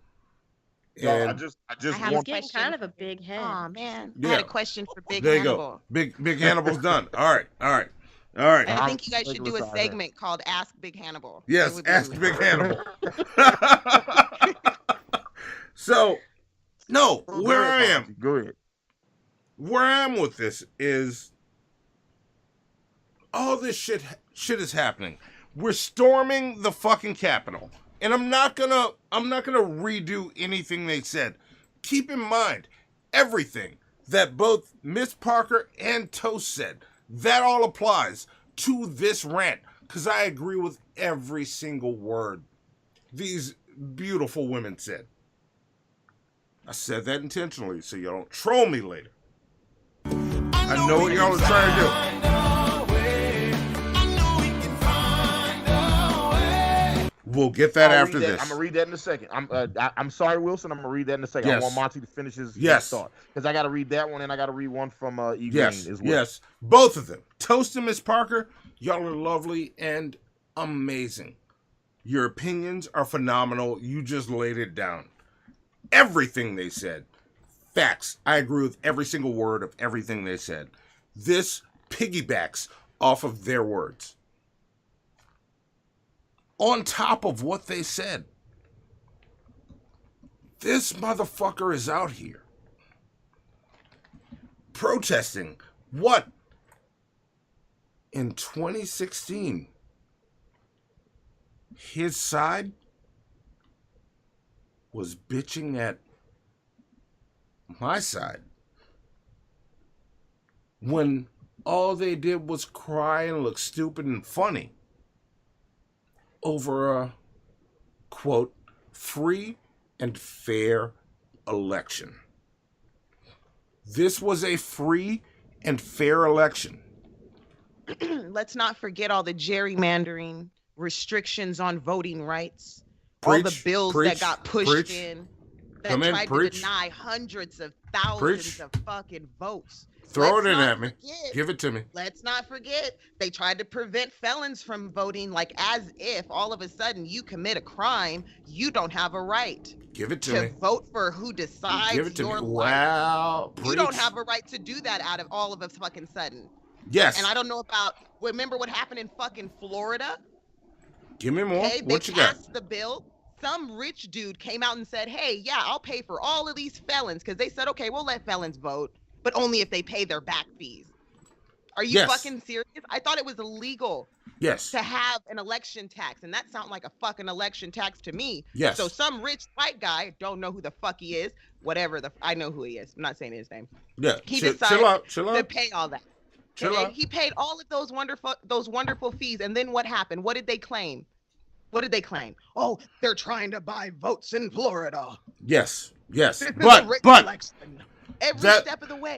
No, I And just He's want. getting kind of a big head. Oh man, I Yeah. had a question for Big there you Hannibal. go. Big Hannibal's done. All right. I think you guys should do a segment called Ask Big Hannibal. It Yes, would be ask really Big fun. Hannibal. So, no, Oh, where go ahead, I am, Monty. Go ahead. where I am with this is all this shit is happening. We're storming the fucking Capitol. And I'm not gonna redo anything they said. Keep in mind everything that both Miss Parker and Toast said. That all applies to this rant, because I agree with every single word these beautiful women said. I said that intentionally so y'all don't troll me later. I know what y'all are trying to do. We'll get that after this. I'm gonna read that in a second. I'm sorry, Wilson. I'm gonna read that in a second. Yes. I want Monty to finish his Yes. thought, because I got to read that one and I got to read one from E. Yes, Green as well. yes, both of them. Toast and Miss Parker, y'all are lovely and amazing. Your opinions are phenomenal. You just laid it down. Everything they said, facts. I agree with every single word of everything they said. This piggybacks off of their words. On top of what they said, this motherfucker is out here protesting what? In 2016, his side was bitching at my side when all they did was cry and look stupid and funny over a, quote, free and fair election. This was a free and fair election. Let's not forget all the gerrymandering, restrictions on voting rights, all the bills that got pushed in that tried to deny hundreds of thousands of fucking votes. Throw it in at me. Give it to me. Let's not forget, they tried to prevent felons from voting, like as if all of a sudden you commit a crime, you don't have a right. Give it to me. Vote for who decides Give it to your me. life. Wow. You don't have a right to do that out of all of a fucking sudden. Yes. And I don't know about, remember what happened in fucking Florida? Give me more. Okay, What they you got? passed the bill. Some rich dude came out and said, hey, yeah, I'll pay for all of these felons. Because they said, okay, we'll let felons vote, but only if they pay their back fees. Are you fucking serious? I thought it was illegal to have an election tax. And that sounds like a fucking election tax to me. Yes. So some rich white guy, don't know who the fuck he is, whatever, I know who he is. I'm not saying his name. Yeah. He chill decided out. to pay all that. Chill Okay? out. He paid all of those wonderful fees. And then what happened? What did they claim? What did they claim? Oh, they're trying to buy votes in Florida. Yes. Yes. This is a But rigged but election. Every that- step of the way.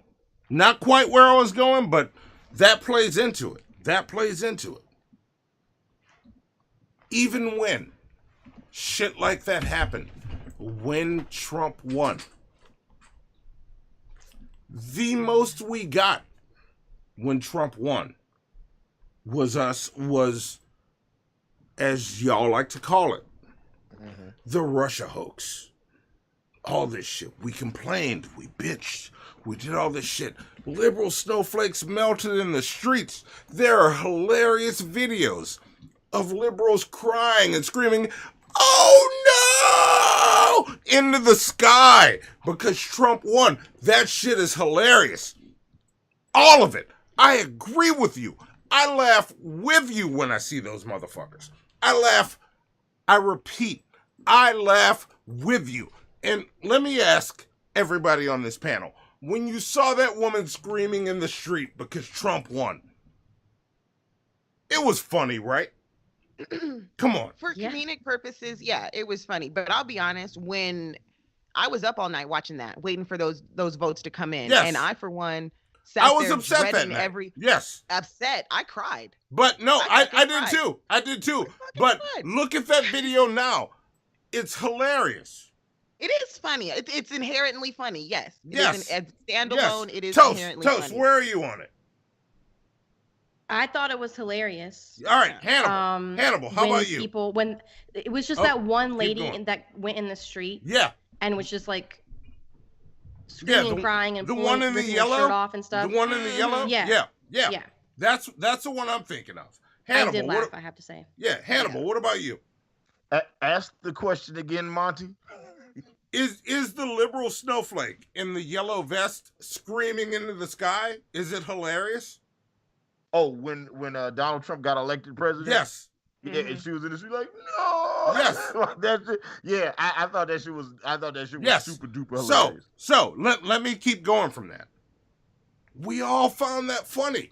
not quite where I was going, but that plays into it. That plays into it. Even when shit like that happened, when Trump won, the most we got when Trump won was, as y'all like to call it, the Russia hoax. All this shit. We complained, we bitched, we did all this shit. Liberal snowflakes melted in the streets. There are hilarious videos of liberals crying and screaming, "Oh no!" into the sky because Trump won. That shit is hilarious. All of it. I agree with you. I laugh with you when I see those motherfuckers. I repeat, I laugh with you. And let me ask everybody on this panel, when you saw that woman screaming in the street because Trump won, it was funny, right? Come on. For comedic purposes, yeah, it was funny. But I'll be honest, when I was up all night watching that, waiting for those votes to come in, and I, for one, sat I was there upset that dreading night. upset. I cried. But no, I did cried. too. I did too. But look at that video now. It's hilarious. It is funny. It's inherently funny. Yes. Yes. As standalone, it is Toast, inherently Toast, funny. where are you on it? I thought it was hilarious. All right, Hannibal. Hannibal, how when about you? When it was just Oh, that one keep lady going. that went in the street. Yeah. And was just like screaming, crying, and the pulling one in the ripping her yellow, shirt off and stuff. The one in the yellow. Yeah. Yeah. That's the one I'm thinking of. Hannibal, I did what- laugh, I have to say. Yeah, Hannibal. What about you? Ask the question again, Monty. Is the liberal snowflake in the yellow vest screaming into the sky? Is it hilarious? Oh, when Donald Trump got elected president? Yes. Yeah, and she was in the street like, no. Yes. That's it. Yeah, I thought that shit was Yes. super duper hilarious. So let me keep going from that. We all found that funny.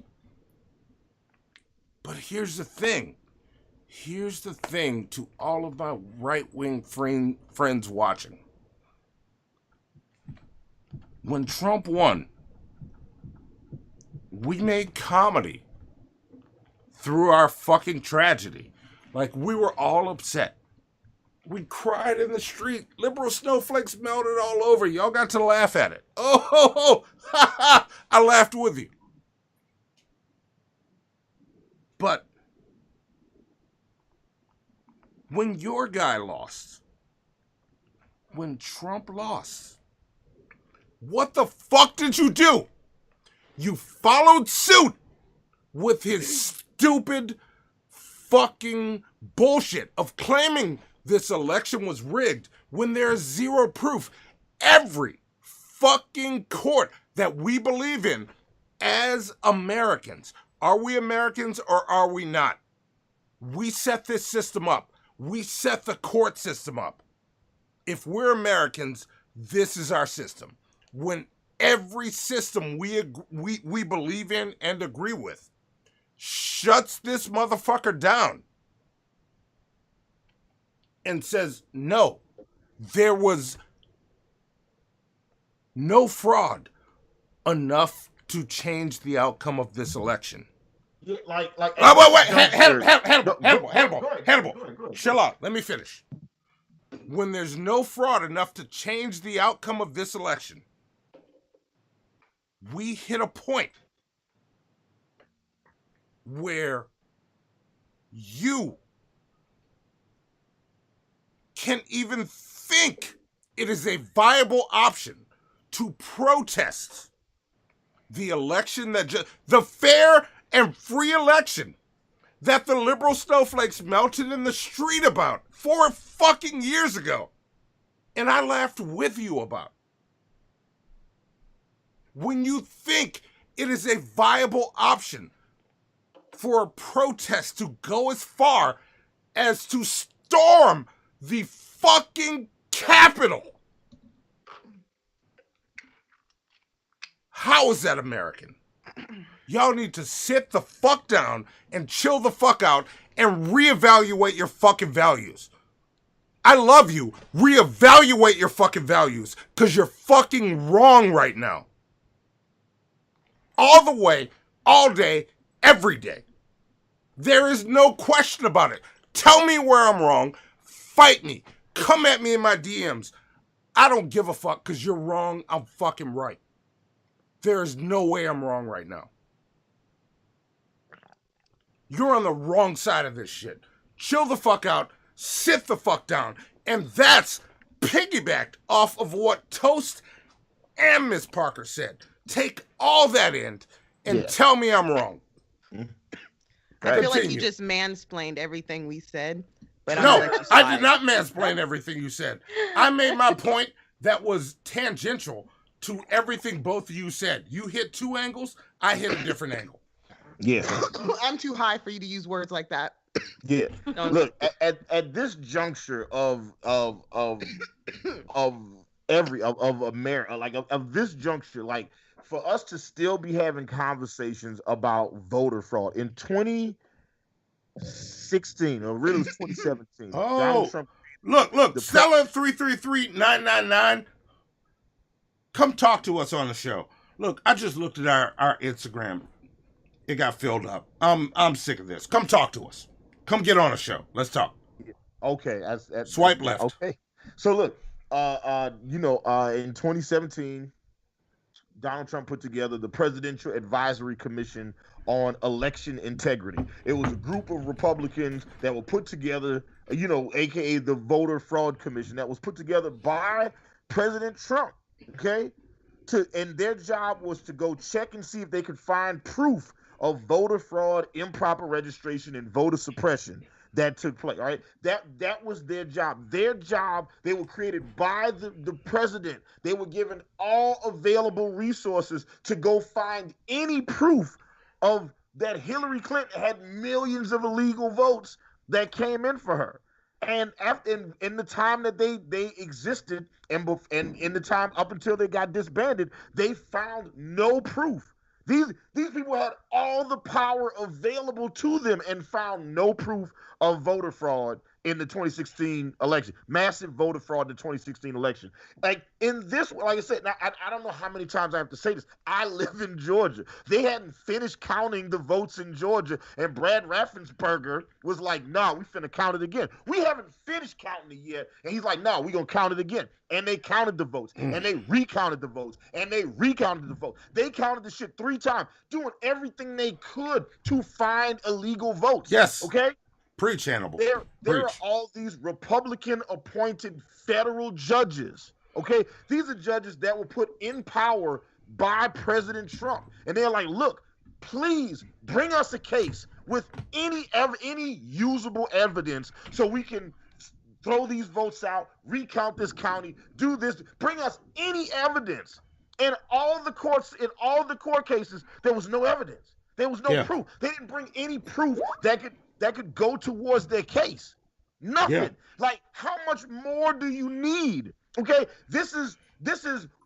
But here's the thing. Here's the thing to all of my right-wing friends watching. When Trump won, we made comedy through our fucking tragedy. Like, we were all upset. We cried in the street. Liberal snowflakes melted all over. Y'all got to laugh at it. Oh, ha, ha. I laughed with you. But when your guy lost, when Trump lost, what the fuck did you do? You followed suit with his stupid fucking bullshit of claiming this election was rigged when there's zero proof. Every fucking court that we believe in as Americans, are we Americans or are we not? We set this system up. We set the court system up. if we're Americans, this is our system. When every system we believe in and agree with shuts this motherfucker down and says, no, there was no fraud enough to change the outcome of this election. Yeah, like. Oh, wait, Hannibal. Chill out. Let me finish. When there's no fraud enough to change the outcome of this election, we hit a point where you can even think it is a viable option to protest the election the fair and free election that the liberal snowflakes melted in the street about 4 fucking years ago. And I laughed with you about. When you think it is a viable option for a protest to go as far as to storm the fucking Capitol. How is that American? Y'all need to sit the fuck down and chill the fuck out and reevaluate your fucking values. I love you. Reevaluate your fucking values because you're fucking wrong right now. All the way, all day, every day. There is no question about it. Tell me where I'm wrong. Fight me. Come at me in my DMs. I don't give a fuck because you're wrong. I'm fucking right. There is no way I'm wrong right now. You're on the wrong side of this shit. Chill the fuck out. Sit the fuck down. And that's piggybacked off of what Toast and Miss Parker said. Take all that in and tell me I'm wrong. I feel like you just mansplained everything we said. But no, I did not mansplain everything you said. I made my point that was tangential to everything both of you said. You hit 2 angles, I hit a different angle. Yeah. I'm too high for you to use words like that. Yeah. Look, at this juncture of America, like of this juncture, like for us to still be having conversations about voter fraud in 2016 or really 2017. Oh, Trump, look, Stella 333-999. Come talk to us on the show. Look, I just looked at our Instagram. It got filled up. I'm sick of this. Come talk to us. Come get on a show. Let's talk. Okay. Swipe left. Okay. So look, in 2017, Donald Trump put together the Presidential Advisory Commission on Election Integrity. It was a group of Republicans that were put together, aka the Voter Fraud Commission, that was put together by President Trump. Okay. And their job was to go check and see if they could find proof of voter fraud, improper registration, and voter suppression that took place. All right, that was their job. Their job. They were created by the president. They were given all available resources to go find any proof of that Hillary Clinton had millions of illegal votes that came in for her. And after in the time that they existed, and in the time up until they got disbanded, they found no proof. These people had all the power available to them and found no proof of voter fraud in the 2016 election. Massive voter fraud in the 2016 election. Like I said, now, I don't know how many times I have to say this. I live in Georgia. They hadn't finished counting the votes in Georgia, and Brad Raffensperger was like, "No, we finna count it again. We haven't finished counting it yet." And he's like, "No, we gonna count it again." And they counted the votes, and they recounted the votes, and they recounted the votes. They counted the shit 3 times, doing everything they could to find illegal votes. Yes. Okay? Preach, Hannibal. There are all these Republican-appointed federal judges. Okay? These are judges that were put in power by President Trump. And they're like, look, please bring us a case with any usable evidence so we can throw these votes out, recount this county, do this, bring us any evidence. In all the court cases, there was no evidence. There was no proof. They didn't bring any proof that could go towards their case. Nothing. Yeah. Like, how much more do you need? Okay, this is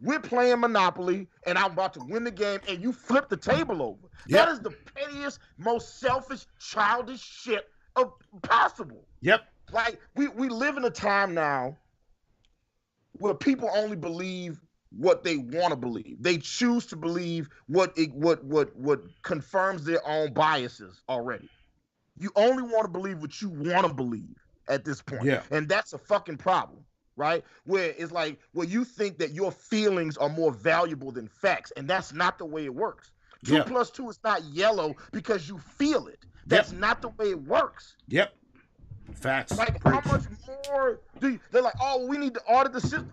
we're playing Monopoly, and I'm about to win the game, and you flip the table over. Yep. That is the pettiest, most selfish, childish shit possible. Yep. Like, we live in a time now where people only believe what they want to believe. They choose to believe what confirms their own biases already. You only want to believe what you want to believe at this point. Yeah. And that's a fucking problem, right? Where it's like, where you think that your feelings are more valuable than facts, and that's not the way it works. 2 plus 2 is not yellow because you feel it. That's not the way it works. Yep. Facts. Like, how much more do you, they're like, oh, we need to audit the system.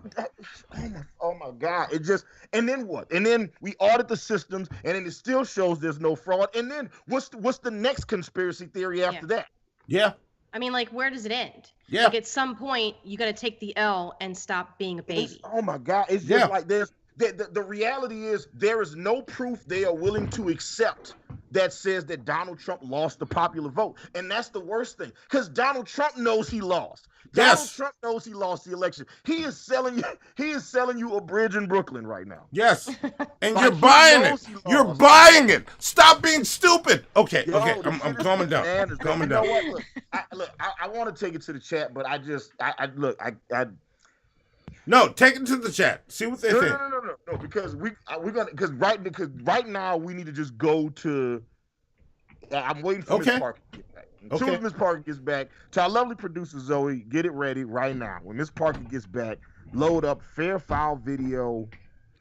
Oh my God. It just, and then what? And then we audit the systems, and then it still shows there's no fraud. And then what's the next conspiracy theory after that? Yeah. I mean, like, where does it end? Yeah. Like, at some point, you got to take the L and stop being a baby. Oh my God. It's just like there's, the reality is there is no proof they are willing to accept that says that Donald Trump lost the popular vote. And that's the worst thing, because Donald Trump knows he lost. Donald Trump knows he lost the election. He is selling you a bridge in Brooklyn right now. Yes. And Like, you're he buying knows it. he You're lost. buying it. Stop being stupid. Okay. Yo, Okay. the I'm shit is calming down. bananas, man. Calming You know down. what? I want to take it to the chat, but I No, take it to the chat. See what they think. No, because because right now we need to just go to. I'm waiting for Miss Parker to get back. As soon as Miss Parker gets back, to our lovely producer Zoe, get it ready right now. When Miss Parker gets back, load up Fair Foul video.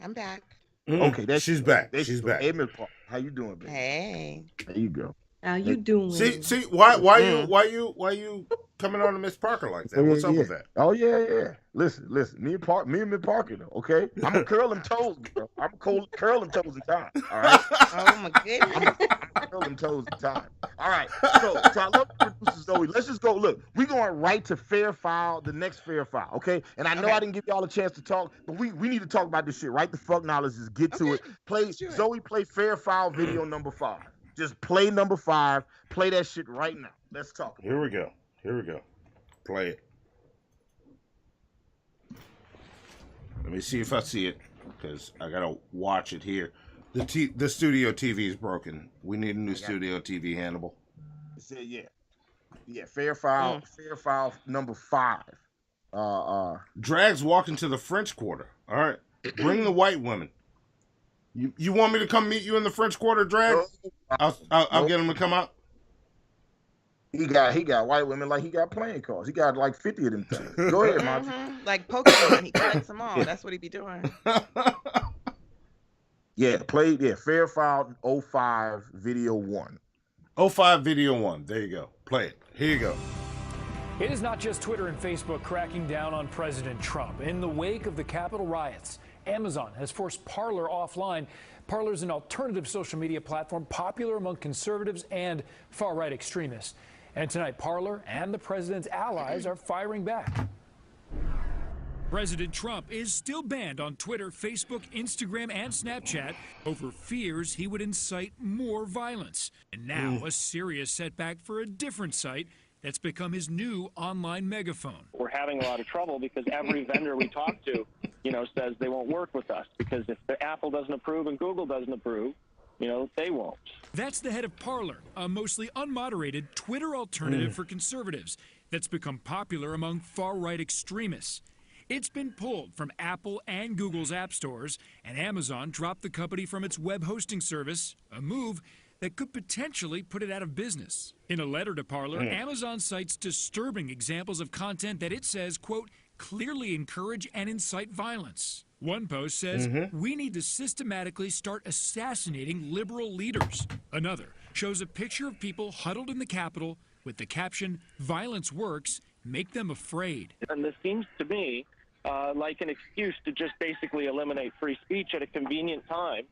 I'm back. Okay, she's back. She's back. Hey, Miss Parker, how you doing, baby? Hey. There you go. How you doing? See, why you coming on to Miss Parker like that? What's up with that? Oh yeah. Listen. Me and Miss Parker though. Okay, I'm a curling toes, bro. I'm curling toes in time. All right. Oh my goodness. I'm curling toes in time. All right. So I love producer Zoe. Let's just go. Look, we're going right to Fair Foul, the next Fair Foul. Okay. And I know I didn't give y'all a chance to talk, but we need to talk about this shit right the fuck now. Let's just get to it. Zoe, play Fair Foul video number 5. Just play number 5. Play that shit right now. Let's talk. Here we go. Play it. Let me see if I see it, because I gotta watch it here. The studio TV is broken. We need a new studio TV, Hannibal. Yeah. Fair Foul. Fair Foul number 5. Drags walk into the French Quarter. All right. Bring the white women. You want me to come meet you in the French Quarter, Drag? I'll get him to come out. He got white women like he got playing cards. He got like 50 of them things. Go ahead, Monty. Like Pokemon, he collects them all. That's what he be doing. Fair Foul 05 video 1. 05 video 1. There you go. Play it. Here you go. It is not just Twitter and Facebook cracking down on President Trump. In the wake of the Capitol riots, Amazon has forced Parler offline. Parler is an alternative social media platform popular among conservatives and far-right extremists. And tonight, Parler and the president's allies are firing back. President Trump is still banned on Twitter, Facebook, Instagram, and Snapchat over fears he would incite more violence. And now a serious setback for a different site that's become his new online megaphone. We're having a lot of trouble because every vendor we talk to, says they won't work with us because if Apple doesn't approve and Google doesn't approve, they won't. That's the head of Parler, a mostly unmoderated Twitter alternative for conservatives that's become popular among far-right extremists. It's been pulled from Apple and Google's app stores, and Amazon dropped the company from its web hosting service, a move that could potentially put it out of business. In a letter to Parler, Amazon cites disturbing examples of content that it says, quote, clearly encourage and incite violence. One post says, we need to systematically start assassinating liberal leaders. Another shows a picture of people huddled in the Capitol with the caption, violence works, make them afraid. And this seems to me like an excuse to just basically eliminate free speech at a convenient time,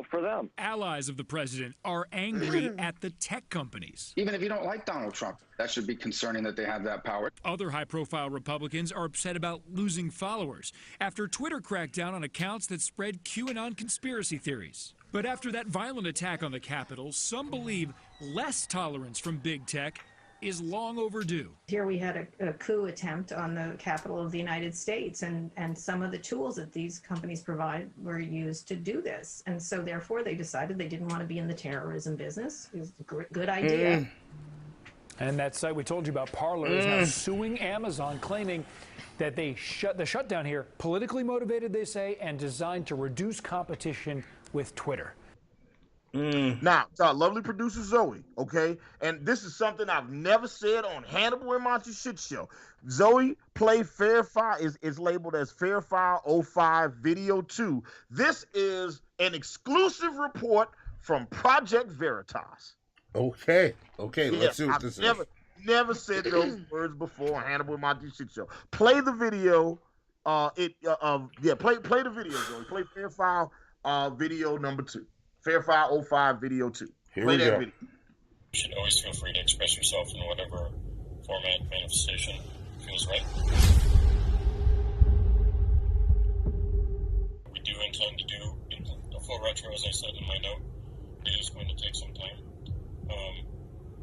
for them. Allies of the president are angry at the tech companies. Even if you don't like Donald Trump, that should be concerning that they have that power. Other high-profile Republicans are upset about losing followers after Twitter cracked down on accounts that spread QAnon conspiracy theories. But after that violent attack on the Capitol, some believe less tolerance from big tech is long overdue. Here we had a coup attempt on the capital of the United States, and some of the tools that these companies provide were used to do this. And so therefore they decided they didn't want to be in the terrorism business. It was a good idea. And that site we told you about, Parler, is now suing Amazon, claiming that the shutdown here, politically motivated, they say, and designed to reduce competition with Twitter. Now, to our lovely producer Zoe, okay, and this is something I've never said on Hannibal and Monty Shit Show. Zoe, play Fair File is labeled as Fair File 05 Video 2. This is an exclusive report from Project Veritas. Okay, let's see what this is. Never said those words before on Hannibal and Monty Shit Show. Play the video. Play the video, Zoe. Play Fair File video number 2. Fair File 05 Video 2. Here we go. You should always feel free to express yourself in whatever format manifestation feels right. We do intend to do a full retro, as I said in my note. It is going to take some time.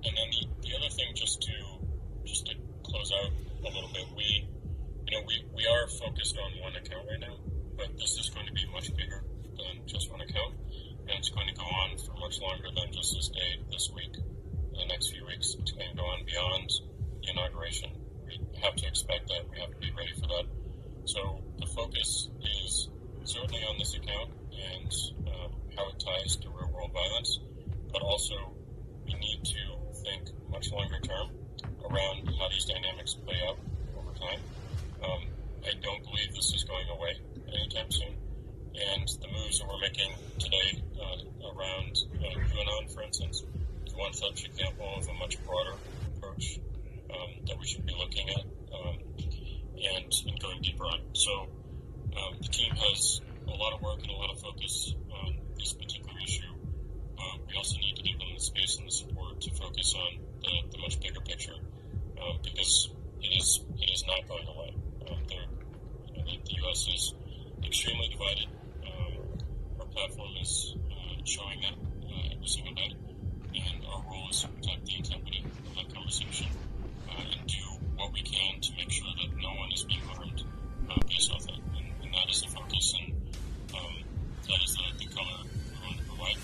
And then the other thing, just to close out a little bit, we are focused on one account right now, but this is going to be much bigger than just one account. And it's going to go on for much longer than just this day, this week, the next few weeks. It's going to go on beyond the inauguration. We have to expect that. We have to be ready for that. So the focus is certainly on this account and how it ties to real-world violence, but also we need to think much longer term around how these dynamics play out over time. I don't believe this is going away anytime soon. And the moves that we're making today around QAnon, for instance, is one such example of a much broader approach that we should be looking at and going deeper on. So the team has a lot of work and a lot of focus on this particular issue. We also need to give them the space and the support to focus on the much bigger picture because it is not going away. The U.S. is extremely divided. Our platform is showing that every single day, and our role is to protect the integrity of that conversation and do what we can to make sure that no one is being harmed based off that. And that is the focus, and that is the color we want to provide.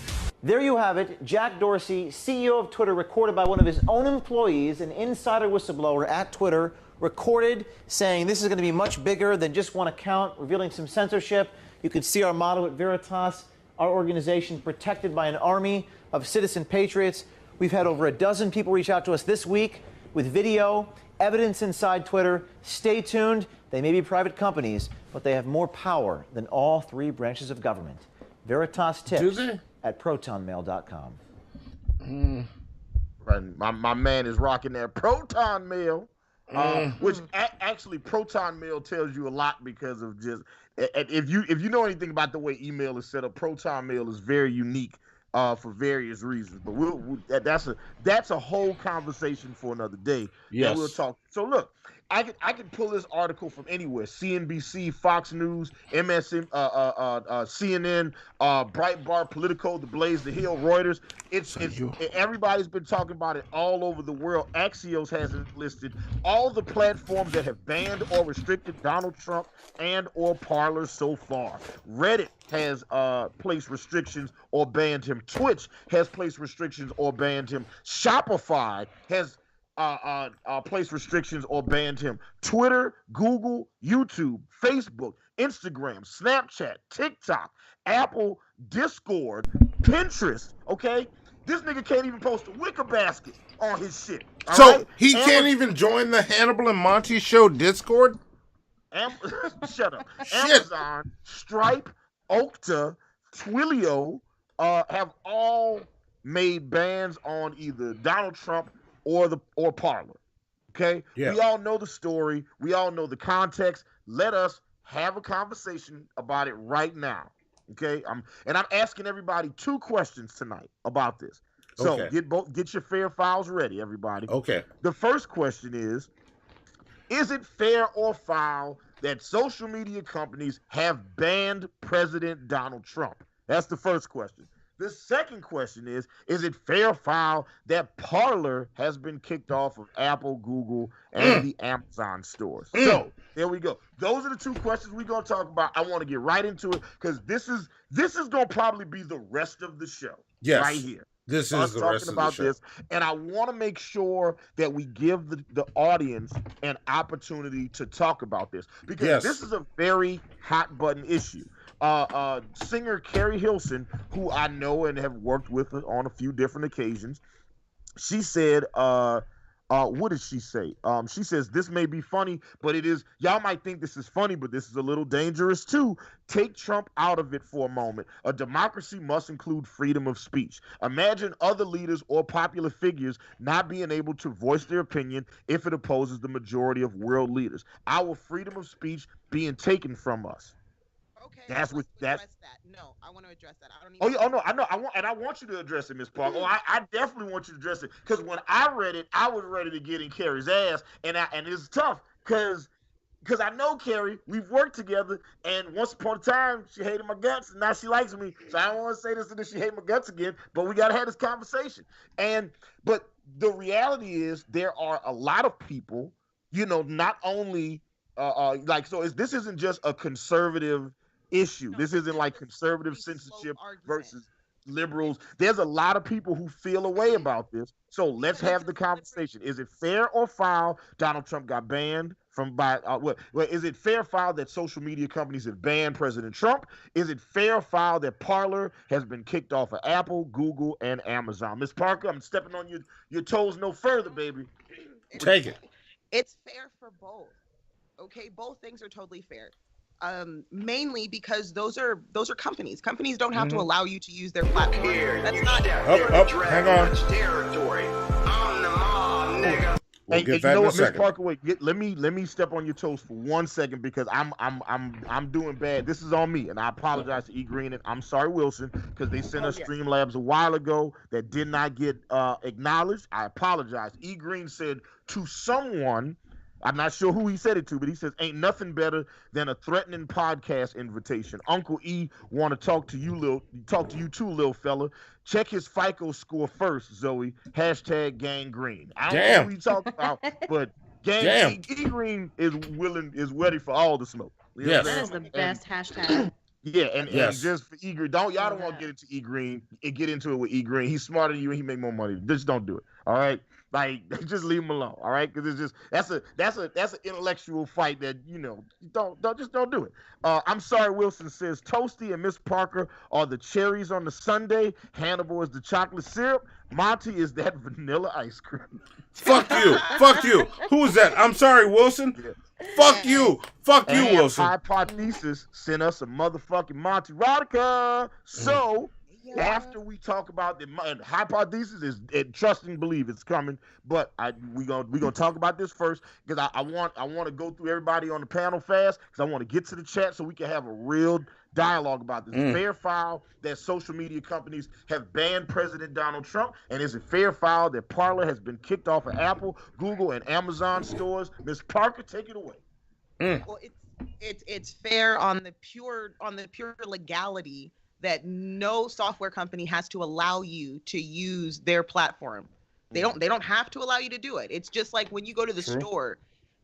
There you have it. Jack Dorsey, CEO of Twitter, recorded by one of his own employees, an insider whistleblower at Twitter, recorded saying this is going to be much bigger than just one account, revealing some censorship. You can see our motto at Veritas, our organization protected by an army of citizen patriots. We've had over a dozen people reach out to us this week with video, evidence inside Twitter. Stay tuned. They may be private companies, but they have more power than all 3 branches of government. Veritas tips at protonmail.com. My man is rocking that Proton Mail. Which actually Proton Mail tells you a lot because of just if you know anything about the way email is set up, Proton Mail is very unique for various reasons. But that's a whole conversation for another day. Yes, we'll talk. So look, I could pull this article from anywhere: CNBC, Fox News, MSN, CNN, Breitbart, Politico, The Blaze, The Hill, Reuters. Everybody's been talking about it all over the world. Axios has it listed all the platforms that have banned or restricted Donald Trump and or Parler so far. Reddit has placed restrictions or banned him. Twitch has placed restrictions or banned him. Shopify has placed restrictions or banned him. Twitter, Google, YouTube, Facebook, Instagram, Snapchat, TikTok, Apple, Discord, Pinterest, okay? This nigga can't even post a wicker basket on his shit. So he can't even join the Hannibal and Monty Show Discord? Shut up. Amazon, Stripe, Okta, Twilio have all made bans on either Donald Trump or Parler. Okay? Yeah. We all know the story. We all know the context. Let us have a conversation about it right now. Okay? I'm asking everybody 2 questions tonight about this. So get your fair files ready, everybody. Okay. The first question is it fair or foul that social media companies have banned President Donald Trump? That's the first question. The second question is it fair or foul that Parler has been kicked off of Apple, Google, and the Amazon stores? So there we go. Those are the two questions we're gonna talk about. I want to get right into it because this is gonna probably be the rest of the show. Yes. Right here. This Us is the talking rest of about the show. this, and I want to make sure that we give the audience an opportunity to talk about this because this is a very hot button issue. Singer Carrie Hilson, who I know and have worked with on a few different occasions, she said, what did she say? She says, this may be funny, but it is, y'all might think this is funny, but this is a little dangerous too. Take Trump out of it for a moment. A democracy must include freedom of speech. Imagine other leaders or popular figures not being able to voice their opinion if it opposes the majority of world leaders. Our freedom of speech being taken from us. Okay, that's what that's. No, I want to address that. I don't even no, I know. I want you to address it, Ms. Park. I definitely want you to address it because when I read it, I was ready to get in Carrie's ass, and it's tough because I know Carrie. We've worked together, and once upon a time she hated my guts, and now she likes me. So I don't want to say this and then she hate my guts again. But we gotta have this conversation. But the reality is there are a lot of people, not only this isn't just a conservative issue. This isn't like conservative censorship versus liberals. There's a lot of people who feel a way about this. So let's have the conversation. Is it fair or foul Donald Trump got banned is it fair or foul that social media companies have banned President Trump? Is it fair or foul that Parler has been kicked off of Apple, Google, and Amazon? Ms. Parker, I'm stepping on your toes no further, baby. Take it. It's fair for both. Okay, both things are totally fair. Mainly because those are companies. Companies don't have to allow you to use their platform. That's not hang on. Territory. I'm the mob, nigga. We'll get you that know in a what, Ms. second. Parker, wait, let me step on your toes for 1 second because I'm doing bad. This is on me, and I apologize to E Green and I'm sorry Wilson because they sent us Streamlabs a while ago that did not get acknowledged. I apologize. E Green said to someone, I'm not sure who he said it to, but he says, ain't nothing better than a threatening podcast invitation. Uncle E want to talk to you too, little fella. Check his FICO score first, Zoe. # gang green. I don't know who he talking about, but E Green is ready for all the smoke. You know That is the best hashtag. Yeah, and just for E Green, y'all don't want to get into E Green and get into it with E Green. He's smarter than you and he make more money. Just don't do it. All right. Like, just leave him alone, all right? Because it's just that's an intellectual fight that don't do it. I'm sorry, Wilson says Toasty and Miss Parker are the cherries on the sundae. Hannibal is the chocolate syrup. Monty is that vanilla ice cream. Fuck you, fuck you. Who is that? I'm sorry, Wilson. Yeah. Fuck you, Wilson. Hypothesis sent us a motherfucking Monty Rodica. So. After we talk about the hypothesis, is trust and believe it's coming, but we're gonna talk about this first because I want to go through everybody on the panel fast because I want to get to the chat so we can have a real dialogue about this. Fair foul that social media companies have banned President Donald Trump, and is it fair foul that Parler has been kicked off of Apple, Google, and Amazon stores? Ms. Parker, take it away. Well, it's fair on the pure legality that no software company has to allow you to use their platform. They don't have to allow you to do it. It's just like when you go to the store.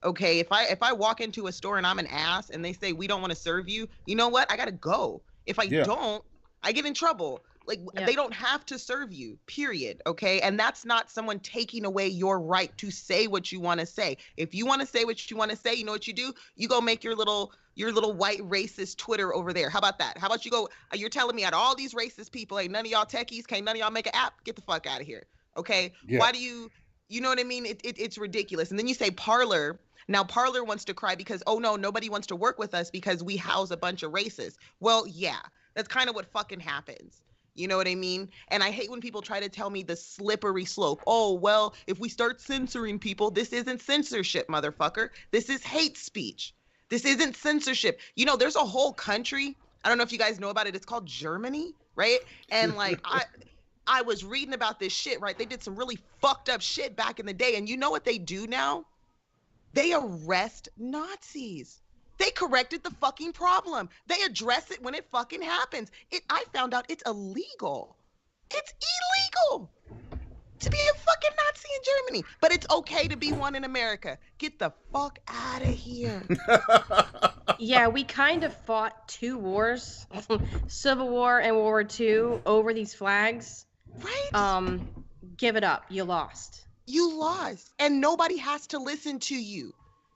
Okay, if I walk into a store and I'm an ass and they say we don't want to serve you, you know what? I gotta go. If I don't, I get in trouble. They don't have to serve you, period. Okay, and that's not someone taking away your right to say what you want to say. If you want to say what you want to say, you know what you do? You go make your little white racist Twitter over there. How about that? How about you go? You're telling me out of all these racist people, ain't none of y'all techies, can't none of y'all make an app? Get the fuck out of here. Okay, why do you know what I mean? It's ridiculous. And then you say Parler. Now Parler wants to cry because, oh no, nobody wants to work with us because we house a bunch of racists. Well, yeah, that's kind of what fucking happens. You know what I mean? And I hate when people try to tell me the slippery slope. Oh, well, if we start censoring people, this isn't censorship, motherfucker. This is hate speech. This isn't censorship. You know, there's a whole country. I don't know if you guys know about it. It's called Germany, right? And like, I was reading about this shit, right? They did some really fucked up shit back in the day. And you know what they do now? They arrest Nazis. They corrected the fucking problem. They address it when it fucking happens. I found out it's illegal. It's illegal to be a fucking Nazi in Germany, but it's okay to be one in America. Get the fuck out of here. Yeah, we kind of fought 2 wars, Civil War and World War II, over these flags. Right? Give it up. You lost. You lost, and nobody has to listen to you.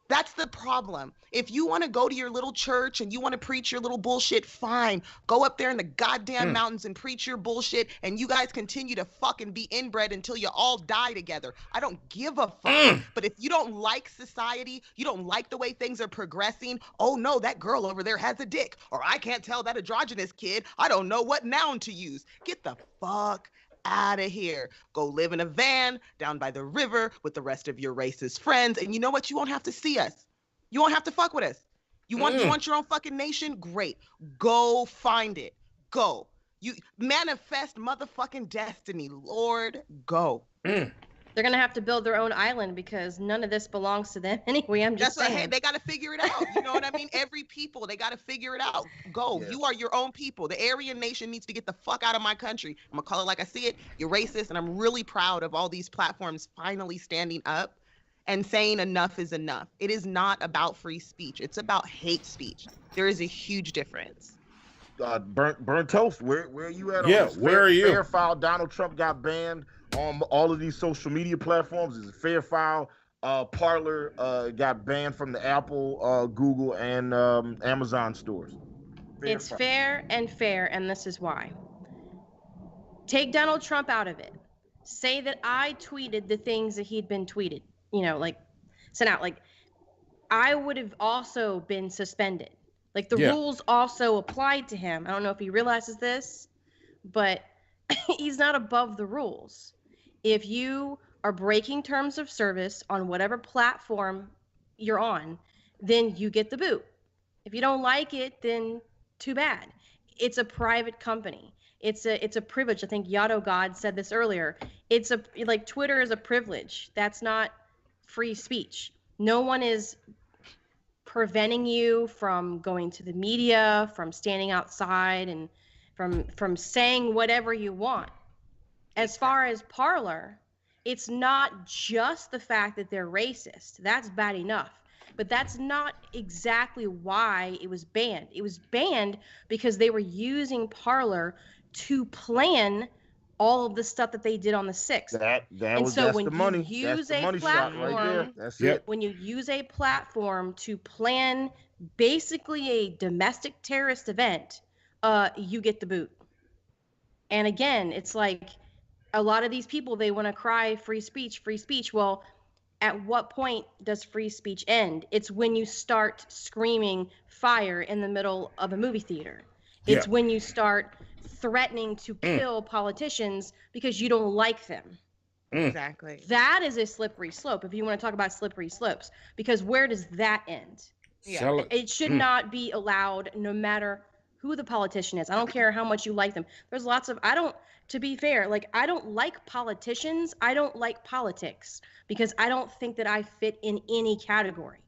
That's the problem. If you want to go to your little church and you want to preach your little bullshit, fine. Go up there in the goddamn mountains and preach your bullshit, and you guys continue to fucking be inbred until you all die together. I don't give a fuck. But if you don't like society, you don't like the way things are progressing, oh no, that girl over there has a dick, or I can't tell that androgynous kid, I don't know what noun to use. Get the fuck out of here. Go live in a van down by the river with the rest of your racist friends, and you know what? You won't have to see us. You won't have to fuck with us. You want your own fucking nation? Great. Go find it. Go. You manifest motherfucking destiny. Lord, go. They're going to have to build their own island because none of this belongs to them anyway. I'm just saying. Hey, they got to figure it out. You know what I mean? Every people, they got to figure it out. Go. Yeah. You are your own people. The Aryan nation needs to get the fuck out of my country. I'm going to call it like I see it. You're racist. And I'm really proud of all these platforms finally standing up and saying enough is enough. It is not about free speech. It's about hate speech. There is a huge difference. Burnt toast. Where are you at? Yeah, where are you? Fair file. Donald Trump got banned on all of these social media platforms. Is a fair file. Parler got banned from the Apple, Google, and Amazon stores. It's fair, and this is why. Take Donald Trump out of it. Say that I tweeted the things that he'd been tweeted. You know, like sent out. Like I would have also been suspended. Like the rules also applied to him. I don't know if he realizes this, but he's not above the rules. If you are breaking terms of service on whatever platform you're on, then you get the boot. If you don't like it, then too bad. It's a private company. It's a privilege. I think Yato God said this earlier. It's like Twitter is a privilege. That's not free speech. No one is preventing you from going to the media, from standing outside, and from saying whatever you want. As far as Parler, it's not just the fact that they're racist. That's bad enough. But that's not exactly why it was banned. It was banned because they were using Parler to plan all of the stuff that they did on the 6th. That's the money. That's the money shot right there. That's it. When you use a platform to plan basically a domestic terrorist event, you get the boot. And again, it's like a lot of these people, they want to cry free speech, free speech. Well, at what point does free speech end? It's when you start screaming fire in the middle of a movie theater. It's when you start threatening to kill politicians because you don't like them. Exactly. That is a slippery slope if you want to talk about slippery slopes, because where does that end? Yeah. It should not be allowed, no matter who the politician is. I don't care how much you like them. There's lots of, to be fair, like I don't like politicians. I don't like politics because I don't think that I fit in any category.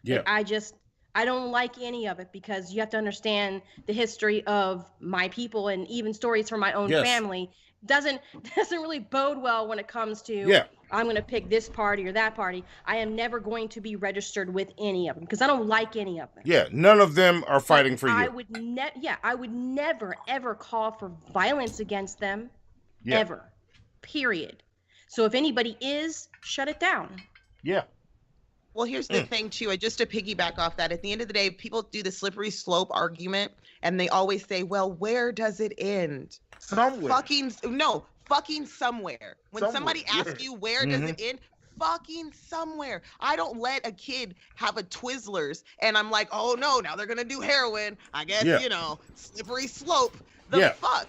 Yeah. Like, I don't like any of it because you have to understand the history of my people and even stories from my own family. Doesn't really bode well when it comes to I'm going to pick this party or that party. I am never going to be registered with any of them because I don't like any of them. Yeah, none of them are fighting for you. I would never ever call for violence against them ever. Period. So if anybody is, shut it down. Yeah. Well, here's the thing, too. Just to piggyback off that, at the end of the day, people do the slippery slope argument, and they always say, well, where does it end? Somewhere. Fucking somewhere. When somebody asks you, where does it end? Fucking somewhere. I don't let a kid have a Twizzlers, and I'm like, oh, no, now they're going to do heroin. I guess, slippery slope. Fuck.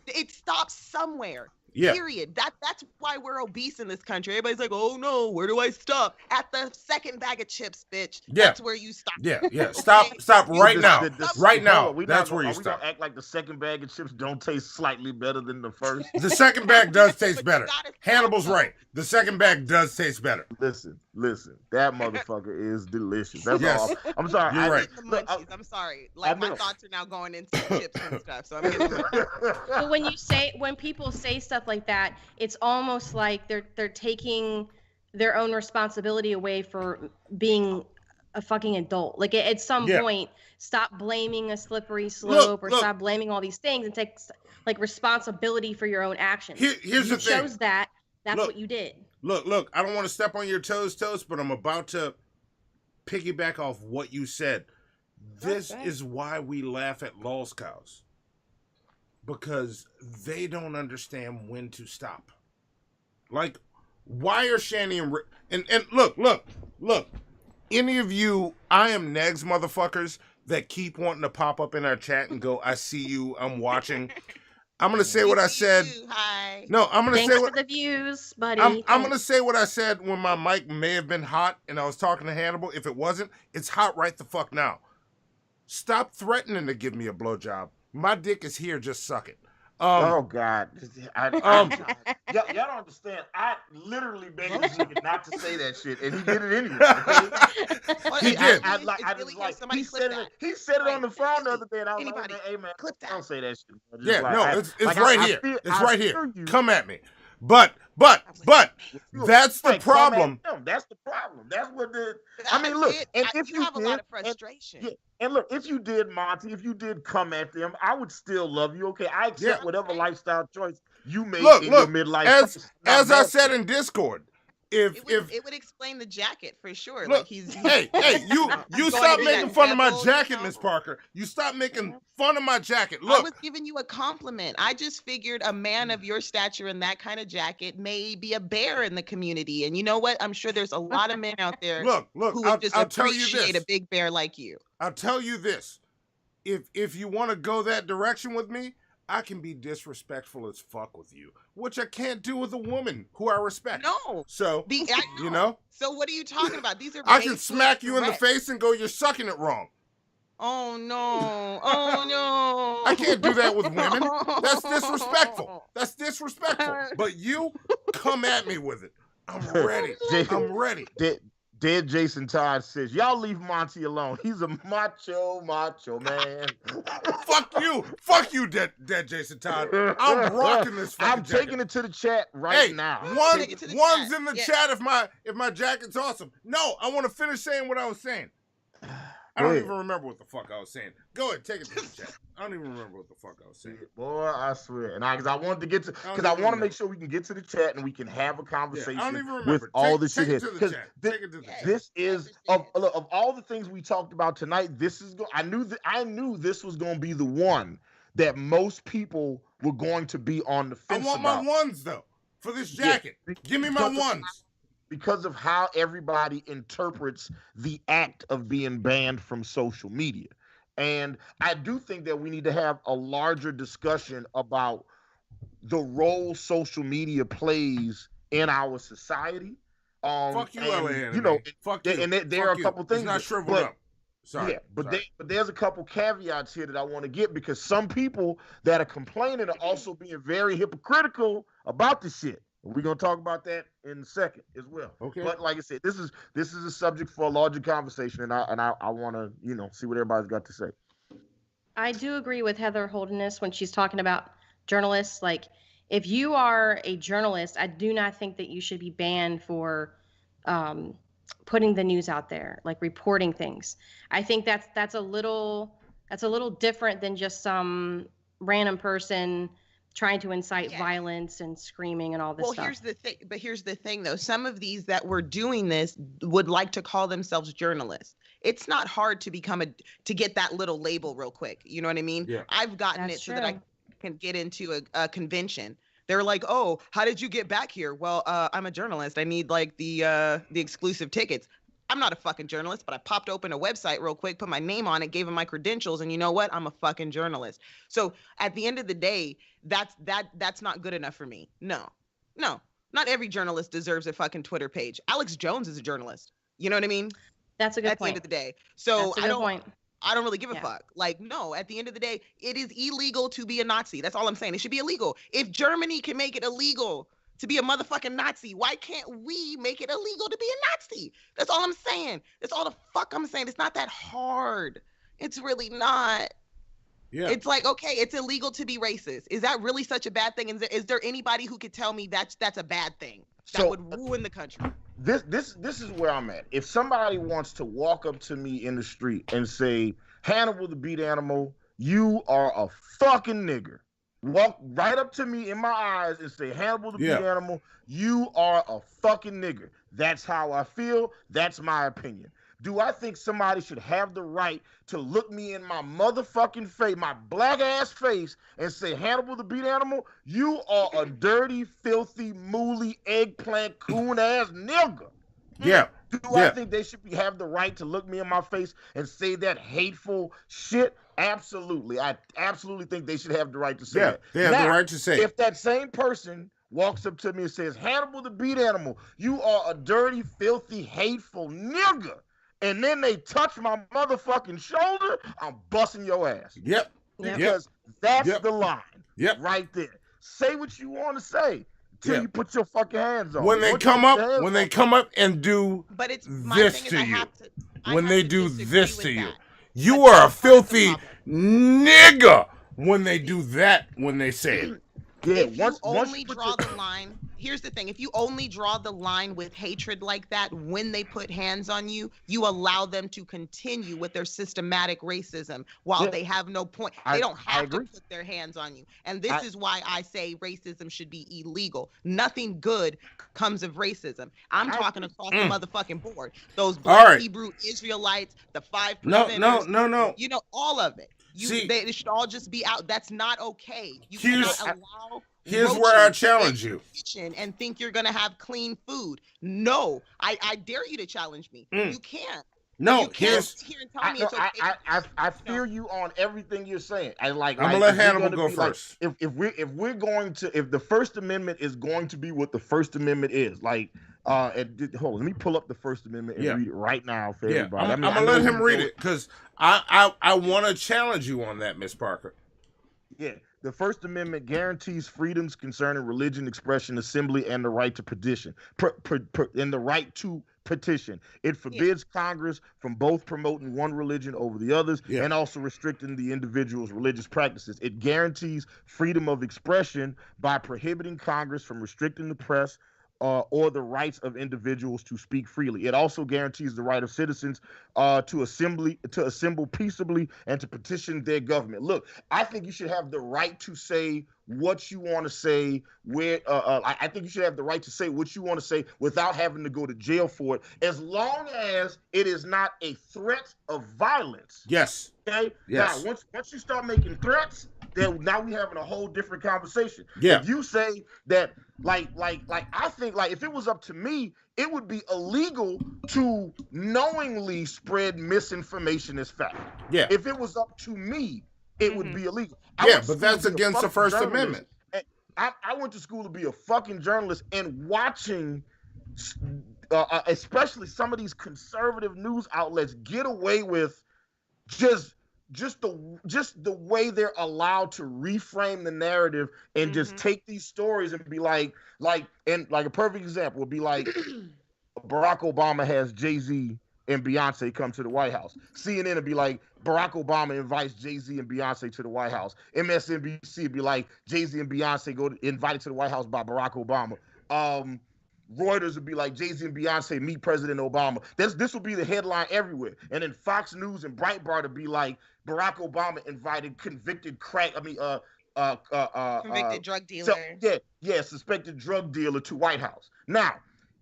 It stops somewhere. Yeah. Period. That's why we're obese in this country. Everybody's like, oh no, where do I stop? At the second bag of chips, bitch. Yeah. That's where you stop. Yeah. Stop right now. Right now. That's where you stop. We don't act like the second bag of chips don't taste slightly better than the first. The second bag does taste better. Hannibal's right. The second bag does taste better. Listen. That motherfucker is delicious. That's Yes. all. I'm sorry. You're right. The munchies. I'm sorry. Like my thoughts are now going into chips and stuff. So I'm getting. But when people say stuff like that, it's almost like they're taking their own responsibility away for being a fucking adult. Like at some point, stop blaming a slippery slope or stop blaming all these things and take like responsibility for your own actions. Here's the thing. You chose that. That's what you did. Look, I don't want to step on your toes, but I'm about to piggyback off what you said. This is why we laugh at lost cows. Because they don't understand when to stop. Like, why are Shanny and look. Any of you I am negs motherfuckers that keep wanting to pop up in our chat and go, I see you, I'm watching. I'm gonna say what I said. Hi. No, I'm gonna say what the views, buddy. I'm gonna say what I said when my mic may have been hot and I was talking to Hannibal. If it wasn't, it's hot right the fuck now. Stop threatening to give me a blowjob. My dick is here, just suck it. Oh God! Y'all don't understand. I literally begged this nigga not to say that shit, and he did it anyway. Okay? He did. He said it on the phone the other day, and I was like, "Hey man, don't say that shit." It's right here. It's right here. Come at me. But that's the problem. That's the problem. That's what the. I mean, look, and if you have a lot of frustration. And look, if you did, Monty, if you did come at them, I would still love you. Okay, I accept whatever lifestyle choice you make in your midlife. As I said in Discord, it would explain the jacket for sure. Look, like he's hey, you stop making fun of my jacket, Miss Parker. You stop making fun of my jacket. Look, I was giving you a compliment. I just figured a man of your stature in that kind of jacket may be a bear in the community. And you know what? I'm sure there's a lot of men out there look, who would just appreciate a big bear like you. I'll tell you this. If you want to go that direction with me, I can be disrespectful as fuck with you, which I can't do with a woman who I respect. No. So, you know. So what are you talking about? These are I can smack you in the face and go, you're sucking it wrong. Oh, no. Oh, no. I can't do that with women. That's disrespectful. That's disrespectful. But you come at me with it. I'm ready. I'm ready. Dead Jason Todd says, y'all leave Monty alone. He's a macho man. Fuck you, dead Jason Todd. I'm rocking this fucking I'm taking it to the chat right now. One's in the chat if my jacket's awesome. No, I want to finish saying what I was saying. I don't even remember what the fuck I was saying. Go ahead, take it to the chat. I don't even remember what the fuck I was saying. Boy, I swear. And because I wanted to get to, because I want to make sure we can get to the chat and we can have a conversation with all this shit here. Because this is of all the things we talked about tonight. This is I knew this was going to be the one that most people were going to be on the fence about. I want my ones though for this jacket. Give me my ones. Because of how everybody interprets the act of being banned from social media. And I do think that we need to have a larger discussion about the role social media plays in our society. Fuck you, and, you know, fuck you. And there are a couple things. It's not shriveled up. Sorry. Yeah, but there's a couple caveats here that I want to get, because some people that are complaining are also being very hypocritical about this shit. We're gonna talk about that in a second as well. Okay. But like I said, this is a subject for a larger conversation, and I want to see what everybody's got to say. I do agree with Heather Holderness when she's talking about journalists. Like, if you are a journalist, I do not think that you should be banned for putting the news out there, like reporting things. I think that's a little different than just some random person trying to incite violence and screaming and all this stuff. Well, here's the thing though. Some of these that were doing this would like to call themselves journalists. It's not hard to get that little label real quick. You know what I mean? Yeah. I've gotten it so that I can get into a convention. They're like, "Oh, how did you get back here?" Well, I'm a journalist. I need like the exclusive tickets. I'm not a fucking journalist, but I popped open a website real quick, put my name on it, gave them my credentials, and you know what? I'm a fucking journalist. So at the end of the day, that's not good enough for me. No, not every journalist deserves a fucking Twitter page. Alex Jones is a journalist. You know what I mean? That's a good point. At the end of the day. So I don't really give a fuck. Like, no, at the end of the day, it is illegal to be a Nazi. That's all I'm saying. It should be illegal. If Germany can make it illegal to be a motherfucking Nazi. Why can't we make it illegal to be a Nazi? That's all I'm saying. That's all the fuck I'm saying. It's not that hard. It's really not. Yeah. It's like, okay, it's illegal to be racist. Is that really such a bad thing? Is there anybody who could tell me that's a bad thing? That would ruin the country. This is where I'm at. If somebody wants to walk up to me in the street and say, Hannibal the beat animal, you are a fucking nigger. Walk right up to me in my eyes and say, Hannibal the beat animal, you are a fucking nigger. That's how I feel. That's my opinion. Do I think somebody should have the right to look me in my motherfucking face, my black ass face, and say, Hannibal the beat animal, you are a dirty, filthy, mooly, eggplant, coon ass nigga? Yeah. Do I think they should have the right to look me in my face and say that hateful shit? Absolutely. I absolutely think they should have the right to say that. They have the right to say it. If that same person walks up to me and says, Hannibal the beat animal, you are a dirty, filthy, hateful nigga, and then they touch my motherfucking shoulder, I'm busting your ass. Yep. Because that's the line. Yep. Right there. Say what you want to say till you put your fucking hands on When me. they come up and do this to you, when they do this to you, you are a filthy nigga when they do that, when they say it. If you only draw the line, here's the thing. If you only draw the line with hatred like that, when they put hands on you, you allow them to continue with their systematic racism while they have no point. They don't have to put their hands on you. And this is why I say racism should be illegal. Nothing good comes of racism. I'm talking across the motherfucking board. Those black Hebrew Israelites, the 5%. No. You know, all of it. They should all just be out. That's not okay. You cannot allow here's where I challenge you. And think you're gonna have clean food. No, I dare you to challenge me. You can't. No, you can't sit here and tell me it's okay. I feel you on everything you're saying. I'm gonna let Hannibal go first. If we're going to, if the First Amendment is going to be what the First Amendment is, hold on, let me pull up the First Amendment and read it right now for everybody. I'm gonna let him read it because I want to challenge you on that, Miss Parker. Yeah. The First Amendment guarantees freedoms concerning religion, expression, assembly, and the right to petition. And the right to petition. It forbids Congress from both promoting one religion over the others and also restricting the individual's religious practices. It guarantees freedom of expression by prohibiting Congress from restricting the press or the rights of individuals to speak freely. It also guarantees the right of citizens to assemble peaceably and to petition their government. Look, I think you should have the right to say what you want to say. I think you should have the right to say what you want to say without having to go to jail for it, as long as it is not a threat of violence. Yes. Okay. Yes. Now, once you start making threats, then now we having a whole different conversation. Yeah. If you say that, I think, if it was up to me, it would be illegal to knowingly spread misinformation as fact. Yeah. If it was up to me, it would be illegal. But that's against the First Amendment. I went to school to be a fucking journalist, and watching, especially some of these conservative news outlets get away with just the way they're allowed to reframe the narrative and just take these stories and be like a perfect example would be like Barack Obama has Jay-Z and Beyonce come to the White House. CNN would be like, Barack Obama invites Jay-Z and Beyonce to the White House. MSNBC would be like, Jay-Z and Beyonce invited to the White House by Barack Obama. Reuters would be like, Jay-Z and Beyonce meet President Obama. This will be the headline everywhere. And then Fox News and Breitbart would be like, Barack Obama invited convicted convicted drug dealer. Suspected drug dealer to White House. Now,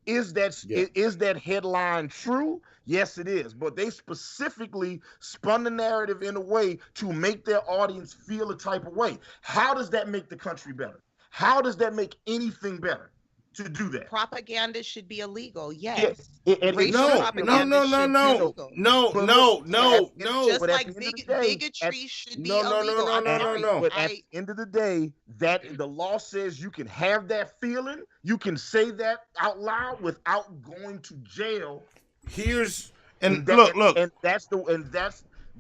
is that headline true? Yes, it is. But they specifically spun the narrative in a way to make their audience feel a type of way. How does that make the country better? How does that make anything better to do that? Propaganda should be illegal. Yes. No. Just like bigotry should be illegal. No. But at the end of the day, that the law says you can have that feeling, you can say that out loud without going to jail. Look. And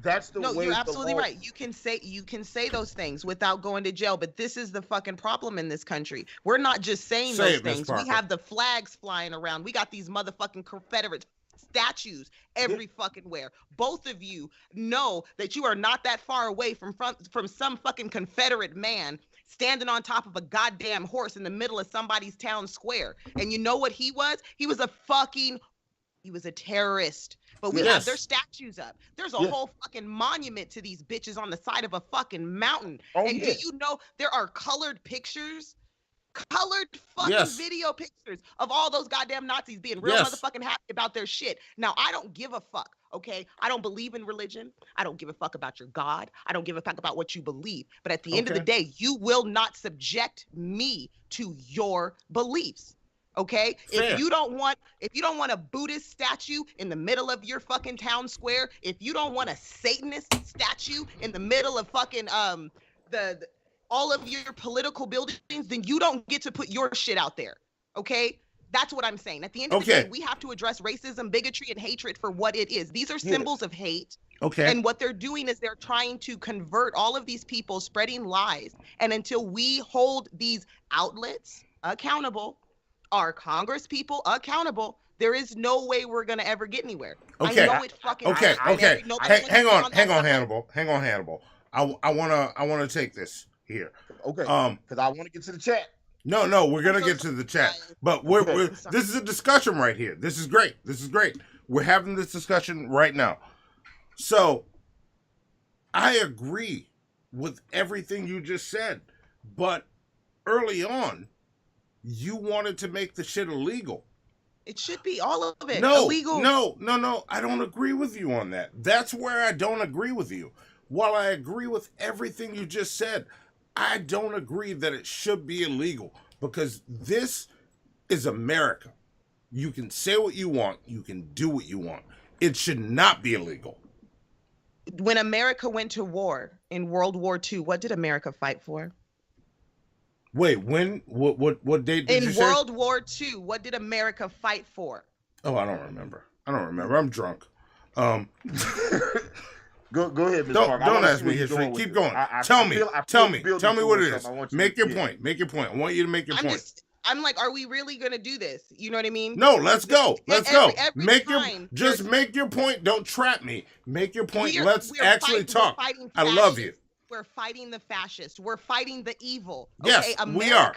That's the No, way. you're absolutely the law- right. You can say those things without going to jail, but this is the fucking problem in this country. We're not just saying Say those it, Miss things. We Parker. have the flags flying around. We got these motherfucking Confederate statues every fucking where. Both of you know that you are not that far away from some fucking Confederate man standing on top of a goddamn horse in the middle of somebody's town square. And you know what he was? He was a terrorist. But we have their statues up. There's a whole fucking monument to these bitches on the side of a fucking mountain. And do you know there are colored pictures? Colored fucking video pictures of all those goddamn Nazis being real motherfucking happy about their shit. Now, I don't give a fuck, okay? I don't believe in religion. I don't give a fuck about your God. I don't give a fuck about what you believe. But at the end of the day, you will not subject me to your beliefs. Okay, if you don't want a Buddhist statue in the middle of your fucking town square, if you don't want a Satanist statue in the middle of fucking all of your political buildings, then you don't get to put your shit out there. Okay, that's what I'm saying. At the end of the day, we have to address racism, bigotry, and hatred for what it is. These are symbols of hate. Okay. And what they're doing is they're trying to convert all of these people spreading lies. And until we hold these outlets accountable, our Congress people accountable, there is no way we're gonna ever get anywhere. Okay. I know it fucking Okay. Hang on, Hannibal. I wanna take this here. Okay. Because I want to get to the chat. No, we're gonna get to the chat, but this is a discussion right here. This is great. We're having this discussion right now. So, I agree with everything you just said, but early on, you wanted to make the shit illegal. It should be all of it. No, illegal. No. I don't agree with you on that. That's where I don't agree with you. While I agree with everything you just said, I don't agree that it should be illegal because this is America. You can say what you want. You can do what you want. It should not be illegal. When America went to war in World War II, what did America fight for? Wait, when? What date did you say? In World War II, what did America fight for? Oh, I don't remember. I'm drunk. Go ahead, Ms. Parker. Don't ask me history. Keep going. Tell me what it is. Make your point. I want you to make your point. I'm like, are we really gonna do this? You know what I mean? No, let's go. Make your point. Don't trap me. Make your point. Let's actually talk. I love you. We're fighting the fascists. We're fighting the evil. Yes, okay? we are.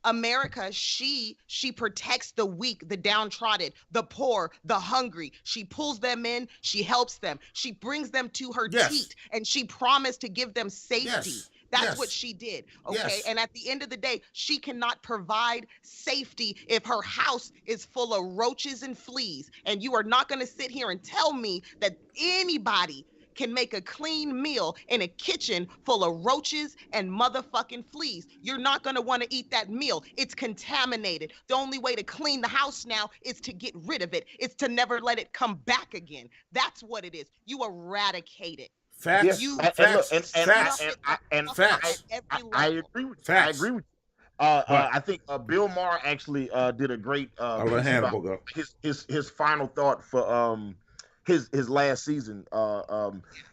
America, she protects the weak, the downtrodden, the poor, the hungry. She pulls them in. She helps them. She brings them to her teat, and she promised to give them safety. That's what she did. Okay. And at the end of the day, she cannot provide safety if her house is full of roaches and fleas. And you are not going to sit here and tell me that anybody can make a clean meal in a kitchen full of roaches and motherfucking fleas. You're not going to want to eat that meal. It's contaminated. The only way to clean the house now is to get rid of it. It's to never let it come back again. That's what it is. You eradicate it. Facts. I agree with you. I agree with you. I think Bill Maher actually did a great I'll let Hannibal go. His final thought for his last season.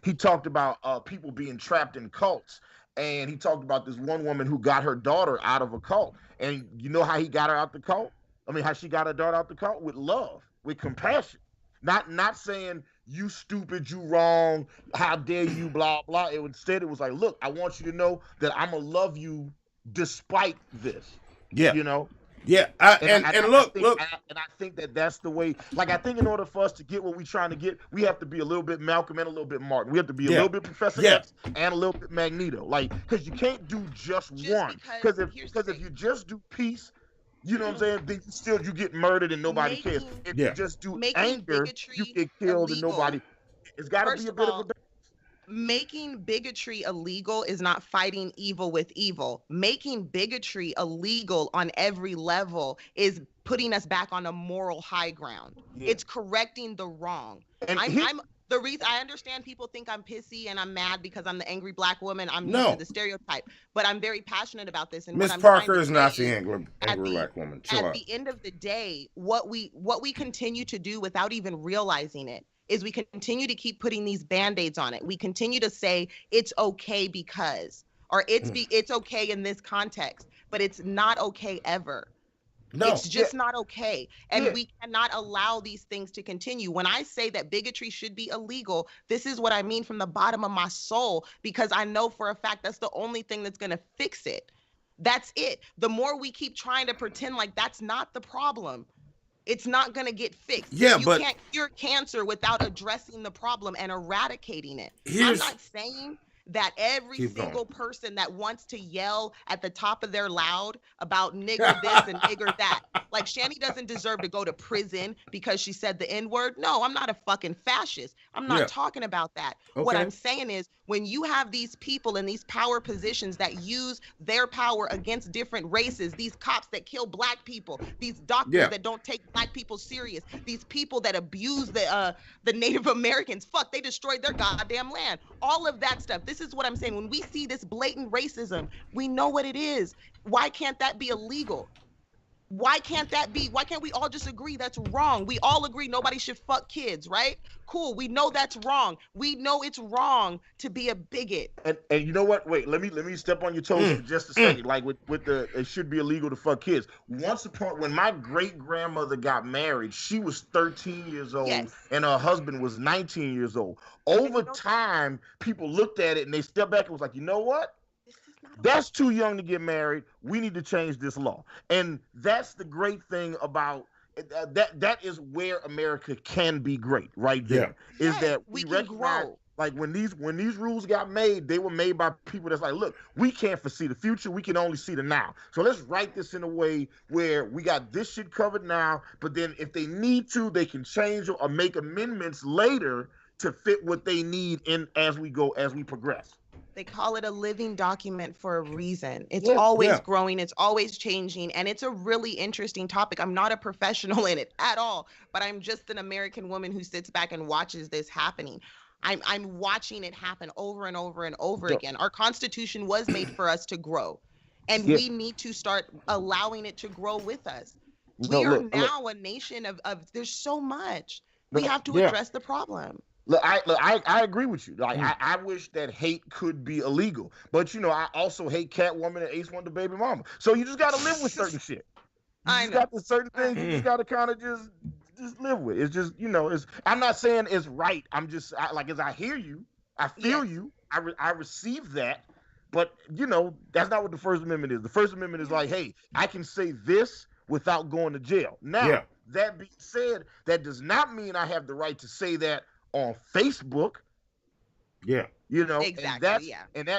He talked about people being trapped in cults, and he talked about this one woman who got her daughter out of a cult. And you know how he got her out the cult? I mean, how she got her daughter out the cult? With love, with compassion. Not saying you stupid, you wrong, how dare you, blah blah. Instead, it was like, look, I want you to know that I'm gonna love you despite this. Yeah, you know. Yeah, and I think that's the way. Like, I think in order for us to get what we're trying to get, we have to be a little bit Malcolm and a little bit Martin. We have to be a little bit Professor X and a little bit Magneto. Like, because you can't do just one. Because if you just do peace, you know what I'm saying, then you get murdered and nobody cares. If you just do anger, you get killed and nobody. It's got to be a bit of a. Making bigotry illegal is not fighting evil with evil. Making bigotry illegal on every level is putting us back on a moral high ground. Yeah. It's correcting the wrong. And I'm the reason I understand people think I'm pissy and I'm mad because I'm the angry black woman. I'm used to the stereotype, but I'm very passionate about this. And Miss Parker is not the angry black woman. At the end of the day, what we continue to do without even realizing it is we continue to keep putting these band-aids on it. We continue to say it's okay because, or it's okay in this context, but it's not okay ever. No. It's just not okay. And we cannot allow these things to continue. When I say that bigotry should be illegal, this is what I mean from the bottom of my soul, because I know for a fact that's the only thing that's going to fix it. That's it. The more we keep trying to pretend like that's not the problem, it's not going to get fixed. Yeah, you can't cure cancer without addressing the problem and eradicating it. I'm not saying that every single person that wants to yell at the top of their loud about nigger this and nigger that, like Shani doesn't deserve to go to prison because she said the N-word. No, I'm not a fucking fascist. I'm not talking about that. Okay. What I'm saying is when you have these people in these power positions that use their power against different races, these cops that kill black people, these doctors that don't take black people serious, these people that abuse the Native Americans, they destroyed their goddamn land. All of that stuff. This is what I'm saying. When we see this blatant racism, we know what it is. Why can't that be illegal? Why can't that be? Why can't we all just agree that's wrong? We all agree nobody should fuck kids, right? Cool. We know that's wrong. We know it's wrong to be a bigot. And you know what? Wait, let me step on your toes for just a second. Like with the it should be illegal to fuck kids. Once upon when my great grandmother got married, she was 13 years old and her husband was 19 years old. Over time, people looked at it and they stepped back and was like, you know what? That's too young to get married. We need to change this law. And that's the great thing about that is where America can be great right there. Is that we recognize, like when these rules got made, they were made by people that's like, look, we can't foresee the future. We can only see the now. So let's write this in a way where we got this shit covered now, but then if they need to, they can change or make amendments later to fit what they need in as we progress. They call it a living document for a reason. It's always growing. It's always changing. And it's a really interesting topic. I'm not a professional in it at all, but I'm just an American woman who sits back and watches this happening. I'm watching it happen over and over and over again. Our Constitution was made for us to grow, and we need to start allowing it to grow with us. We are now a nation of there's so much. We have to address the problem. Look, I agree with you. Like, I wish that hate could be illegal, but I also hate Catwoman and Ace Wonder Baby Mama. So you just got to live with certain shit. You just got the certain things you just got to kind of just live with. It's just I'm not saying it's right. I'm just as I hear you, I feel you, I receive that, but that's not what the First Amendment is. The First Amendment is like, hey, I can say this without going to jail. Now, that being said, that does not mean I have the right to say that on Facebook. Exactly. And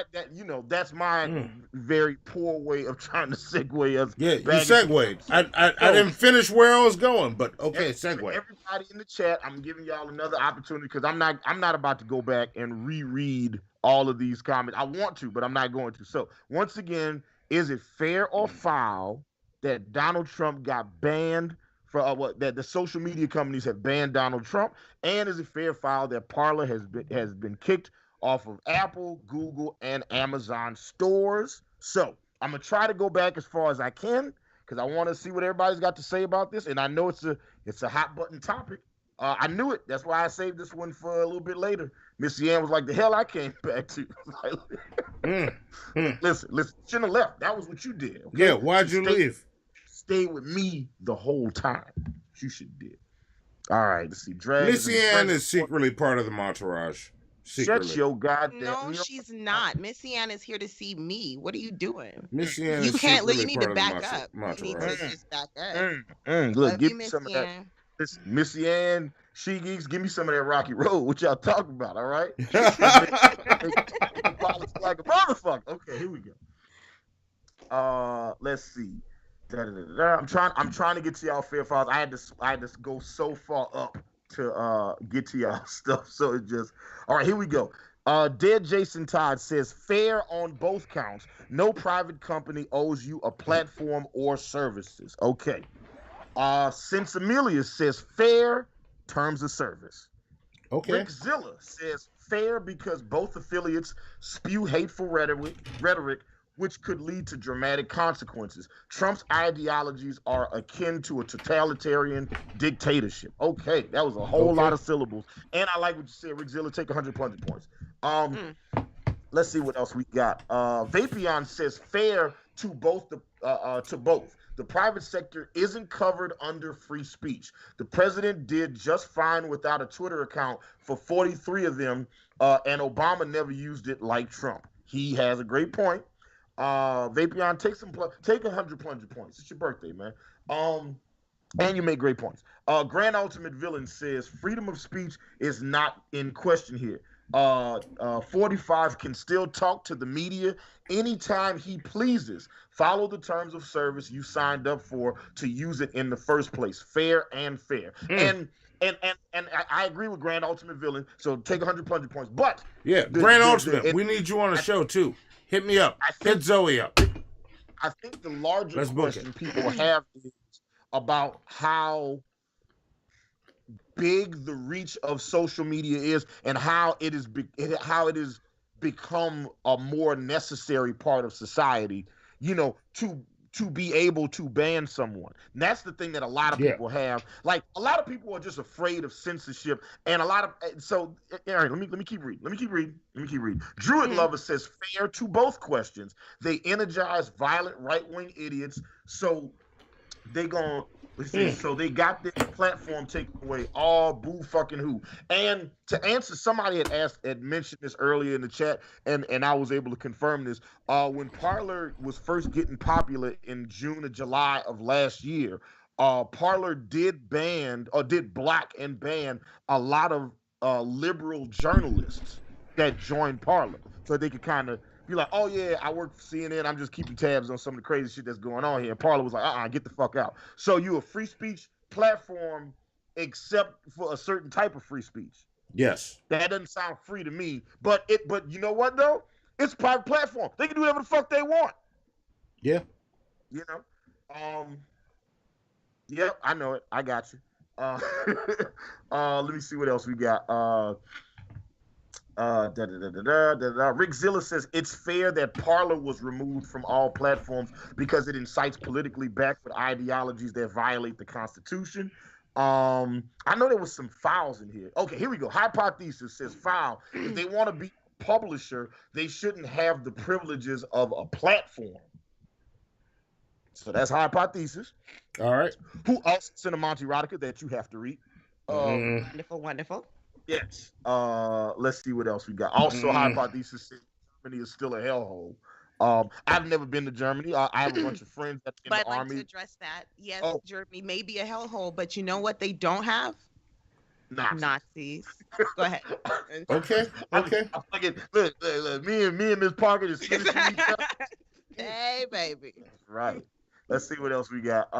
that's my very poor way of trying to segue us. You segued. I didn't finish where I was going, but okay, segue. Everybody in the chat, I'm giving y'all another opportunity because I'm not about to go back and reread all of these comments. I want to, but I'm not going to. So once again, is it fair or foul that Donald Trump got banned for that the social media companies have banned Donald Trump? And is it fair or foul that Parler has been kicked off of Apple, Google, and Amazon stores? So I'm gonna try to go back as far as I can because I want to see what everybody's got to say about this. And I know it's a hot button topic. I knew it. That's why I saved this one for a little bit later. Missy Ann was like, the hell I came back to. Listen, shouldn't have left. That was what you did. Okay? Yeah, why'd you leave? Stay with me the whole time. You should did. All right, let's see. Missy Ann is secretly part of the entourage. Secretly. Shut your goddamn. No, she's not. Missy Ann is here to see me. What are you doing? Missy Ann you is can't. secretly You need part to of back the up. entourage. You need to just back up. Look, Love give you, me some of Missy that. Ann. Listen, Missy Ann, She Geeks, give me some of that Rocky Road. What y'all talking about? All right. Like a motherfucker. Okay, here we go. Let's see. I'm trying to get to y'all fair files. I had to go so far up to get to y'all stuff. So it just all right. Here we go. Dead Jason Todd says fair on both counts. No private company owes you a platform or services. Okay. Since Amelia says fair terms of service. Okay. Rick Zilla says fair because both affiliates spew hateful rhetoric which could lead to dramatic consequences. Trump's ideologies are akin to a totalitarian dictatorship. Okay, that was a whole lot of syllables. And I like what you said, Rick Zilla, take 100 plunger points. Let's see what else we got. Vapion says fair to both the private sector isn't covered under free speech. The president did just fine without a Twitter account for 43 of them, and Obama never used it like Trump. He has a great point. Vapion, take 100 plunger points. It's your birthday, man. And you make great points. Grand Ultimate Villain says freedom of speech is not in question here. 45 can still talk to the media anytime he pleases. Follow the terms of service you signed up for to use it in the first place. Fair and fair. And I agree with Grand Ultimate Villain. So take 100 plunger points. But Grand Ultimate, we need you on the show too. Hit me up. Hit Zoe up. I think the larger question people have is about how big the reach of social media is and how it is become a more necessary part of society, to be able to ban someone. And that's the thing that a lot of people have. Like, a lot of people are just afraid of censorship, and a lot of all right, let me keep reading. Druid Lover says fair to both questions. They energize violent right-wing idiots, so they gon' so they got their platform taken away. All boo fucking who. And to answer, somebody had mentioned this earlier in the chat, and I was able to confirm this. When Parler was first getting popular in June or July of last year, Parler did block and ban a lot of liberal journalists that joined Parler, so they could kind of be like, oh yeah, I work for CNN, I'm just keeping tabs on some of the crazy shit that's going on here. And Parler was like, get the fuck out. So you a free speech platform except for a certain type of free speech. Yes. That doesn't sound free to me. But you know what though? It's a private platform. They can do whatever the fuck they want. Yeah. Yep, I know it. I got you. Let me see what else we got. Rick Zilla says it's fair that Parler was removed from all platforms because it incites politically backward ideologies that violate the Constitution. I know there was some files in here. Okay, here we go. Hypothesis says file. If they want to be a publisher, they shouldn't have the privileges of a platform. So that's Hypothesis. All right. Who else sent a Monty Rodica that you have to read? Wonderful. Yes. Let's see what else we got. Also, Hypothesis says Germany is still a hellhole. I've never been to Germany. I have a bunch of friends in the I'd like army. to address that. Yes, Germany may be a hellhole, but you know what they don't have? Nazis. Go ahead. Okay. Look, me and Miss Parker just finishing each other. Hey, baby. Right. Let's see what else we got.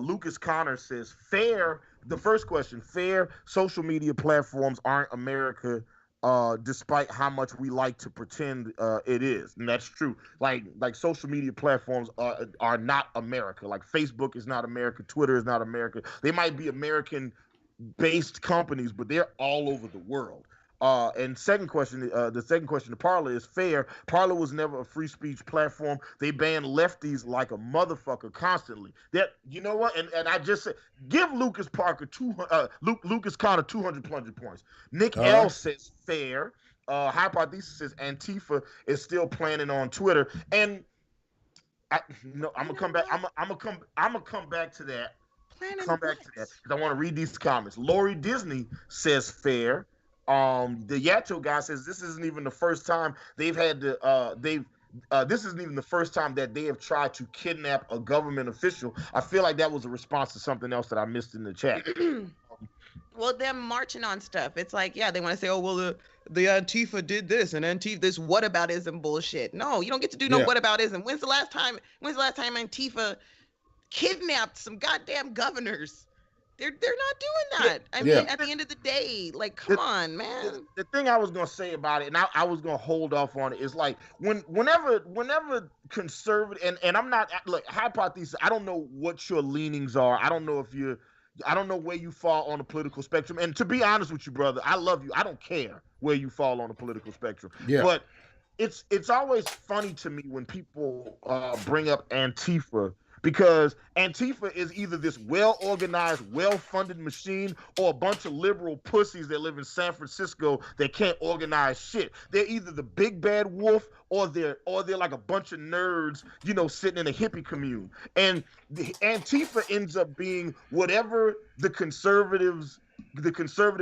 Lucas Connor says fair. The first question, fair social media platforms aren't America, despite how much we like to pretend it is. And that's true. Like social media platforms are not America. Like Facebook is not America. Twitter is not America. They might be American-based companies, but they're all over the world. And the second question to Parler is fair. Parler was never a free speech platform. They banned lefties like a motherfucker constantly. That, you know what? And I just said, give Lucas Connor 200 plunger points. Nick L says fair. Hypothesis says Antifa is still planning on Twitter. And I'm gonna come back. I'm gonna come back to that. Because I want to read these comments. Lori Disney says fair. The Yato guy says this isn't even the first time they've had to this isn't even the first time that they have tried to kidnap a government official. I feel like that was a response to something else that I missed in the chat. Well, they're marching on stuff. It's like, yeah, they want to say, oh, well, the Antifa did this and Antifa this whataboutism bullshit. No, you don't get to do no whataboutism. When's the last time Antifa kidnapped some goddamn governors? They're not doing that. I mean, at the end of the day, like, come on, man. The thing I was gonna say about it, and I was gonna hold off on it, is like whenever conservative, and I'm not like Hypothesis. I don't know what your leanings are. I don't know where you fall on the political spectrum. And to be honest with you, brother, I love you. I don't care where you fall on the political spectrum. Yeah. But it's always funny to me when people bring up Antifa, because Antifa is either this well-organized, well-funded machine or a bunch of liberal pussies that live in San Francisco that can't organize shit. They're either the big bad wolf or they're like a bunch of nerds, you know, sitting in a hippie commune. And the Antifa ends up being whatever the conservative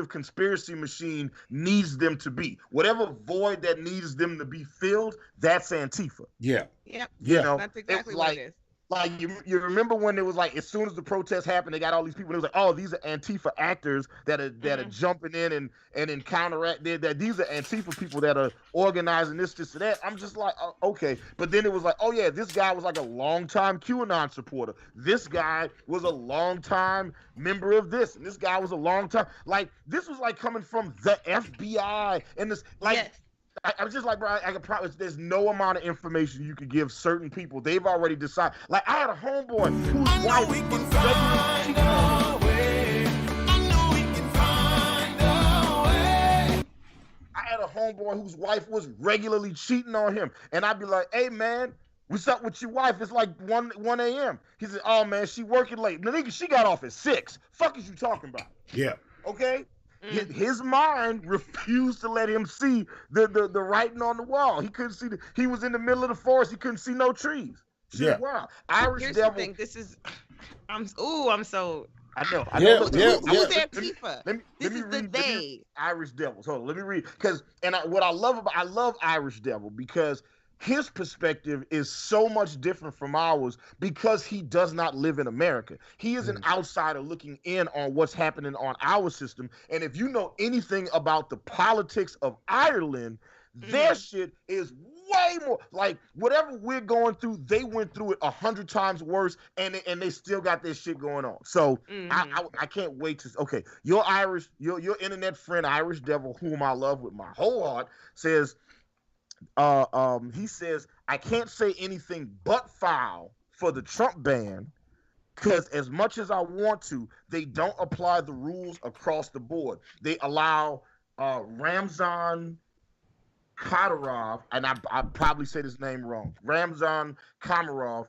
conspiracy machine needs them to be. Whatever void that needs them to be filled, that's Antifa. Yeah. Yep. You know, That's exactly it's what like, it is. like you remember when it was like, as soon as the protests happened, they got all these people. And it was like, oh, these are Antifa actors that are jumping in and counteract. That these are Antifa people that are organizing this and that. I'm just like, okay. But then it was like, oh yeah, this guy was like a longtime QAnon supporter. This guy was a longtime member of this, and this guy was a longtime. Like, this was like coming from the FBI and this like. Yes. I was just like, bro, I could probably, there's no amount of information you could give certain people. They've already decided. Like, I had a homeboy whose wife was regularly cheating on him. And I'd be like, hey, man, what's up with your wife? It's like 1 a.m. He said, oh, man, she working late. The nigga, she got off at 6. Fuck is you talking about? Yeah. Okay? His mind refused to let him see the writing on the wall. He couldn't see he was in the middle of the forest. He couldn't see no trees. Shit, wow. Irish Here's Devil. The thing. This is, I'm so. I know. Who's Antifa? Let me read they. Irish Devils. Hold on, let me read. What I love Irish Devil, because his perspective is so much different from ours because he does not live in America. He is an outsider looking in on what's happening on our system. And if you know anything about the politics of Ireland, their shit is way more like whatever we're going through. They went through it 100 times worse, and they still got this shit going on. So I can't wait to. Okay, your internet friend Irish Devil, whom I love with my whole heart, says. He says, I can't say anything but foul for the Trump ban because as much as I want to, they don't apply the rules across the board. They allow Ramzan Kadyrov, and I probably said his name wrong, Ramzan Kadyrov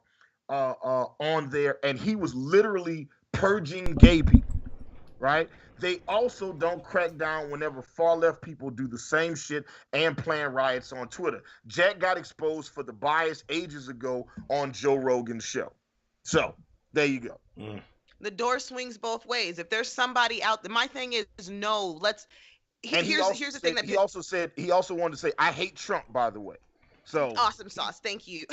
on there, and he was literally purging gay people, right? They also don't crack down whenever far-left people do the same shit and plan riots on Twitter. Jack got exposed for the bias ages ago on Joe Rogan's show. So, there you go. The door swings both ways. If there's somebody out there, my thing is no, let's... Here's the thing that... He also wanted to say, I hate Trump, by the way. So awesome sauce. Thank you.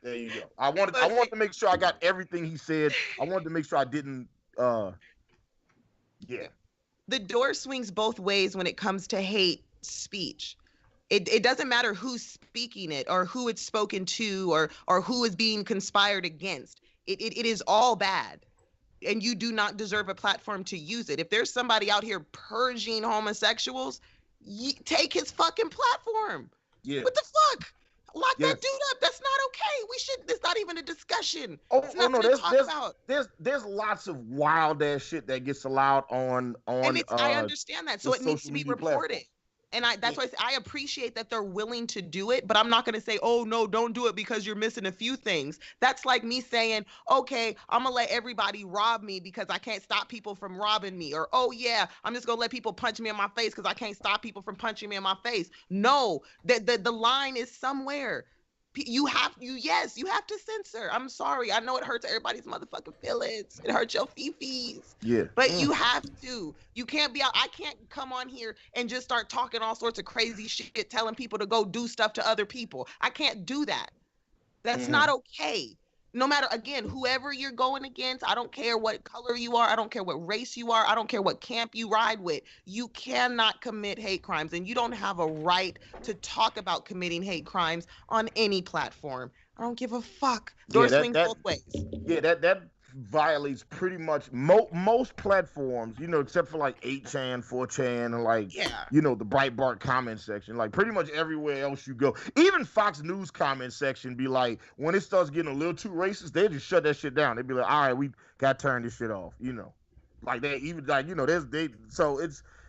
There you go. I wanted to make sure I got everything he said. I wanted to make sure I didn't... Yeah. The door swings both ways when it comes to hate speech. It doesn't matter who's speaking it or who it's spoken to or who is being conspired against. It is all bad. And you do not deserve a platform to use it. If there's somebody out here purging homosexuals, take his fucking platform. Yeah. What the fuck? Lock that dude up. That's not okay. We should. It's not even a discussion. It's nothing to talk about. There's lots of wild ass shit that gets allowed on. And I understand that, so it needs to be reported. And that's why I appreciate that they're willing to do it, but I'm not going to say, oh, no, don't do it because you're missing a few things. That's like me saying, okay, I'm going to let everybody rob me because I can't stop people from robbing me. Or, oh, yeah, I'm just going to let people punch me in my face because I can't stop people from punching me in my face. No, the line is somewhere. You have to censor. I'm sorry. I know it hurts everybody's motherfucking feelings. It hurts your fifis. Yeah. But you have to. You can't be out. I can't come on here and just start talking all sorts of crazy shit, telling people to go do stuff to other people. I can't do that. That's not okay. No matter, again, whoever you're going against, I don't care what color you are. I don't care what race you are. I don't care what camp you ride with. You cannot commit hate crimes, and you don't have a right to talk about committing hate crimes on any platform. I don't give a fuck. Door swings both ways. Yeah, that violates pretty much most platforms, you know, except for like 8chan, 4chan, and like, you know, the Breitbart comment section. Like pretty much everywhere else you go. Even Fox News comment section be like, when it starts getting a little too racist, they just shut that shit down. They be like, all right, we got to turn this shit off, you know. Like they even like, you know, so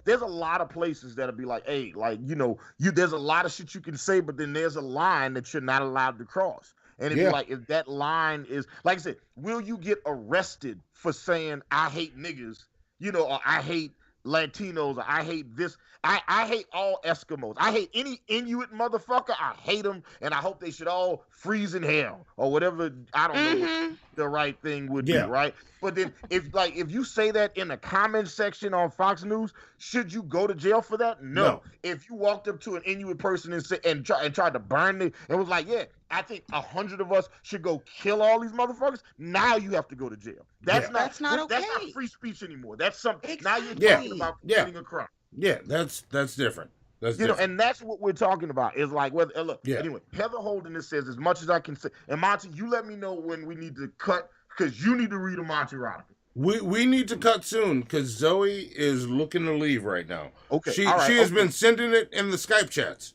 there's a lot of places that'll be like, hey, like, you know, there's a lot of shit you can say, but then there's a line that you're not allowed to cross. And it'd be like, if that line is, like I said, will you get arrested for saying I hate niggas, you know, or I hate Latinos, or I hate this. I hate all Eskimos. I hate any Inuit motherfucker. I hate them, and I hope they should all freeze in hell or whatever. I don't know what the right thing would be, right? But then if you say that in the comment section on Fox News, should you go to jail for that? No. If you walked up to an Inuit person and tried to burn it and was like, yeah, I think 100 of us should go kill all these motherfuckers, now you have to go to jail. That's not okay. That's not free speech anymore. That's something. Now you're talking about committing a crime. Yeah, that's different. That's different. Know, and that's what we're talking about. Is like whether anyway, Heather Holderness says as much as I can say. And Monty, you let me know when we need to cut because you need to read a Monty Roddick. We need to cut soon because Zoe is looking to leave right now. Okay, she has been sending it in the Skype chats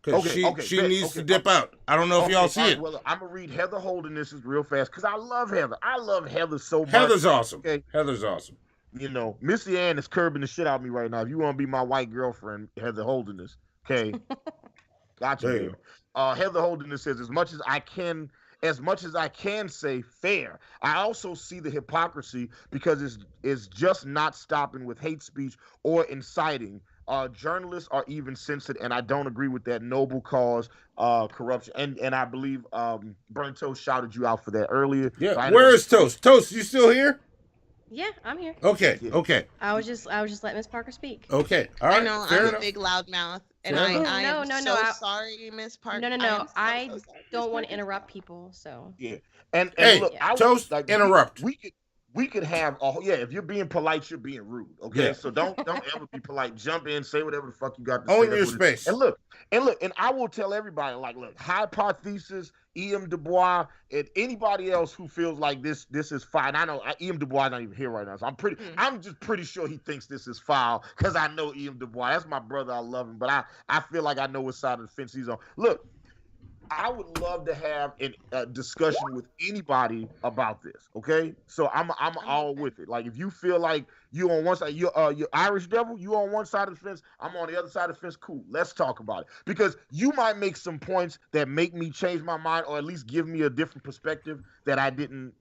because she needs to dip out. I don't know if y'all see it. Well, I'm gonna read Heather Holderness real fast because I love Heather. I love Heather so much. Heather's awesome. Okay? Heather's awesome. You know, Missy Ann is curbing the shit out of me right now. If you want to be my white girlfriend, Heather Holderness, okay? Gotcha. Heather Holderness says, as much as I can say fair, I also see the hypocrisy because it's just not stopping with hate speech or inciting. Journalists are even censored, and I don't agree with that noble cause, corruption. And I believe Burnt Toast shouted you out for that earlier. Yeah. So where is Toast? Toast, you still here? Yeah, I'm here. Okay. I was just letting Miss Parker speak. Okay. All right. I know I'm a big loudmouth, and I am so sorry, Miss Parker. No. I don't want to interrupt people, so. Yeah. And hey, look, Toast, interrupt. We could have if you're being polite, you're being rude. Okay. Yeah. So don't ever be polite. Jump in, say whatever the fuck you got to say. Own your space. And look, and I will tell everybody, like, look, Hypothesis, E.M. Du Bois, and anybody else who feels like this is fine. I know E.M. Du Bois is not even here right now, so I'm just pretty sure he thinks this is foul because I know E.M. Du Bois. That's my brother. I love him, but I feel like I know what side of the fence he's on. Look, I would love to have a discussion with anybody about this. Okay, so I'm all with it. Like if you feel like you on one side, you're Irish Devil, you on one side of the fence, I'm on the other side of the fence. Cool, let's talk about it because you might make some points that make me change my mind or at least give me a different perspective that I didn't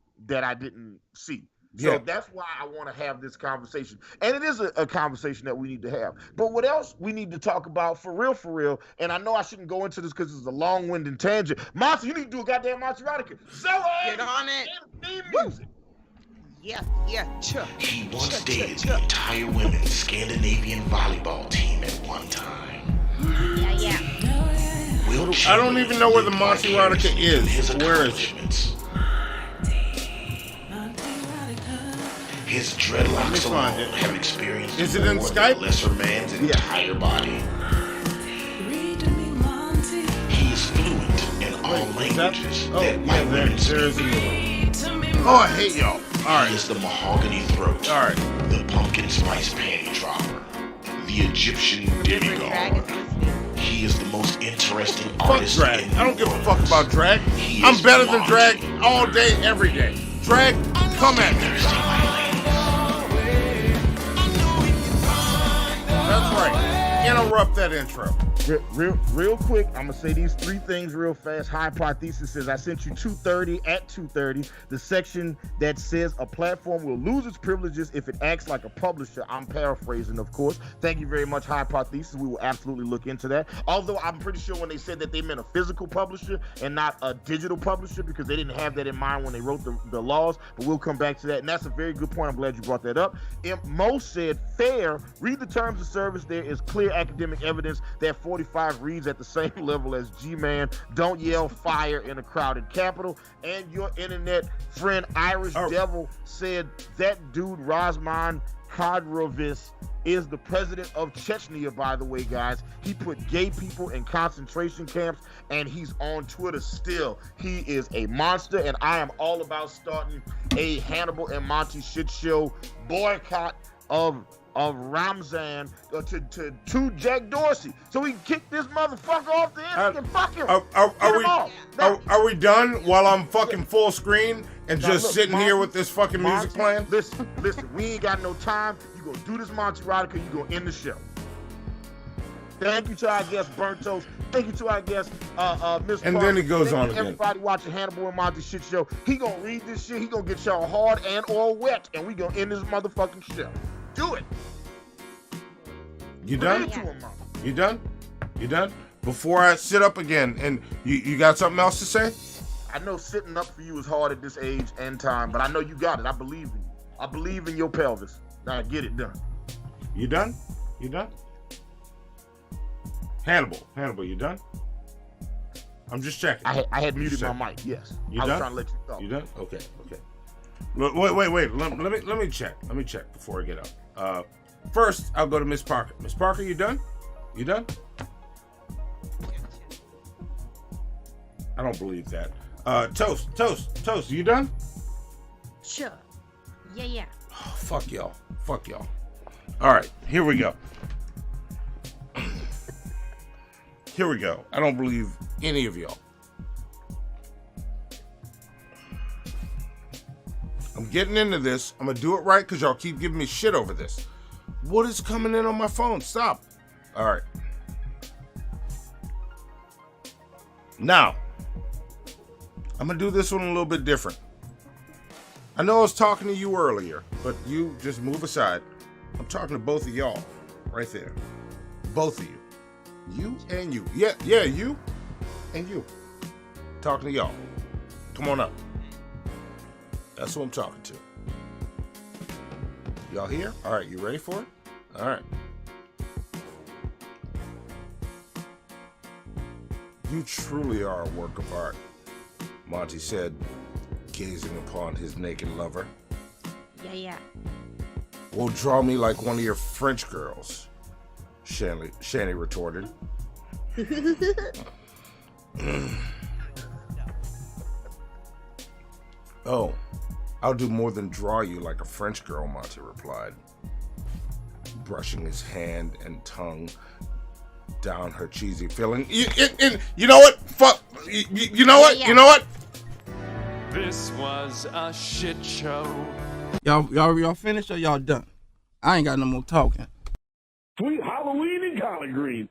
see. So that's why I want to have this conversation. And it is a conversation that we need to have. But what else we need to talk about for real, and I know I shouldn't go into this because it's a long-winded tangent. Monty, you need to do a goddamn Monty Roddick. Zoe! Get on it. Music. Yeah. He once dated the entire women's Scandinavian volleyball team at one time. Yeah. I don't even know where the Monty Roddick is. Where is it? His dreadlocks alone have experienced more than the lesser man's entire body. He is fluent in all languages that white women speak. Oh, I hate y'all. All right. He is the mahogany throat. All right. The pumpkin spice panty dropper. The Egyptian demigod. He is the most interesting artist drag. in the I don't give a world. fuck about drag. I'm better than drag all day, every day. Drag, come at me. That's right. Interrupt that intro. Real quick, I'm gonna say these three things real fast. Hypothesis says I sent you 2:30 at 2:30. The section that says a platform will lose its privileges if it acts like a publisher. I'm paraphrasing, of course. Thank you very much, Hypothesis. We will absolutely look into that. Although I'm pretty sure when they said that they meant a physical publisher and not a digital publisher because they didn't have that in mind when they wrote the laws. But we'll come back to that. And that's a very good point. I'm glad you brought that up. Mo said, fair. Read the terms of service. There is clear academic evidence that 45 reads at the same level as G-Man. Don't yell fire in a crowded Capitol. And your internet friend Irish Devil said that dude Razman Kadyrov is the president of Chechnya, by the way, guys. He put gay people in concentration camps, and he's on Twitter still. He is a monster, and I am all about starting a Hannibal and Monty shit show boycott of of Ramzan to Jack Dorsey, so we can kick this motherfucker off the internet and fuck him. Are we done while I'm fucking full screen and just look, sitting here Monty, with this fucking music playing? Listen, we ain't got no time. You gonna do this, Monty Rodica, you gonna end the show. Thank you to our guest, Burnt-Toast. Thank you to our guest, Miss And Parker. then he goes Thank on you again. Everybody watching Hannibal and Monty shit show. He gonna read this shit. He gonna get y'all hard and or wet, and we gonna end this motherfucking show. Do it. You done? Read to him, Monty. You done? You done? Before I sit up again, and you got something else to say? I know sitting up for you is hard at this age and time, but I know you got it. I believe in you. I believe in your pelvis. Now get it done. You done? You done? Hannibal, you done? I'm just checking. I had muted my mic. Yes. You I was done? trying to let you talk. You done? Okay. Wait. Let me check. Let me check before I get up. First, I'll go to Miss Parker. Miss Parker, you done? You done? I don't believe that. Toast, you done? Sure. Yeah. Oh, fuck y'all. All right, here we go. I don't believe any of y'all. I'm getting into this. I'm gonna do it right because y'all keep giving me shit over this. What is coming in on my phone? Stop. All right. Now, I'm gonna do this one a little bit different. I know I was talking to you earlier, but you just move aside. I'm talking to both of y'all right there. Both of you. You and you. Yeah, you and you. Talking to y'all. Come on up. That's who I'm talking to. Y'all here? All right, you ready for it? All right. You truly are a work of art, Monty said, gazing upon his naked lover. Yeah. Well, draw me like one of your French girls, Shani retorted. Oh, I'll do more than draw you like a French girl, Monty replied, brushing his hand and tongue down her cheesy filling. You know what? Fuck. You know what? Yeah. You know what? This was a shit show. Y'all finished or y'all done? I ain't got no more talking. Sweet Halloween in Collard Green.